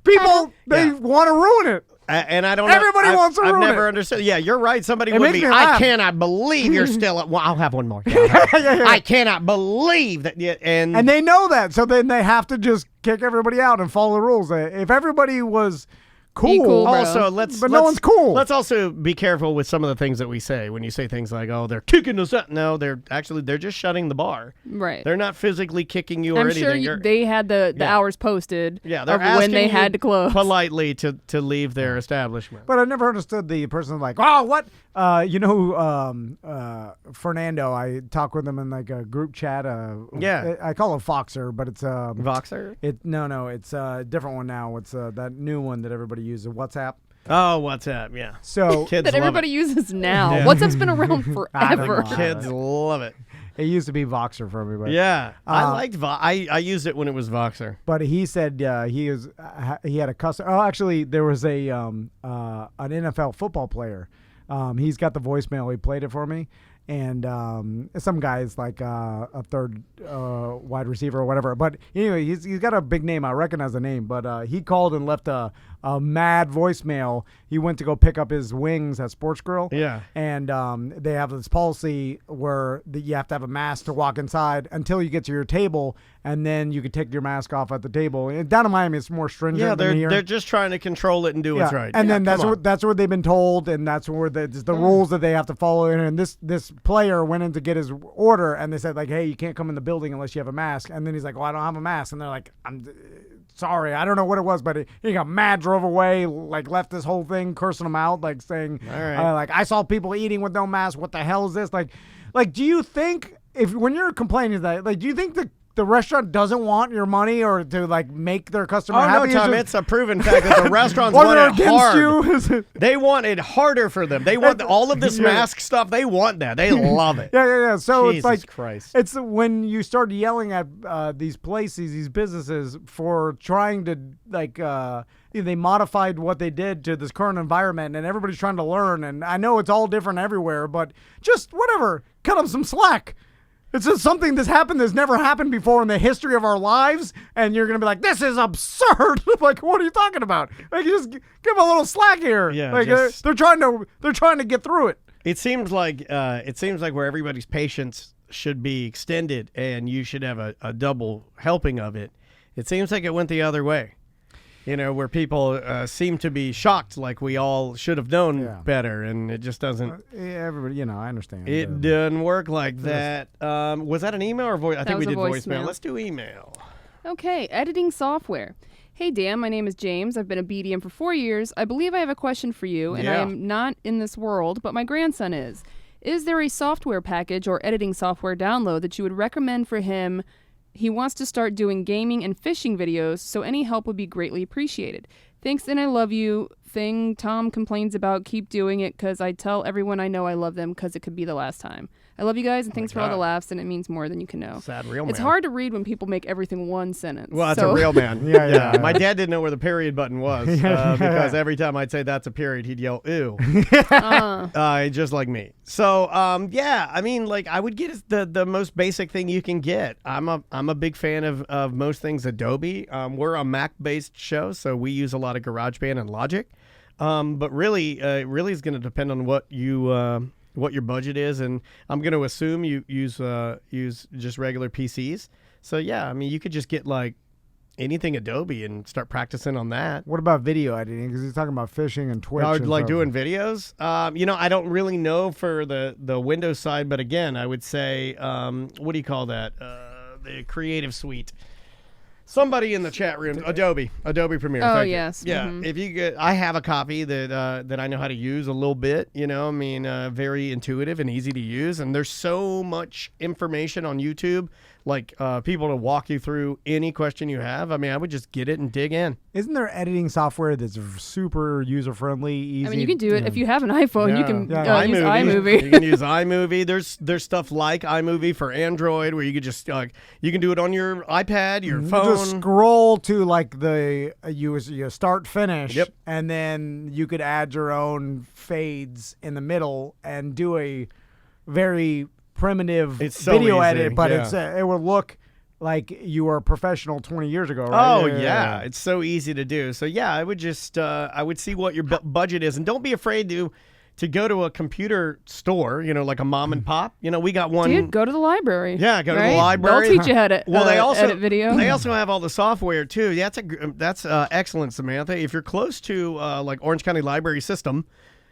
People, they want to ruin it. And I don't Everybody know. wants to I've ruin never it. understood. Yeah, you're right. Somebody It would makes be. me I laugh. cannot believe you're still. Well, I'll have one more. I cannot believe that. And they know that, so then they have to just kick everybody out and follow the rules. If everybody was cool. Be cool, bro. Also, no one's cool. Let's also be careful with some of the things that we say. When you say things like, "Oh, they're kicking us out," no, they're just shutting the bar. Right. They're not physically kicking you or I'm anything. sure they had the hours posted. Yeah, they're of when they asking had to close politely to leave their establishment. But I never understood the person like, oh, what? Fernando, I talk with him in like a group chat. Yeah. I call it Voxer, but it's Voxer? No, it's a different one now. It's that new one that everybody uses, WhatsApp. Oh, WhatsApp, yeah. So kids that love everybody it. uses now. Yeah. WhatsApp's been around forever. Kids love it. It used to be Voxer for everybody. Yeah, I liked I used it when it was Voxer. But he said he had a customer. Oh, actually, there was an NFL football player. He's got the voicemail. He played it for me. And some guy's like a third wide receiver or whatever. But anyway, he's got a big name. I recognize the name. But he called and left a mad voicemail. He went to go pick up his wings at Sports Grill. Yeah. And they have this policy where you have to have a mask to walk inside until you get to your table, and then you can take your mask off at the table. And down in Miami, it's more stringent. Yeah, than here. they're just trying to control it and do what's right. And Yeah, then that's what they've been told, and that's where the rules that they have to follow. And this player went in to get his order, and they said like, hey, you can't come in the building unless you have a mask. And then he's like, well, I don't have a mask. And they're like, I'm sorry, I don't know what it was, but he got mad, drove away, like left this whole thing cursing him out, like saying, all right. like I saw people eating with no mask. What the hell is this? Like, do you think when you're complaining that, like, do you think the restaurant doesn't want your money or to like make their customer happy? No, Tom, it's a proven fact that the restaurants or want they're it against hard. you. They want it harder for them. They want all of this mask stuff. They want that. They love it. Yeah. So Jesus it's like Christ. It's when you start yelling at these places, these businesses for trying to like they modified what they did to this current environment, and everybody's trying to learn. And I know it's all different everywhere, but just whatever, cut them some slack. It's just something that's happened that's never happened before in the history of our lives, and you're gonna be like, "This is absurd!" Like, what are you talking about? Like, you just give them a little slack here. Yeah, like they're trying to get through it. It seems like where everybody's patience should be extended, and you should have a double helping of it. It seems like it went the other way. Where people seem to be shocked, like we all should have known better, and it just doesn't. Everybody, I understand. It doesn't work like that. Was that an email or voice? I think we did voicemail. Let's do email. Okay, editing software. Hey, Dan, my name is James. I've been a BDM for 4 years. I believe I have a question for you, and I am not in this world, but my grandson is. Is there a software package or editing software download that you would recommend for him? He wants to start doing gaming and fishing videos, so any help would be greatly appreciated. Thanks, and I love you. Thing Tom complains about, keep doing it because I tell everyone I know I love them because it could be the last time. I love you guys, and thanks for all the laughs, and it means more than you can know. Sad real man. It's hard to read when people make everything one sentence. Well, that's a real man. Yeah. My dad didn't know where the period button was because every time I'd say that's a period, he'd yell, ew. Just like me. So, I mean, like, I would get the most basic thing you can get. I'm a big fan of most things Adobe. We're a Mac-based show, so we use a lot of GarageBand and Logic. But really, it really is going to depend on what your budget is, and I'm going to assume you use just regular PCs. So yeah, I mean, you could just get like anything Adobe and start practicing on that. What about video editing? Because he's talking about fishing and Twitch. Like stuff. doing videos. I don't really know for the Windows side, but again, I would say, what do you call that? The Creative Suite. Somebody in the chat room, Adobe Premiere. Oh, thank you. yes. Yeah. Mhm. If you get, I have a copy that I know how to use a little bit. Very intuitive and easy to use. And there's so much information on YouTube, like people to walk you through any question you have. I mean, I would just get it and dig in. Isn't there editing software that's super user friendly, easy? I mean, you can do it if you have an iPhone. You can use iMovie. You can use iMovie. There's stuff like iMovie for Android where you could just you can do it on your iPad, your phone. You just scroll to like you start finish, Yep. and then you could add your own fades in the middle and do a very primitive video edit, but it will look like you were a professional 20 years ago, right? Oh, yeah. It's so easy to do. So, yeah, I would just I would see what your budget is. And don't be afraid to to go to a computer store, like a mom and pop. We got one. Dude, go to the librbrary. Yeah, go to the right? library. They'll teach you how to they also edit video. They also have all the software too. Yeah, that's excellent, Samantha. If you're close to like Orange County Library System,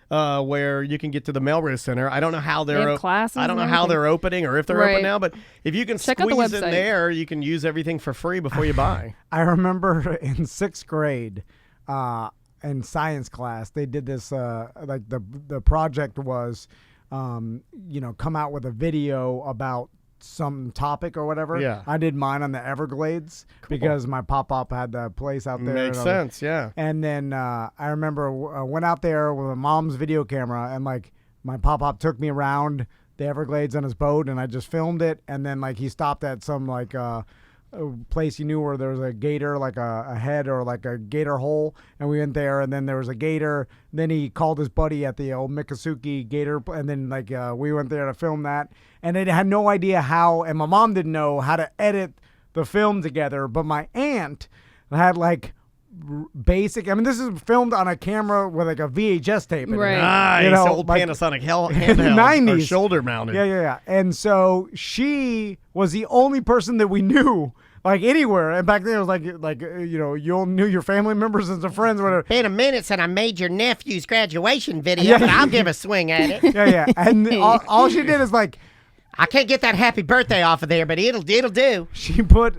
where you can get to the Melrose Center. I don't know how they're classes. I don't know how they're opening or if they're open now, but if you can Check out the squeeze in website. there, you can use everything for free before you buy. I remember in 6th grade, in science class, they did this. Like the project was, come out with a video about some topic or whatever. Yeah. I did mine on the Everglades because my pop-up had the place out there. Makes sense, yeah. And then I remember went out there with my mom's video camera, and like my pop-up took me around the Everglades on his boat, and I just filmed it. And then like he stopped at some like a place he knew where there was a gator, like a head or like a gator hole, and we went there, and then there was a gator. Then he called his buddy at the old Miccosukee Gator, and then like we went there to film that, and it had no idea how, and my mom didn't know how to edit the film together, but my aunt had like basic. I mean, this is filmed on a camera with like a VHS tape. Right. Nice, old like, Panasonic handheld 90s. or shoulder mounted. Yeah. And so she was the only person that we knew, like anywhere. And back then it was like you all knew your family members and some friends or whatever. Been a minute since I made your nephew's graduation video, but I'll give a swing at it. Yeah. And all she did is like, I can't get that happy birthday off of there, but it'll do. she put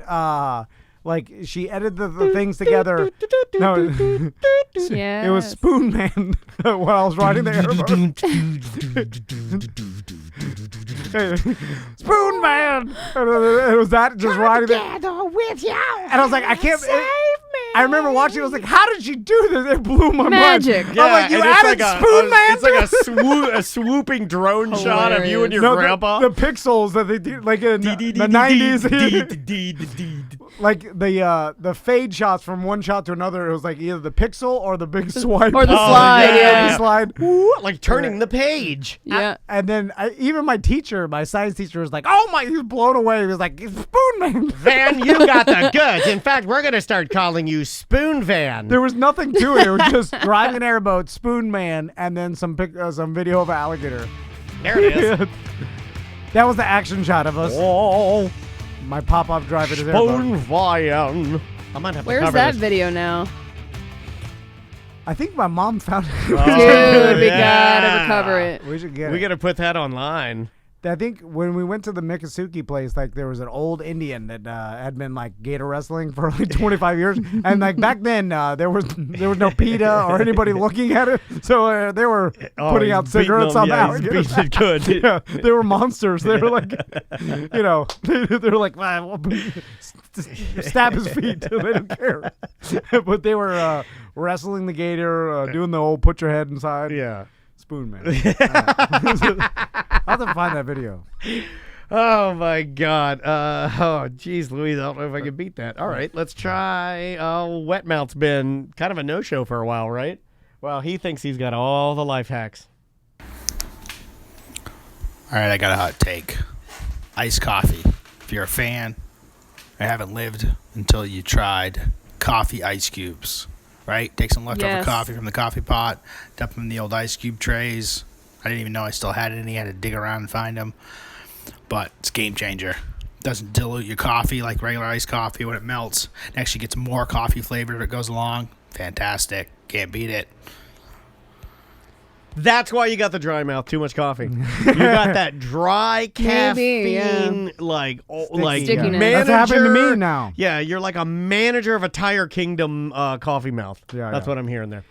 like she edited the things together. No, it was Spoon Man while I was riding the airboat. Spoon Man. It was that just riding Together with you. And I was like, I can't. I remember watching. I was like, how did she do this? It blew my Magic. mind. I'm like, you and added Spoon Man. It's like a swooping drone shot of you and your grandpa. The pixels that they did, like in the 90s. Like the fade shots from one shot to another, it was like either the pixel or the big swipe. Or the slide, the slide. Ooh, like turning the page. Yeah. And then even my teacher, my science teacher, was like, oh my, he was blown away. He was like, it's Spoon Man. Van, you got the goods. In fact, we're going to start calling you Spoon Van. There was nothing to it. It was just driving an airboat, Spoon Man, and then some video of an alligator. There it is. That was the action shot of us. Oh, my pop-up driving his Spoon airboat. Van. I might have to Where's cover that this. video now? I think my mom found it. Dude, we gotta recover it. We should get We it. got to put that online. I think when we went to the Miccosukee place, like there was an old Indian that had been like gator wrestling for like 25 years, and like back then there was no PETA or anybody looking at it, so they were putting out cigarettes on Yeah, that. he's beating it good. Yeah, they were monsters. They were like, they were like, well, stab his feet. They didn't care, but they were wrestling the gator, doing the old put your head inside. Yeah. Spoon Man. I'll have to find that video. Oh my God. Oh geez, Louise, I don't know if I can beat that. All right, let's try. Wet Mouth's been kind of a no-show for a while, right? Well, he thinks he's got all the life hacks. All right, I got a hot take. Iced coffee. If you're a fan, I haven't lived until you tried coffee ice cubes. Right? Take some leftover coffee from the coffee pot, dump them in the old ice cube trays. I didn't even know I still had any. I had to dig around and find them. But it's a game changer. Doesn't dilute your coffee like regular iced coffee when it melts. It actually gets more coffee flavor as it goes along. Fantastic. Can't beat it. That's why you got the dry mouth. Too much coffee. You got that dry caffeine, like Stickiness. manager. That's happened to me now. Yeah, you're like a manager of a Tire Kingdom coffee mouth. Yeah, that's what I'm hearing there.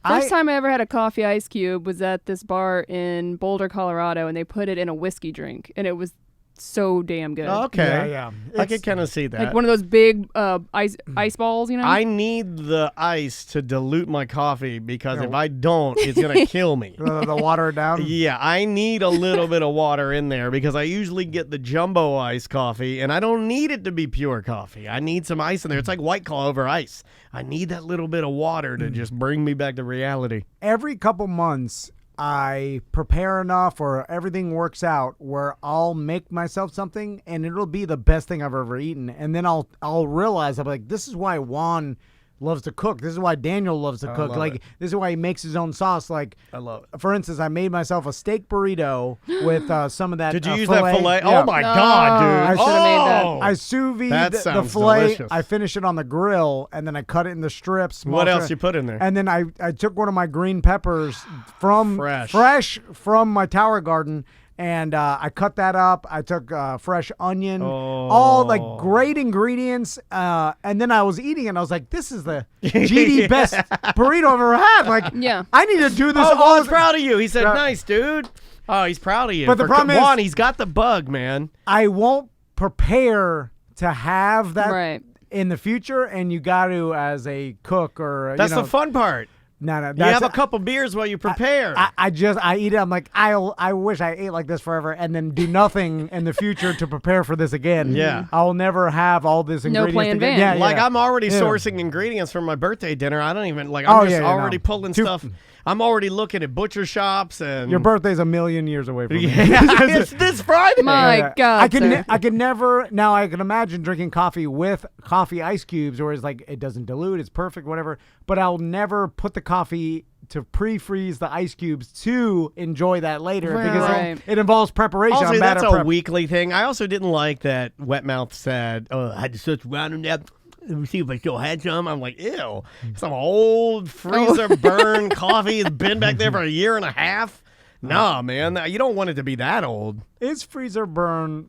First time I ever had a coffee ice cube was at this bar in Boulder, Colorado, and they put it in a whiskey drink, and it was so damn good. Okay. Yeah. I could kind of see that. Like one of those big ice balls, you know? I need the ice to dilute my coffee because if I don't, it's going to kill me. The water down? Yeah, I need a little bit of water in there because I usually get the jumbo ice coffee, and I don't need it to be pure coffee. I need some ice in there. It's like White Claw over ice. I need that little bit of water to just bring me back to reality. Every couple months, I prepare enough or everything works out where I'll make myself something and it'll be the best thing I've ever eaten. And then I'll realize, I'm like, this is why Juan loves to cook. This is why Daniel loves to cook. love Like it. this is why he makes his own sauce. Like I love it. For instance, I made myself a steak burrito with some of that. Did you use filet. that filet? Yeah. Oh my God, dude! I should've made that. I sous vide That the sounds filet. delicious. I finished it on the grill, and then I cut it into strips. small What else strips. you put in there? And then I took one of my green peppers from fresh from my tower garden. And I cut that up. I took fresh onion, all like great ingredients. And then I was eating it. And I was like, this is the GD best burrito I've ever had. Like, Yeah. I need to do this. Oh, all Juan's proud of you. He said, nice, dude. Oh, he's proud of you. But the problem Juan, is- he's got the bug, man. I won't prepare to have that Right. in the future. And you got to, as a cook or, That's you know, the fun part. No, You have a couple beers while you prepare. I eat it. I'm like, I wish I ate like this forever, and then do nothing in the future to prepare for this again. Yeah. I'll never have all this ingredients. plan together. van. Yeah, Like yeah. I'm already Yeah. sourcing ingredients for my birthday dinner. I don't even I'm Oh, just yeah, already no. pulling stuff. I'm already looking at butcher shops and Your birthday's a million years away from me. Yeah, it's this Friday. My God, I can sir. I can never now. I can imagine drinking coffee with coffee ice cubes, where it's like it doesn't dilute, it's perfect, whatever. But I'll never put the coffee to pre-freeze the ice cubes to enjoy that later because Right. it involves prepreration. Also, I'm bad that's at a prep. weekly thing. I also didn't like that Wetmouth said, "Oh, I had to search around in that. Let me see if I still had some." I'm like, ew, some old freezer burn coffee has been back there for a year and a half. Nah, man, you don't want it to be that old. Is freezer burn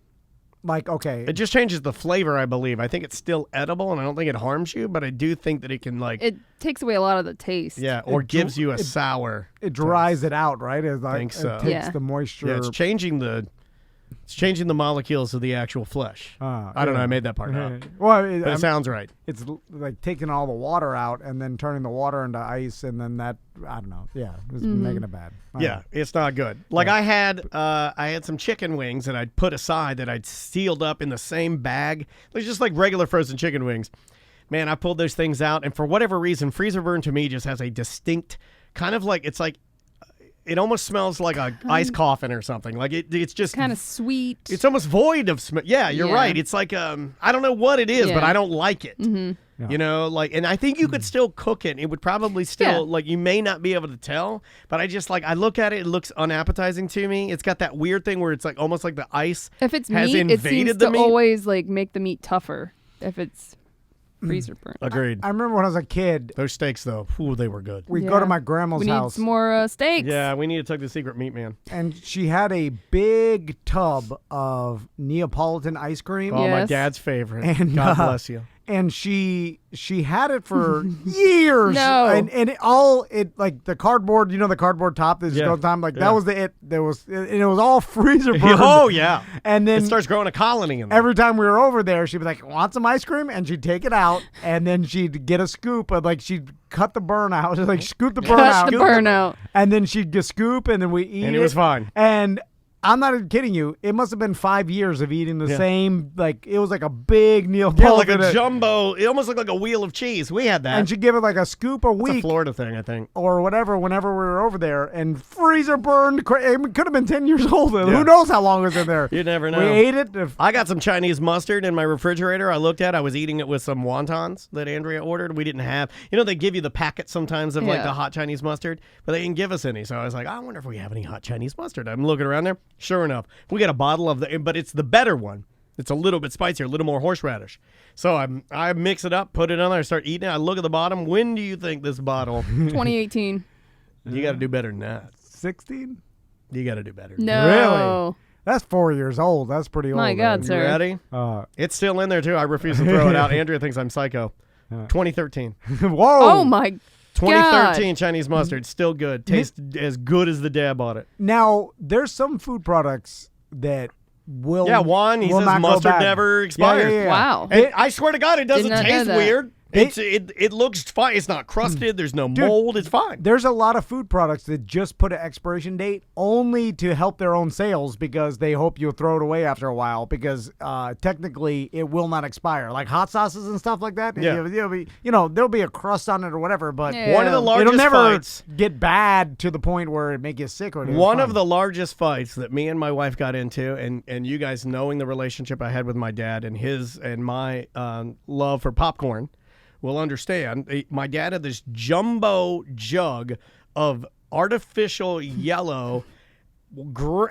like okay? It just changes the flavor, I believe. I think it's still edible, and I don't think it harms you, but I do think that it can It takes away a lot of the taste. yeah, or gives you a sour. It dries it out, right? It, like, think so. it takes Yeah. the moisture. Yeah, it's changing the molecules of the actual flesh. I don't know. I made that part up. Well, But it sounds right. It's like taking all the water out and then turning the water into ice, and then that I don't know. Yeah, it's making it bad. I don't Yeah, know. it's not good. Like I had some chicken wings that I'd put aside that I'd sealed up in the same bag. It's just like regular frozen chicken wings. Man, I pulled those things out, and for whatever reason, freezer burn to me just has a distinct kind of like it almost smells like a ice coffin or something. Like it's just Kind of sweet. It's almost void of smell. Yeah, you're Yeah. right. It's like I don't know what it is, but Yeah. I don't like it. Mm-hmm. You know, like, and I think you could still cook it. It would probably still Yeah. like you may not be able to tell, but I just I look at it. It looks unappetizing to me. It's got that weird thing where it's like almost like the ice If it's has meat, it invaded seems the to meat. always like make the meat tougher if it's freezer burnt. Agreed. I remember when I was a kid, Those steaks though, ooh, they were good. we'd Yeah. go to my grandma's We need house, some more steaks. Yeah, we need to take the secret meat man. and she had a big tub of Neapolitan ice cream. Oh, my Yes. dad's favorite. And, God bless you. And she had it for years. No. And it like the cardboard, the cardboard top that just Yeah. goes time. Like Yeah. that was and it was all freezer burned. Oh yeah. And then It starts growing a colony in there. every time we were over there, she'd be like, "Want some ice cream?" And she'd take it out, and then she'd get a scoop of she'd cut the burn out, like scoop the burn out, Cut the burn out. and then she'd get scoop, and then we eat And it was fine. And I'm not even kidding you. It must have been 5 years of eating the Yeah. same. It was like a big Yeah, Neapolitan. like a jumbo. It almost looked like a wheel of cheese. We had that. and she'd give it like a scoop a It's a week Florida thing, I think. or whatever. Whenever we were over there, and freezer burned. It could have been 10 years old. Yeah. Who knows how long it was in there? You never know. We ate it. I got some Chinese mustard in my refrigerator. I looked at. I was eating it with some wontons that Andrea ordered. We didn't have. They give you the packet sometimes of like Yeah. the hot Chinese mustard, but they didn't give us any. So I was like, I wonder if we have any hot Chinese mustard. I'm looking around there. Sure enough, we got a bottle of but it's the better one. It's a little bit spicier, a little more horseradish. So I mix it up, put it on there, I start eating it. I look at the bottom. When do you think this bottle? 2018. You got to do better than that. 16? You got to do better. No. Really? That's 4 years old. That's pretty old. My God, man. You sir. ready? It's still in there too. I refuse to throw it out. Andrea thinks I'm psycho. 2013. Whoa. Oh my 2013 Chinese mustard, still good. Tastes as good as the dad bought it. Now, there's some food products that will Juan, he will says not go mustard bad. never expires. Yeah. Wow. And I swear to God, it doesn't Did not know taste that. weird. It looks fine. It's not crusted. There's no mold. It's fine. There's a lot of food products that just put an expiration date only to help their own sales because they hope you'll throw it away after a while because technically it will not expire. Like hot sauces and stuff like that. Yeah. There'll be a crust on it or whatever, but Yeah. One of the largest it'll never fights. get bad to the point where it make you sick or anything. One It's of fine. the largest fights that me and my wife got into, and you guys knowing the relationship I had with my dad and his and my love for popcorn, will understand. My dad had this jumbo jug of artificial yellow,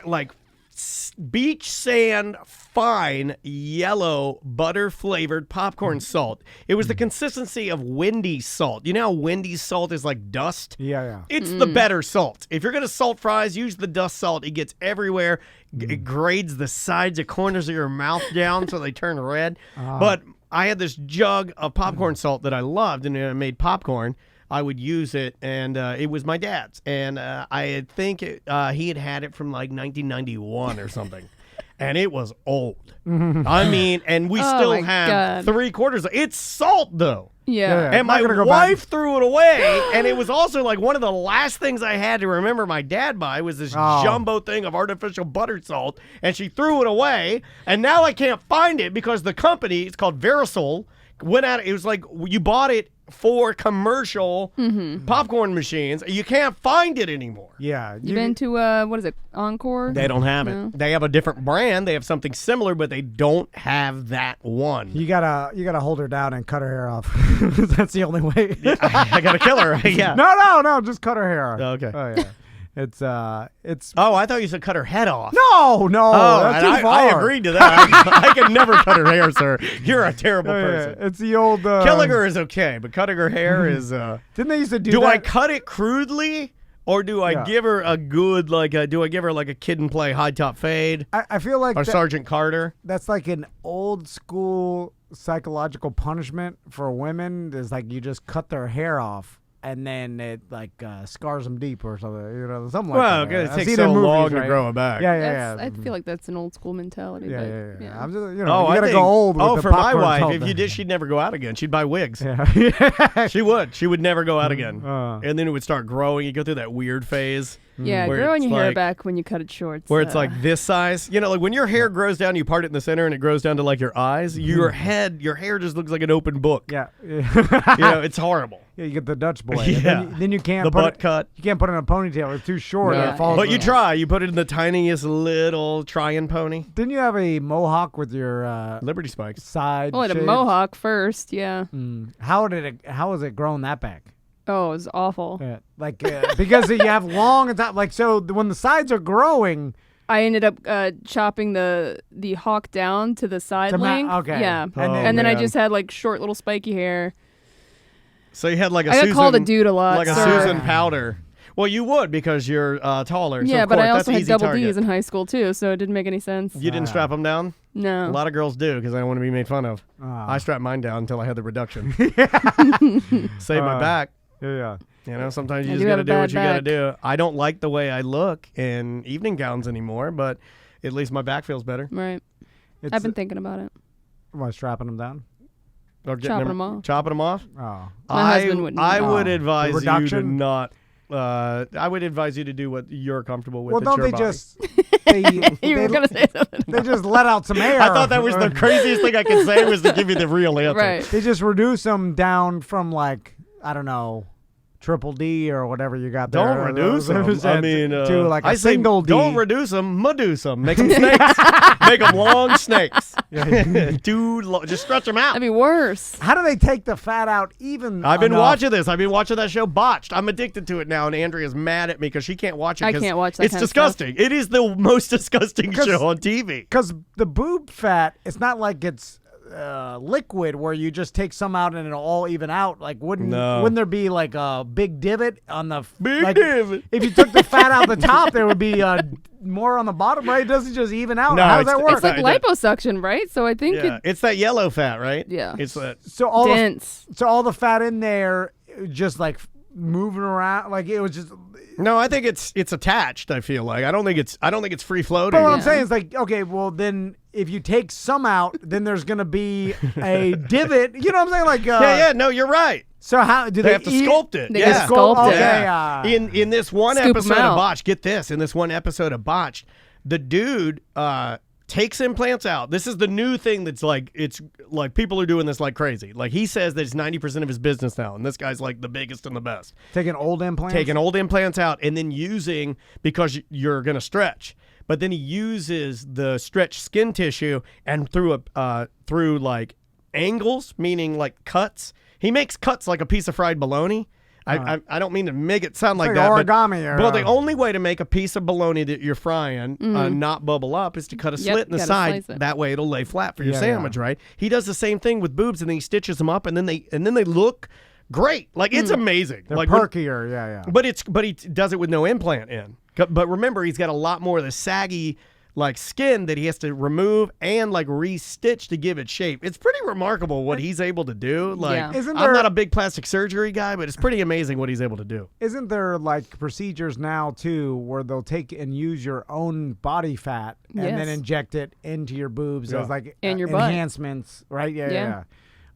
like beach sand, fine yellow butter-flavored popcorn salt. It was the consistency of Wendy's salt. You know how Wendy's salt is like dust? Yeah. It's the better salt. If you're going to salt fries, use the dust salt. It gets everywhere. It grades the sides and corners of your mouth down so they turn red. But I had this jug of popcorn salt that I loved, and I made popcorn. I would use it, and it was my dad's. And I think he had it from like 1991 or something. And it was old. I mean, and we still have 3/4. It's salt, though. Yeah. And my wife threw it away, and it was also like one of the last things I had to remember my dad by was this jumbo thing of artificial butter salt, and she threw it away, and now I can't find it because the company, it's called Verisol, went out. It was like you bought it for commercial popcorn machines. You can't find it anymore. Yeah. You been to, what is it, Encore? They don't have it. They have a different brand. They have something similar, but they don't have that one. You gotta hold her down and cut her hair off. That's the only way. I gotta kill her. Yeah. No, just cut her hair off. Okay. Oh yeah. It's Oh, I thought you said cut her head off. No, that's too far. I agreed to that. I can never cut her hair, sir. You're a terrible person. It's the old killing her is okay, but cutting her hair is. Didn't they used to do? Do that? I cut it crudely, or do I give her a good do I give her like a kid and play high top fade? I feel like or Sergeant Carter. That's like an old school psychological punishment for women. Is like you just cut their hair off. And then it like scars them deep or something, something like that. Well, it takes so long to grow it back. Yeah. I feel like that's an old school mentality. Yeah. I'm just, you I gotta think, go old. With for my wife, if you did, she'd never go out again. She'd buy wigs. Yeah. She would never go out again. And then it would start growing. You go through that weird phase. Yeah, growing your hair back when you cut it short. Where it's like this size. You know, like when your hair grows down, you part it in the center and it grows down to like your eyes. Your hair just looks like an open book. Yeah. You know, it's horrible. Yeah, you get the Dutch boy. Yeah. Then you can't the butt cut. You can't put it in a ponytail. It's too short. No. It falls But you try. You put it in the tiniest little trying pony. Didn't you have a mohawk with your Liberty Spikes side? Well, I had a shaved? mohawk first. Yeah. How was it growing that back? Oh, it was awful. Yeah. Like because you have long and top. Like so, when the sides are growing. I ended up chopping the hawk down to the side length. Okay. Yeah. And then I just had like short little spiky hair. So you had like a I got Susan, called a dude a lot. like a Susan Powder. Well, you would because you're taller. Yeah, so but course, I also had double target. D's in high school too, so it didn't make any sense. You didn't strap them down? No. A lot of girls do because I don't want to be made fun of. I strapped mine down until I had the reduction. Save my back. Yeah. You know, sometimes you just got to do what you got to do. I don't like the way I look in evening gowns anymore, but at least my back feels better. Right. I've been thinking about it. Why, strapping them down? Or chopping them off. Chopping them off? Oh. My husband wouldn't. I would advise you to not. I would advise you to do what you're comfortable with. Well, don't they body. just? You were gonna say something. They just let out some air. I thought that was the craziest thing I could say was to give you the real answer. Right. They just reduce them down from like I don't know. Triple D or whatever you got there. Don't reduce them. I mean, to like a I say single D. Don't reduce them. Meduce them. Make them snakes. Make them long snakes. Just stretch them out. That'd be worse. How do they take the fat out even? I've been enough? watching this. I've been watching that show Botched. I'm addicted to it now, and Andrea's mad at me because she can't watch it. I can't watch that It's kind of disgusting. It is the most disgusting show on TV. Because the boob fat, it's not like it's liquid where you just take some out and it'll all even out. Like wouldn't there be like a big divot on the divot? If you took the fat out the top, there would be more on the bottom, right? It doesn't just even out. No, how does that work? It's like liposuction, right? So I think it's that yellow fat, right? Yeah. It's that. So all dense. So all the fat in there, just like moving around, like it was just. No, I think it's attached. I feel like I don't think it's free floating. But what I'm saying is like, okay, well then if you take some out, then there's gonna be a divot. You know what I'm saying? Like no, you're right. So how do they have to sculpt it? They gotta sculpt it. Okay, in this one Scoop 'em episode out. of Botched, get this. In this one episode of Botched, the dude takes implants out. This is the new thing that's like, it's like people are doing this like crazy. Like he says that it's 90% of his business now, and this guy's like the biggest and the best. Taking old implants? Taking old implants out and then using, because you're going to stretch, but then he uses the stretched skin tissue and through like angles, meaning like cuts, He makes cuts like a piece of fried bologna. I don't mean to make it sound like that. Origami. But the only way to make a piece of bologna that you're frying not bubble up is to cut a slit in the side. That way it'll lay flat for your sandwich, right? He does the same thing with boobs, and then he stitches them up, and then they look great. Like it's amazing. They're like perkier, But he does it with no implant in. But remember, he's got a lot more of the saggy like skin that he has to remove and like re-stitch to give it shape. It's pretty remarkable what he's able to do. Like I'm not a big plastic surgery guy, but it's pretty amazing what he's able to do. Isn't there like procedures now too where they'll take and use your own body fat and then inject it into your boobs as like and your butt. Enhancements, right? Yeah.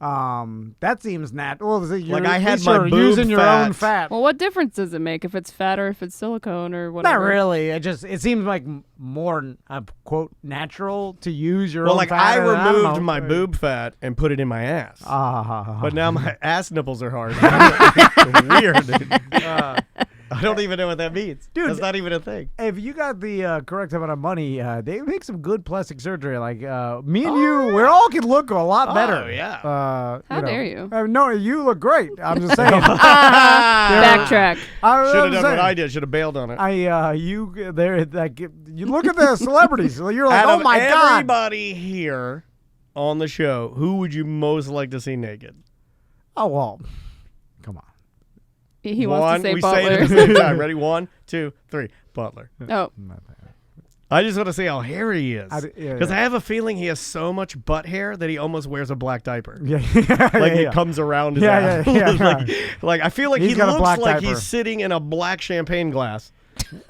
That seems natural. Like I had my boob using your own fat. Well, what difference does it make if it's fat or if it's silicone or whatever? Not really. It seems like more quote natural to use your own like fat. I removed my boob fat and put it in my ass. But now my ass nipples are hard. Weird. Dude. I don't even know what that means. Dude, that's not even a thing. If you got the correct amount of money, they make some good plastic surgery. Like me and you, we all can look a lot better. Oh, yeah. How dare you? No, you look great. I'm just saying. Backtrack. Should have done what I did. Should have bailed on it. You look at the celebrities. You're like, oh my god. Everybody here on the show, who would you most like to see naked? Oh well, come on. He wants to say Butler. Say it at the same time. Ready? 1, 2, 3. Butler. Oh. I just want to see how hairy he is. Because I have a feeling he has so much butt hair that he almost wears a black diaper. It comes around his ass. Like I feel like he looks like diaper. He's sitting in a black champagne glass.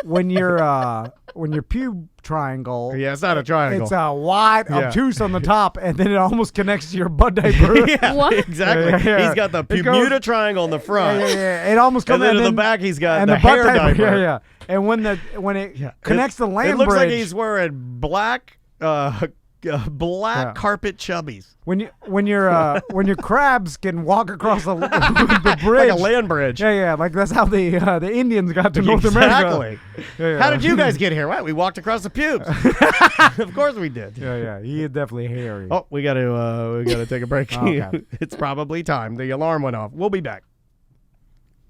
When your pube triangle, it's not a triangle. It's wide, obtuse on the top, and then it almost connects to your butt diaper. What? Exactly. He's got the pubuta triangle in the front. It almost comes. And then in the back, he's got and the hair butt diaper. And when it connects the land it looks bridge, like he's wearing black carpet chubbies. When your crabs can walk across the bridge, like a land bridge. Like that's how the Indians got to North America. How did you guys get here? Well, we walked across the pubes. Of course we did. He is definitely hairy. Oh, we got to take a break. Okay. It's probably time. The alarm went off. We'll be back.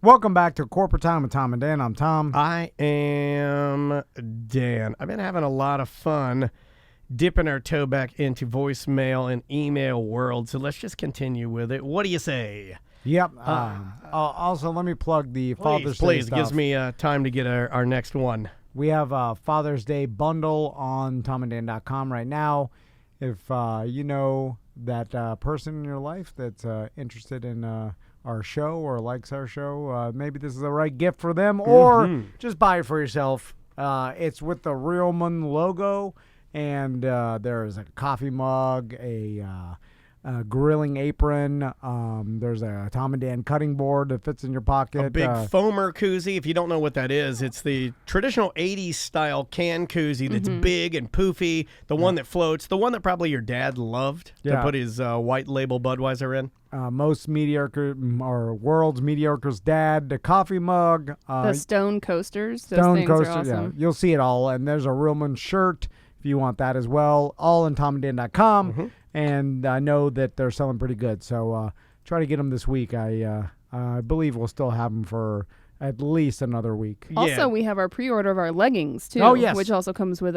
Welcome back to Corporate Time with Tom and Dan. I'm Tom. I am Dan. I've been having a lot of fun dipping our toe back into voicemail and email world, so let's just continue with it. What do you say? Yep. Also, let me plug the Father's Day Please, stuff. gives me time to get our next one. We have a Father's Day bundle on tomanddan.com right now. If you know that person in your life that's interested in our show or likes our show, maybe this is the right gift for them, or just buy it for yourself. It's with the Realman logo. And there is a coffee mug, a grilling apron. There's a Tom and Dan cutting board that fits in your pocket. A big foamer koozie. If you don't know what that is, it's the traditional 80s style can koozie that's big and poofy, the one that floats, the one that probably your dad loved to put his white label Budweiser in. Most mediocre, or world's mediocre's dad, the coffee mug. The stone coasters. Those things are awesome. Yeah. You'll see it all. And there's a Realman shirt. If you want that as well, all on tomanddan.com, and I know that they're selling pretty good, so try to get them this week. I believe we'll still have them for at least another week. Also, we have our pre-order of our leggings, too. Oh, yes. Which also comes with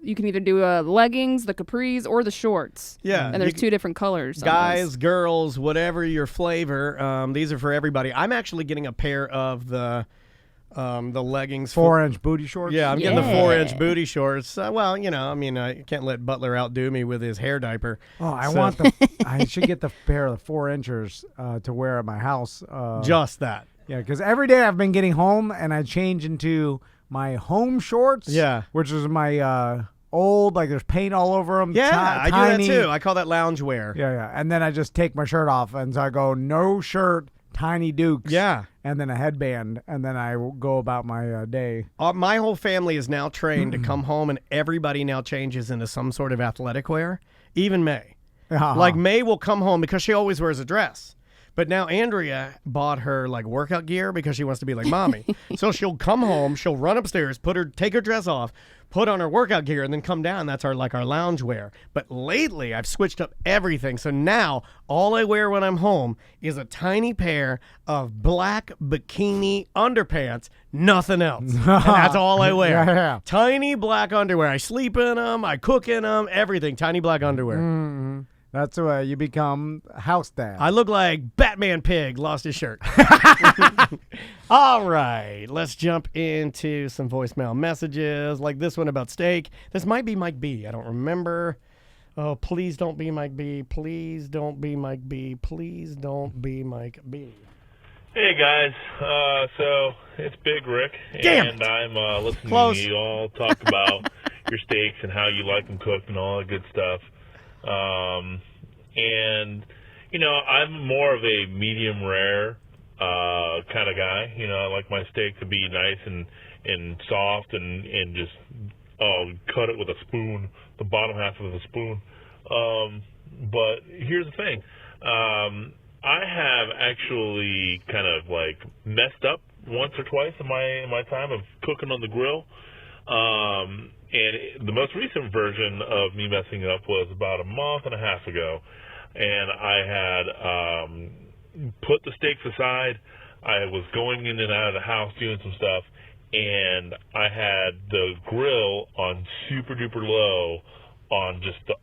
you can either do leggings, the capris, or the shorts. Yeah. And there's 2 different colors. Guys, girls, whatever your flavor, these are for everybody. I'm actually getting a pair of the leggings. 4-inch booty shorts? Yeah, I'm getting the 4-inch booty shorts. Well, I can't let Butler outdo me with his hair diaper. Oh, I should get the pair of the 4-inchers to wear at my house. Just that. Yeah, because every day I've been getting home and I change into my home shorts. Yeah. Which is my old, like there's paint all over them. Yeah, I do that too. I call that loungewear. Yeah. And then I just take my shirt off, and so I go no shirt, tiny dukes. Yeah. And then a headband, and then I will go about my day. My whole family is now trained to come home, and everybody now changes into some sort of athletic wear, even May. Like May will come home because she always wears a dress. But now Andrea bought her like workout gear because she wants to be like mommy. So she'll come home, she'll run upstairs, take her dress off, put on her workout gear, and then come down. That's our lounge wear. But lately, I've switched up everything. So now all I wear when I'm home is a tiny pair of black bikini underpants, nothing else. And that's all I wear. Yeah. Tiny black underwear. I sleep in them, I cook in them, everything. Tiny black underwear. Mm-hmm. That's why you become house dad. I look like Batman Pig lost his shirt. All right, let's jump into some voicemail messages, like this one about steak. This might be Mike B. I don't remember. Oh, please don't be Mike B. Please don't be Mike B. Please don't be Mike B. Hey guys, so it's Big Rick, and I'm listening to you all talk about your steaks and how you like them cooked and all that good stuff. And, you know, I'm more of a medium rare kind of guy. You know, I like my steak to be nice and soft and just cut it with a spoon, the bottom half of a spoon. But here's the thing. I have actually kind of like messed up once or twice in my time of cooking on the grill. And the most recent version of me messing up was about a month and a half ago. And I had put the steaks aside. I was going in and out of the house doing some stuff. And I had the grill on super duper low on just the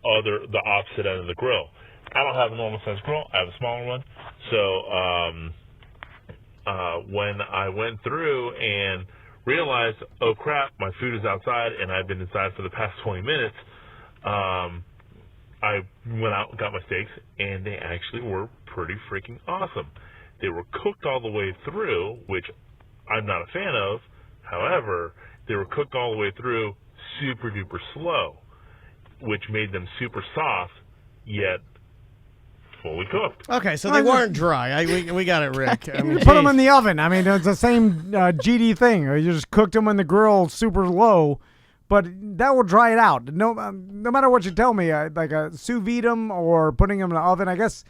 opposite end of the grill. I don't have a normal size grill. I have a smaller one. So when I went through and realized, oh crap, my food is outside and I've been inside for the past 20 minutes, I went out and got my steaks, and they actually were pretty freaking awesome. They were cooked all the way through, which I'm not a fan of. However, they were cooked all the way through super duper slow, which made them super soft, yet fully cooked. Okay, so they weren't dry. We got it, Rick. I mean, put them in the oven. I mean, it's the same GD thing. You just cooked them in the grill super low, but that will dry it out. No matter what you tell me, like a sous vide them or putting them in the oven. I guess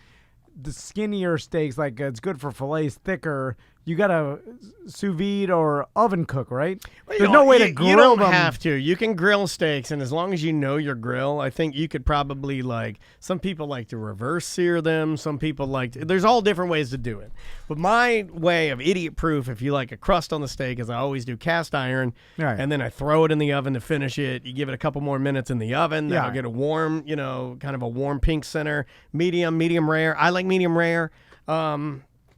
the skinnier steaks, like it's good for fillets, thicker. You got to sous vide or oven cook, right? Well, There's no way to grill them. You don't have to. You can grill steaks, and as long as you know your grill, I think you could probably, like, some people like to reverse sear them. Some people like to, there's all different ways to do it. But my way of idiot-proof, if you like a crust on the steak, is I always do cast iron, and then I throw it in the oven to finish it. You give it a couple more minutes in the oven. That'll get a warm, kind of a warm pink center. Medium rare. I like medium rare.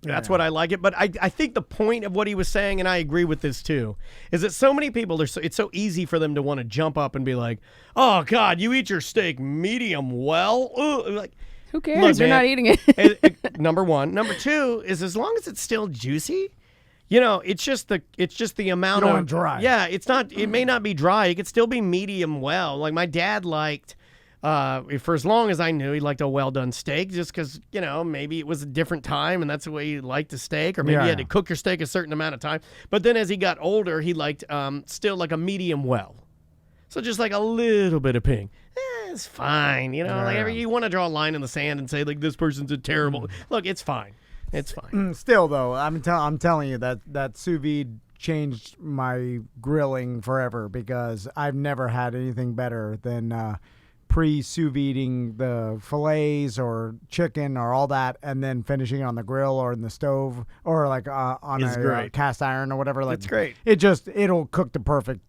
That's what I like it. But I think the point of what he was saying, and I agree with this too, is that so many people, it's so easy for them to want to jump up and be like, oh, God, you eat your steak medium well? Ooh. Like, who cares? You're not eating it. Number one. Number two is as long as it's still juicy, it's just the amount you don't of want dry. Yeah, it's not. It may not be dry. It could still be medium well. Like my dad liked. For as long as I knew, he liked a well-done steak just because, maybe it was a different time and that's the way he liked the steak, or maybe you had to cook your steak a certain amount of time. But then as he got older, he liked still like a medium well. So just like a little bit of pink. It's fine. Like you want to draw a line in the sand and say, like, this person's a terrible. Look, it's fine. It's fine. Still, though, I'm telling you that sous vide changed my grilling forever because I've never had anything better than pre-sous videing the fillets or chicken or all that, and then finishing on the grill or in the stove or like on a cast iron or whatever. Like, it's great. It'll cook the perfect.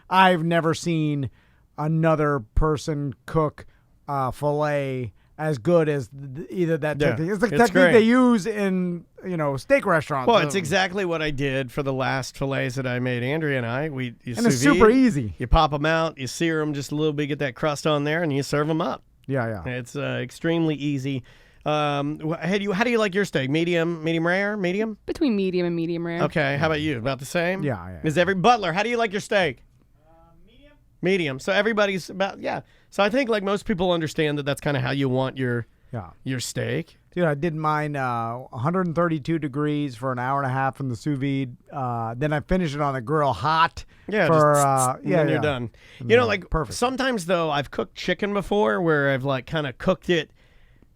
I've never seen another person cook fillet as good as either that technique. It's the technique they use in steak restaurants. Well, it's exactly what I did for the last fillets that I made. Andrea and I, and it's super easy. You pop them out, you sear them just a little bit, get that crust on there, and you serve them up. Yeah. It's extremely easy. How do you like your steak? Medium rare, medium? Between medium and medium rare. Okay. How about you? About the same? Yeah. Is Butler? How do you like your steak? Medium. So everybody's about So I think like most people understand that that's kind of how you want your steak. Dude, I did mine 132 degrees for an hour and a half in the sous vide. Then I finished it on the grill hot. Yeah, then you're done. Perfect. Sometimes though I've cooked chicken before where I've like kind of cooked it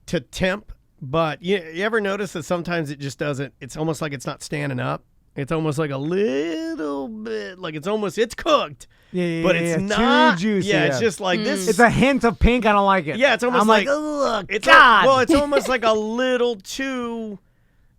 to temp But you ever notice that sometimes it just doesn't? It's almost like it's not standing up. It's almost like a little bit, like it's cooked. Yeah, but it's not too juicy. Yeah, it's just like this. It's a hint of pink. I don't like it. Yeah, it's almost I'm like ugh, it's God. well, it's almost like a little too.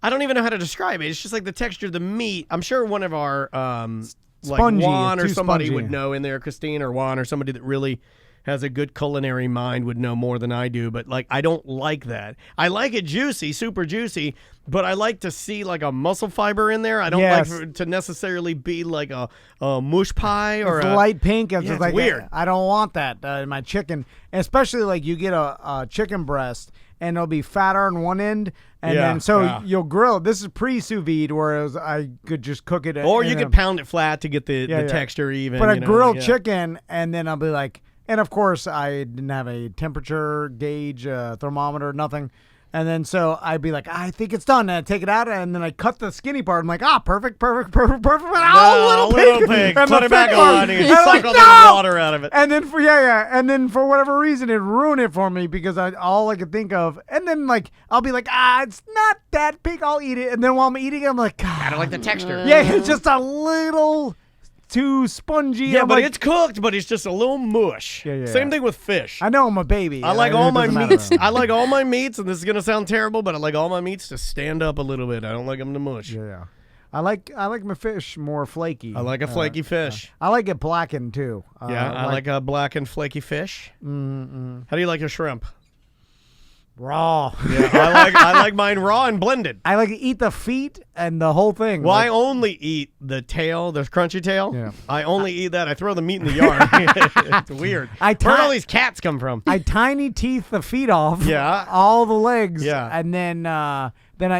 I don't even know how to describe it. It's just like the texture of the meat. I'm sure one of our like Spongy, Juan or too somebody spongy. would know in there, Christine or Juan or somebody that really has a good culinary mind would know more than I do. But like, I don't like that. I like it juicy, super juicy, but I like to see like a muscle fiber in there. I don't like for it to necessarily be like a mush pie or it's a light pink. It's Yeah, just it's like weird. I don't want that in my chicken, especially like you get a chicken breast and it'll be fatter on one end, and then you'll grill it. This is pre-sous vide, whereas I could just cook it. Or you could pound it flat to get the texture even. But a you know, grilled yeah. chicken, and then I'll be like, and of course I didn't have a temperature gauge, thermometer, nothing. And then so I'd be like, I think it's done. And I take it out, and then I cut the skinny part. I'm like, perfect. Oh, little pig. And Put the it back thick part. on. And you And I'm suck like, all no! the water out of it. And then for whatever reason, it ruined it for me because all I could think of. And then like I'll be like, it's not that pink. I'll eat it. And then while I'm eating it, I'm like, God, I don't like the texture. Yeah, it's just a little too spongy. Yeah, I'm but like, it's cooked, but it's just a little mush. Yeah. Same thing with fish. I know I'm a baby. I like It all my doesn't matter. meats. I like all my meats, and this is gonna sound terrible, but I like all my meats to stand up a little bit. I don't like them to mush. Yeah. I like my fish more flaky. I like a flaky fish. I like it blackened too. I like a black and flaky fish. Mm-mm. How do you like your shrimp? Raw. Yeah, I like mine raw and blended. I like to eat the feet and the whole thing. Well, Like, I only eat the tail, the crunchy tail. Yeah. I only eat that. I throw the meat in the yard. It's weird. Where'd all these cats come from? I tiny teeth the feet off. Yeah. All the legs. Yeah. And then I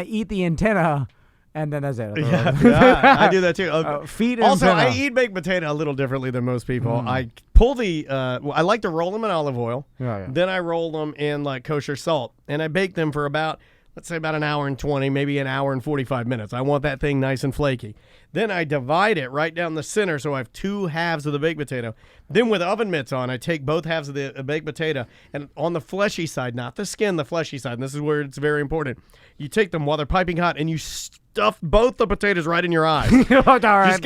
eat the antenna, and then that's it. Yeah, I do that too. Feet and Also, antenna. I eat baked potato a little differently than most people. I pull the. I like to roll them in olive oil. Yeah. Then I roll them in like kosher salt, and I bake them for about, let's say, about an hour and 20, maybe an hour and 45 minutes. I want that thing nice and flaky. Then I divide it right down the center, so I have two halves of the baked potato. Then with oven mitts on, I take both halves of the baked potato, and on the fleshy side, not the skin, the fleshy side, and this is where it's very important, you take them while they're piping hot, and you stuff both the potatoes right in your eyes. All right.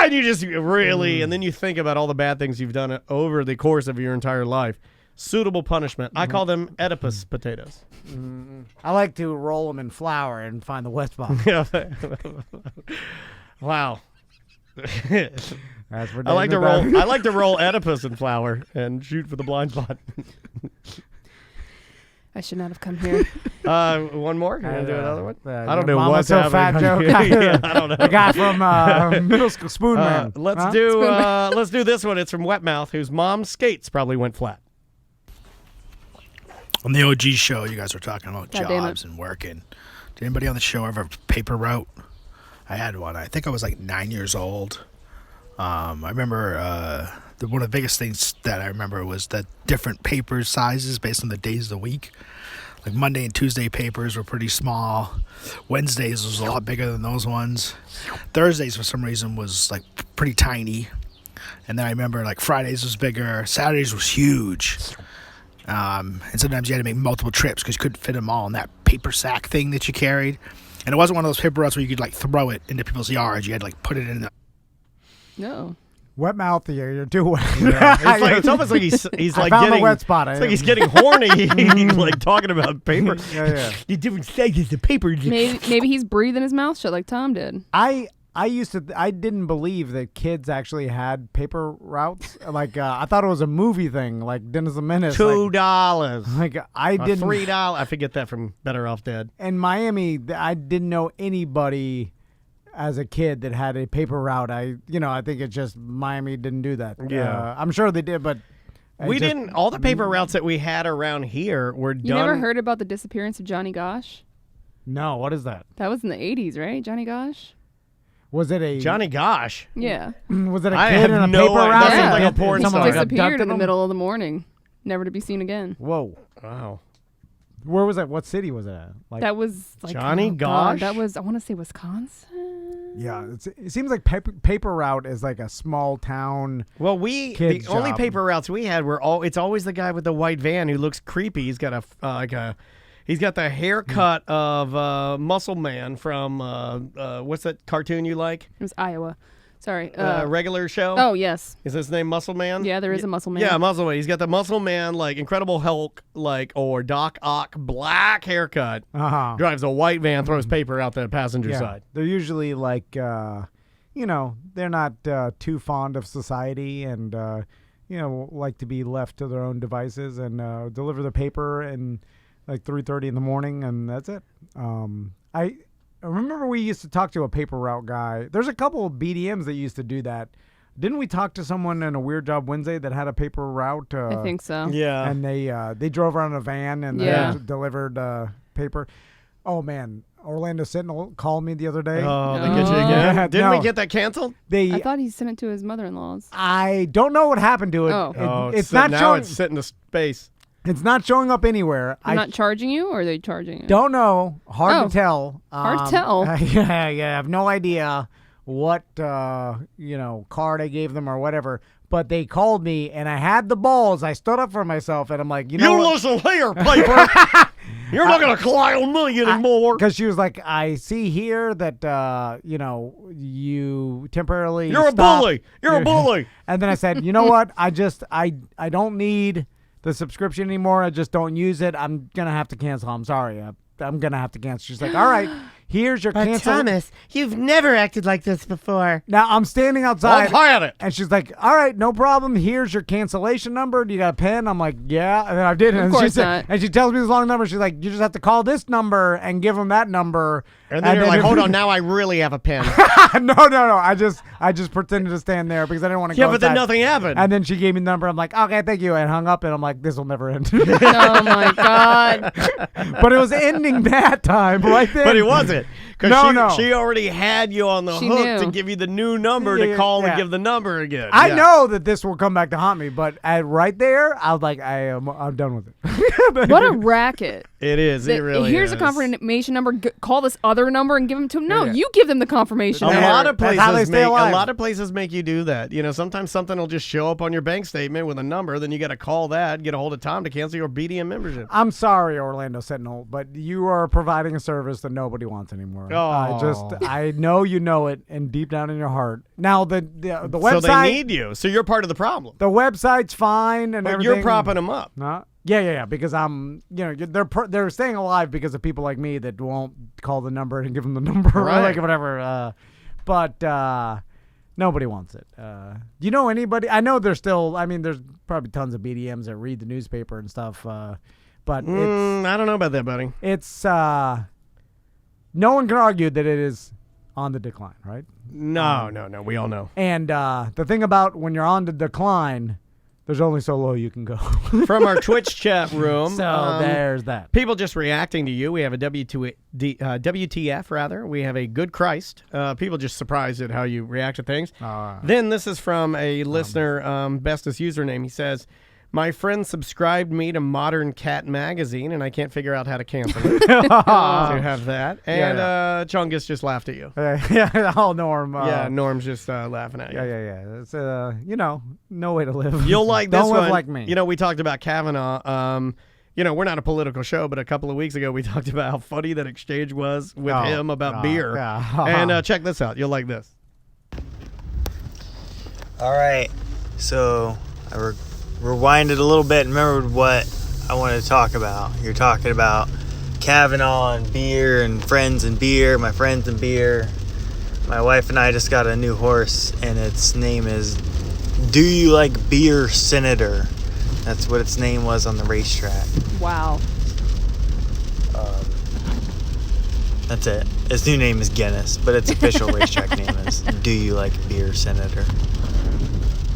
And you just really, and then you think about all the bad things you've done over the course of your entire life. Suitable punishment. I call them Oedipus potatoes. I like to roll them in flour and find the wet spot. Wow. That's for I like to Dave roll. Navarro. I like to roll Oedipus in flour and shoot for the blind spot. I should not have come here. One more. Can I do another one? I don't know Mama what's so happening. fat joke. Yeah, I don't know. The guy from Middle School, Spoon Man. Let's Huh? do. Spoon Man. Let's do this one. It's from Wetmouth, whose mom's skates probably went flat. On the OG show, you guys were talking about God damn it. jobs and working. Did anybody on the show ever have a paper route? I had one. I think I was like 9 years old. I remember one of the biggest things that I remember was that different paper sizes based on the days of the week. Like Monday and Tuesday papers were pretty small. Wednesdays was a lot bigger than those ones. Thursdays for some reason was like pretty tiny. And then I remember like Fridays was bigger. Saturdays was huge. And sometimes you had to make multiple trips because you couldn't fit them all in that paper sack thing that you carried. And it wasn't one of those paper routes where you could like throw it into people's yards. You had to like put it in the... No. Wet mouth here. You're too wet. It's almost like he's I like found getting the wet spot. It's like he's getting horny, like talking about paper. Yeah. The different sizes of paper. Maybe he's breathing his mouth shut like Tom did. I didn't believe that kids actually had paper routes. Like I thought it was a movie thing, like Dennis the Menace. $2. Like I didn't. $3. I forget that from Better Off Dead. In Miami, I didn't know anybody as a kid that had a paper route. I think it's just Miami didn't do that. Yeah. I'm sure they did, but We didn't. All the paper routes that we had around here were done. You never heard about the disappearance of Johnny Gosh? No, what is that? That was in the 80s, right? Johnny Gosh? Was it a Johnny Gosh? Yeah. Was it a I kid have in a no paper idea. route? That sounds like a And porn someone star. Disappeared abducted in the him? middle of the morning, never to be seen again. Whoa. Wow. Where was that? What city was it at? Like, That was like Johnny oh, God, Gosh? that was, I want to say, Wisconsin. yeah, it seems like paper route is like a small town. Well, the kid's only job. paper routes we had were it's always the guy with the white van who looks creepy. He's got He's got the haircut of Muscle Man from what's that cartoon you like? It was Iowa. Sorry. Regular show? Oh, yes. Is his name Muscle Man? Yeah, there is a Muscle Man. Yeah, Muscle Man. He's got the Muscle Man, like Incredible Hulk, like, or Doc Ock black haircut. Drives a white van, throws paper out the passenger side. They're usually like, they're not too fond of society and, like to be left to their own devices and deliver the paper and like 3:30 in the morning, and that's it. I remember we used to talk to a paper route guy. There's a couple of BDMs that used to do that. Didn't we talk to someone in a Wierd Job Wednesday that had a paper route? I think so. Yeah. And they drove around in a van and they delivered paper. Oh, man. Orlando Sentinel called me the other day. Oh, they get you again? Didn't we get that canceled? I thought he sent it to his mother-in-law's. I don't know what happened to it. It's not showing. Now it's sitting in space. It's not showing up anywhere. I'm not charging you, or are they charging you? Don't know. Hard to tell. Hard to tell. Yeah. I have no idea what card I gave them or whatever. But they called me, and I had the balls. I stood up for myself, and I'm like, you listen here, paper. You're not gonna clown me anymore. Because she was like, I see here that you temporarily. You're a bully. You're a bully. And then I said, you know what? I don't need the subscription anymore. I just don't use it. I'm gonna have to cancel. I'm sorry. I'm gonna have to cancel. She's like, all right, here's your cancel. Thomas, you've never acted like this before. Now I'm standing outside. I'm high on it. And she's like, all right, no problem. Here's your cancellation number. Do you got a pen? I'm like, yeah. And then I did. Of course not. And she tells me this long number. She's like, you just have to call this number and give them that number. And then you're like, hold on, now I really have a pen. No. I just pretended to stand there because I didn't want to go Yeah, but then inside. nothing happened. And then she gave me the number. I'm like, okay, thank you. And hung up. And I'm like, this will never end. Oh, my God. But it was ending that time right there. But it wasn't. Because No. she already had you on the She hook knew. to give you the new number to call and give the number again. I know that this will come back to haunt me, but right there, I was like, I'm done with it. What a racket. It is. It really Here's is. a confirmation number. Call this other number and give them to him. No, you give them the confirmation A number. lot of That's how they places stay alive. a lot of places make you do that. Sometimes something will just show up on your bank statement with a number. Then you got to call that, get a hold of Tom to cancel your BDM membership. I'm sorry, Orlando Sentinel, but you are providing a service that nobody wants anymore. I know you know it, and deep down in your heart. Now the website. So they need you. So you're part of the problem. The website's fine and But everything. you're propping them up. Yeah. Because I'm, they're staying alive because of people like me that won't call the number and give them the number or Right. like whatever. But nobody wants it. Do you know anybody? I know there's still. I mean, there's probably tons of BDMs that read the newspaper and stuff. But it's, I don't know about that, buddy. It's no one can argue that it is on the decline, right? No. We all know. And the thing about when you're on the decline, there's only so low you can go. From our Twitch chat room. So there's that. People just reacting to you. We have a WTF, rather. We have a good Christ. People just surprised at how you react to things. Then this is from a listener, bestest username. He says, my friend subscribed me to Modern Cat Magazine, and I can't figure out how to cancel it. So you have that. And Chungus just laughed at you. Norm. Norm's just laughing at you. Yeah. It's, no way to live. You'll like this Don't one. live like me. We talked about Kavanaugh. We're not a political show, but a couple of weeks ago we talked about how funny that exchange was with him about beer. And check this out. You'll like this. All right. So I rewinded a little bit and remembered what I wanted to talk about. You're talking about Kavanaugh and beer and friends and beer, my friends and beer. My wife and I just got a new horse, and its name is Do You Like Beer Senator? That's what its name was on the racetrack. Wow. That's it. Its new name is Guinness, but its official racetrack name is Do You Like Beer Senator?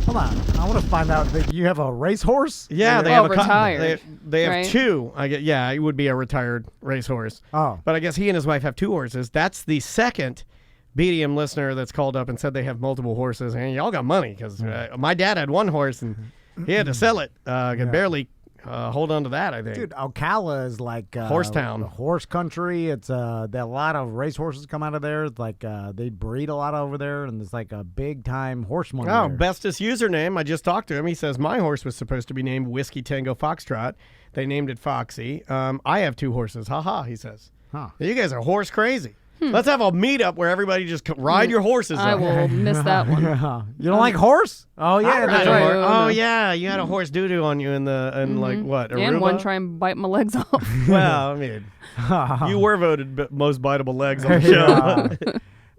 Hold on. I want to find out that you have a racehorse? Yeah, they have retired. They have right? two. It would be a retired racehorse. Oh. But I guess he and his wife have two horses. That's the second BDM listener that's called up and said they have multiple horses. And y'all got money because my dad had one horse and he had to sell it. Could barely hold on to that, I think. Dude, Ocala is like Horse town. horse country. It's a lot of racehorses come out of there. It's like they breed a lot over there, and it's like a big time horse money. Oh, there. bestest username. I just talked to him. He says my horse was supposed to be named Whiskey Tango Foxtrot. They named it Foxy. I have 2 horses. Ha ha, he says. Huh. You guys are horse crazy. Let's have a meetup where everybody just ride your horses. I will miss that one. You don't like horse? Oh yeah, that's right. Oh yeah, you had a horse doo-doo on you in like what? Aruba? And one try and bite my legs off. Well, I mean, you were voted most biteable legs on the show.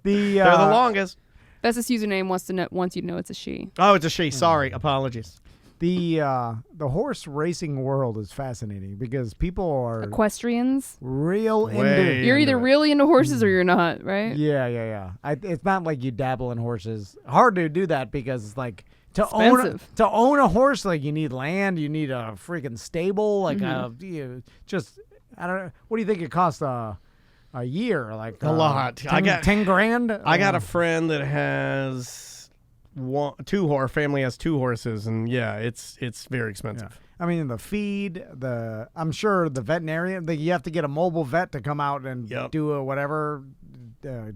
They're the longest. Bestest username wants you to know it's a she. Oh, it's a she. Sorry, apologies. The horse racing world is fascinating because people are equestrians real into. You're either really into horses or you're not, right? Yeah. It's not like you dabble in horses. Hard to do that because it's like to own a horse. Like you need land, you need a freaking stable. Like I don't know. What do you think it costs a year? Like a lot. 10 grand. I got a friend that has. Family has 2 horses, and yeah, it's very expensive. Yeah. I mean, the feed, I'm sure the veterinarian, you have to get a mobile vet to come out and do a whatever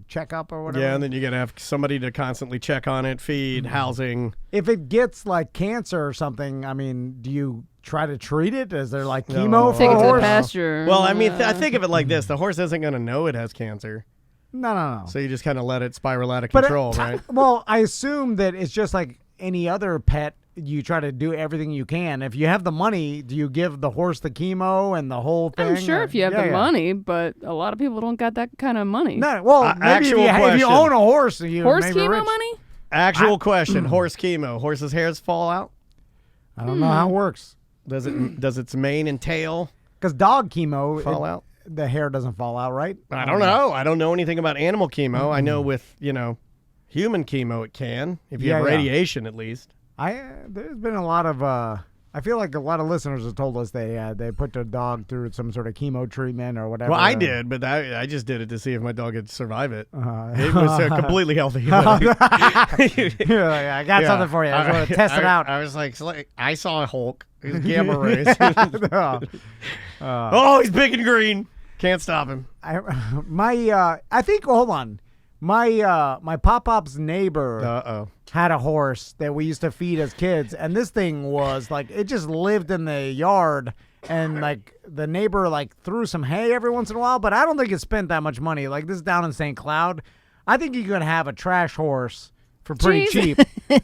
checkup or whatever. Yeah, and then you got to have somebody to constantly check on it, feed, housing. If it gets like cancer or something, I mean, do you try to treat it? Is there like chemo for Take a it to horse? the pasture. Well, I mean, I think of it like this: the horse isn't going to know it has cancer. No. So you just kind of let it spiral out of control, right? Well, I assume that it's just like any other pet. You try to do everything you can. If you have the money, do you give the horse the chemo and the whole thing? I'm sure if you have the money, but a lot of people don't got that kind of money. No, well, maybe if you own a horse, you horse may be chemo rich. money. Actual question: horse chemo. Horse's hairs fall out? I don't know how it works. Does its mane and tail? Because dog chemo fall out. The hair doesn't fall out, right? I don't know. I don't know anything about animal chemo. I know with human chemo it can if you have radiation at least. There's been a lot of. I feel like a lot of listeners have told us they put their dog through some sort of chemo treatment or whatever. Well, I did, but I just did it to see if my dog could survive it. It was completely healthy. I got something for you. I just want to test it out. I was like, I saw a Hulk. He's gamma rays. He's big and green. Can't stop him. I think. Hold on. My pop-pop's neighbor had a horse that we used to feed as kids, and this thing was like it just lived in the yard, and like the neighbor like threw some hay every once in a while, but I don't think it spent that much money. Like this is down in St. Cloud. I think you could have a trash horse for pretty cheap.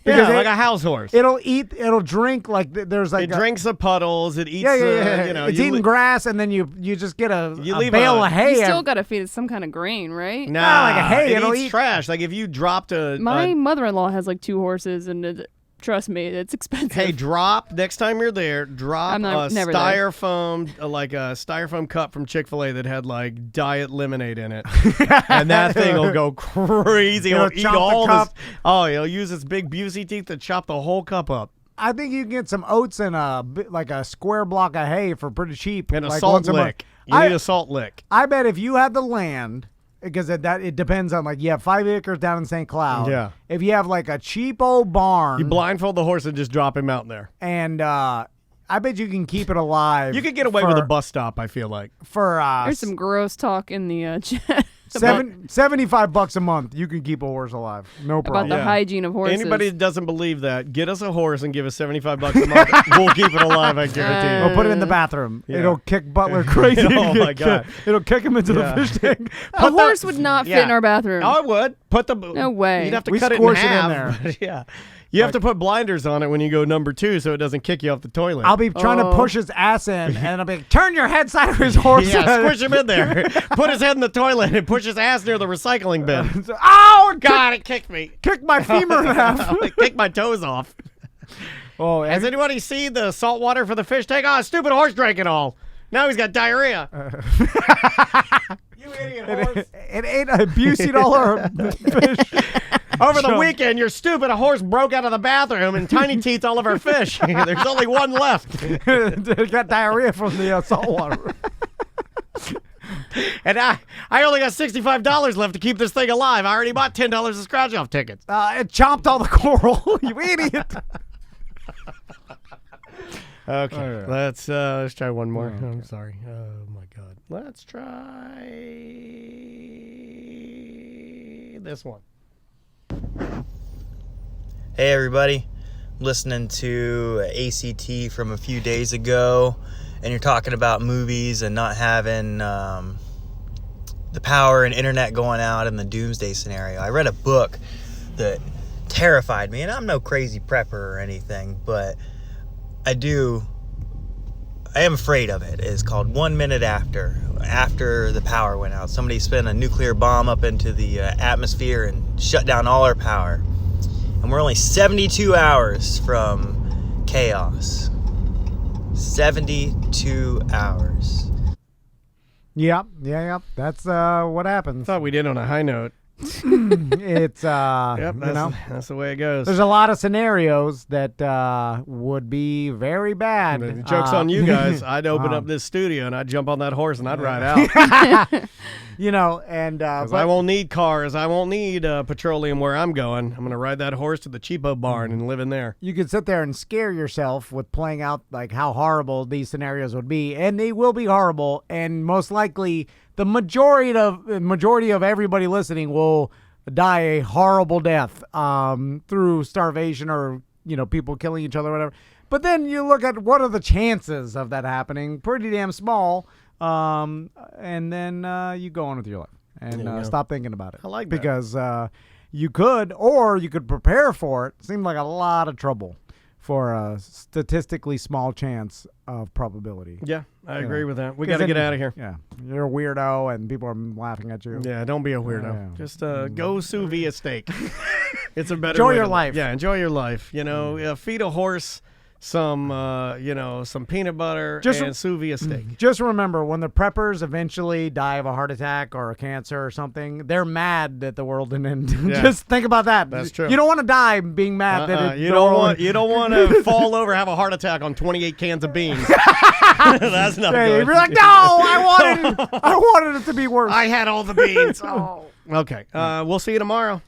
Yeah, like a house horse. It'll eat. It'll drink. Like there's like it drinks the puddles. It eats. It's eating grass, and then you just get a bale of hay. You still got to feed it some kind of grain, right? Nah, like a hay. It'll eat trash. Like if you dropped my mother-in-law has like 2 horses, and trust me, it's expensive. Hey, next time you're there, drop a styrofoam cup from Chick-fil-A that had like diet lemonade in it, and that thing will go crazy. It'll eat all this. Oh, it'll use its big Busey teeth to chop the whole cup up. I think you can get some oats and a square block of hay for pretty cheap. And a salt lick. You need a salt lick. I bet if you had the land. Because it depends on, like, you have 5 acres down in St. Cloud. Yeah. If you have, like, a cheap old barn. You blindfold the horse and just drop him out there. And I bet you can keep it alive. You could get away with a bus stop, I feel like. There's some gross talk in the chat. $75 a month, you can keep a horse alive. No problem. About the hygiene of horses. Anybody that doesn't believe that, get us a horse and give us $75 a month. We'll keep it alive, I guarantee you. We'll put it in the bathroom. Yeah. It'll kick Butler crazy. Oh, my God. It'll kick him into the fish tank. A horse would not fit in our bathroom. Oh, it would. No way. You'd have to cut it in half. In there. Yeah. You have to put blinders on it when you go number 2 so it doesn't kick you off the toilet. I'll be trying to push his ass in, and I'll be like, turn your head sideways, horse. Yeah, squish him in there. Put his head in the toilet and push his ass near the recycling bin. Oh, God, it kicked me. Kicked my femur in half. It kicked my toes off. Oh, has anybody seen the salt water for the fish tank? Oh, stupid horse drank it all. Now he's got diarrhea. You idiot horse. It ate a Busey fish. Over the weekend, your stupid horse broke out of the bathroom and tiny teeth all of our fish. There's only one left. It got diarrhea from the salt water. And I only got $65 left to keep this thing alive. I already bought $10 of scratch-off tickets. It chomped all the coral. You idiot. Okay, let's try one more. Okay. I'm sorry. Oh my God. Let's try this one. Hey everybody, listening to ACT from a few days ago, and you're talking about movies and not having the power and internet going out in the doomsday scenario. I read a book that terrified me, and I'm no crazy prepper or anything, but I am afraid of it. It's called 1 Minute After the power went out. Somebody spun a nuclear bomb up into the atmosphere and shut down all our power. And we're only 72 hours from chaos. 72 hours. Yep. That's what happens. Thought we did on a high note. It's yep, that's the way it goes. There's a lot of scenarios that would be very bad. The joke's on you guys. I'd open up this studio and I'd jump on that horse and I'd ride out. And I won't need cars. I won't need petroleum where I'm going. I'm gonna ride that horse to the cheapo barn and live in there. You could sit there and scare yourself with playing out like how horrible these scenarios would be, and they will be horrible, and most likely the majority of everybody listening will die a horrible death through starvation or people killing each other or whatever. But then you look at what are the chances of that happening? Pretty damn small. And then you go on with your life and stop thinking about it. I like that. Because you could prepare for it. Seemed like a lot of trouble for a statistically small chance of probability. Yeah, I agree with that. We got to get out of here. Yeah, you're a weirdo and people are laughing at you. Yeah, don't be a weirdo. Yeah. Just go sous vide steak. It's a better enjoy way your to life. Yeah, enjoy your life. Feed a horse some peanut butter and sous vide steak. Just remember, when the preppers eventually die of a heart attack or a cancer or something, they're mad that the world didn't end. Yeah. Just think about that. That's true. You don't want to die being mad that you don't want to fall over, have a heart attack on 28 cans of beans. That's not good. You're like, no, I wanted it to be worse. I had all the beans. Oh. Okay. We'll see you tomorrow.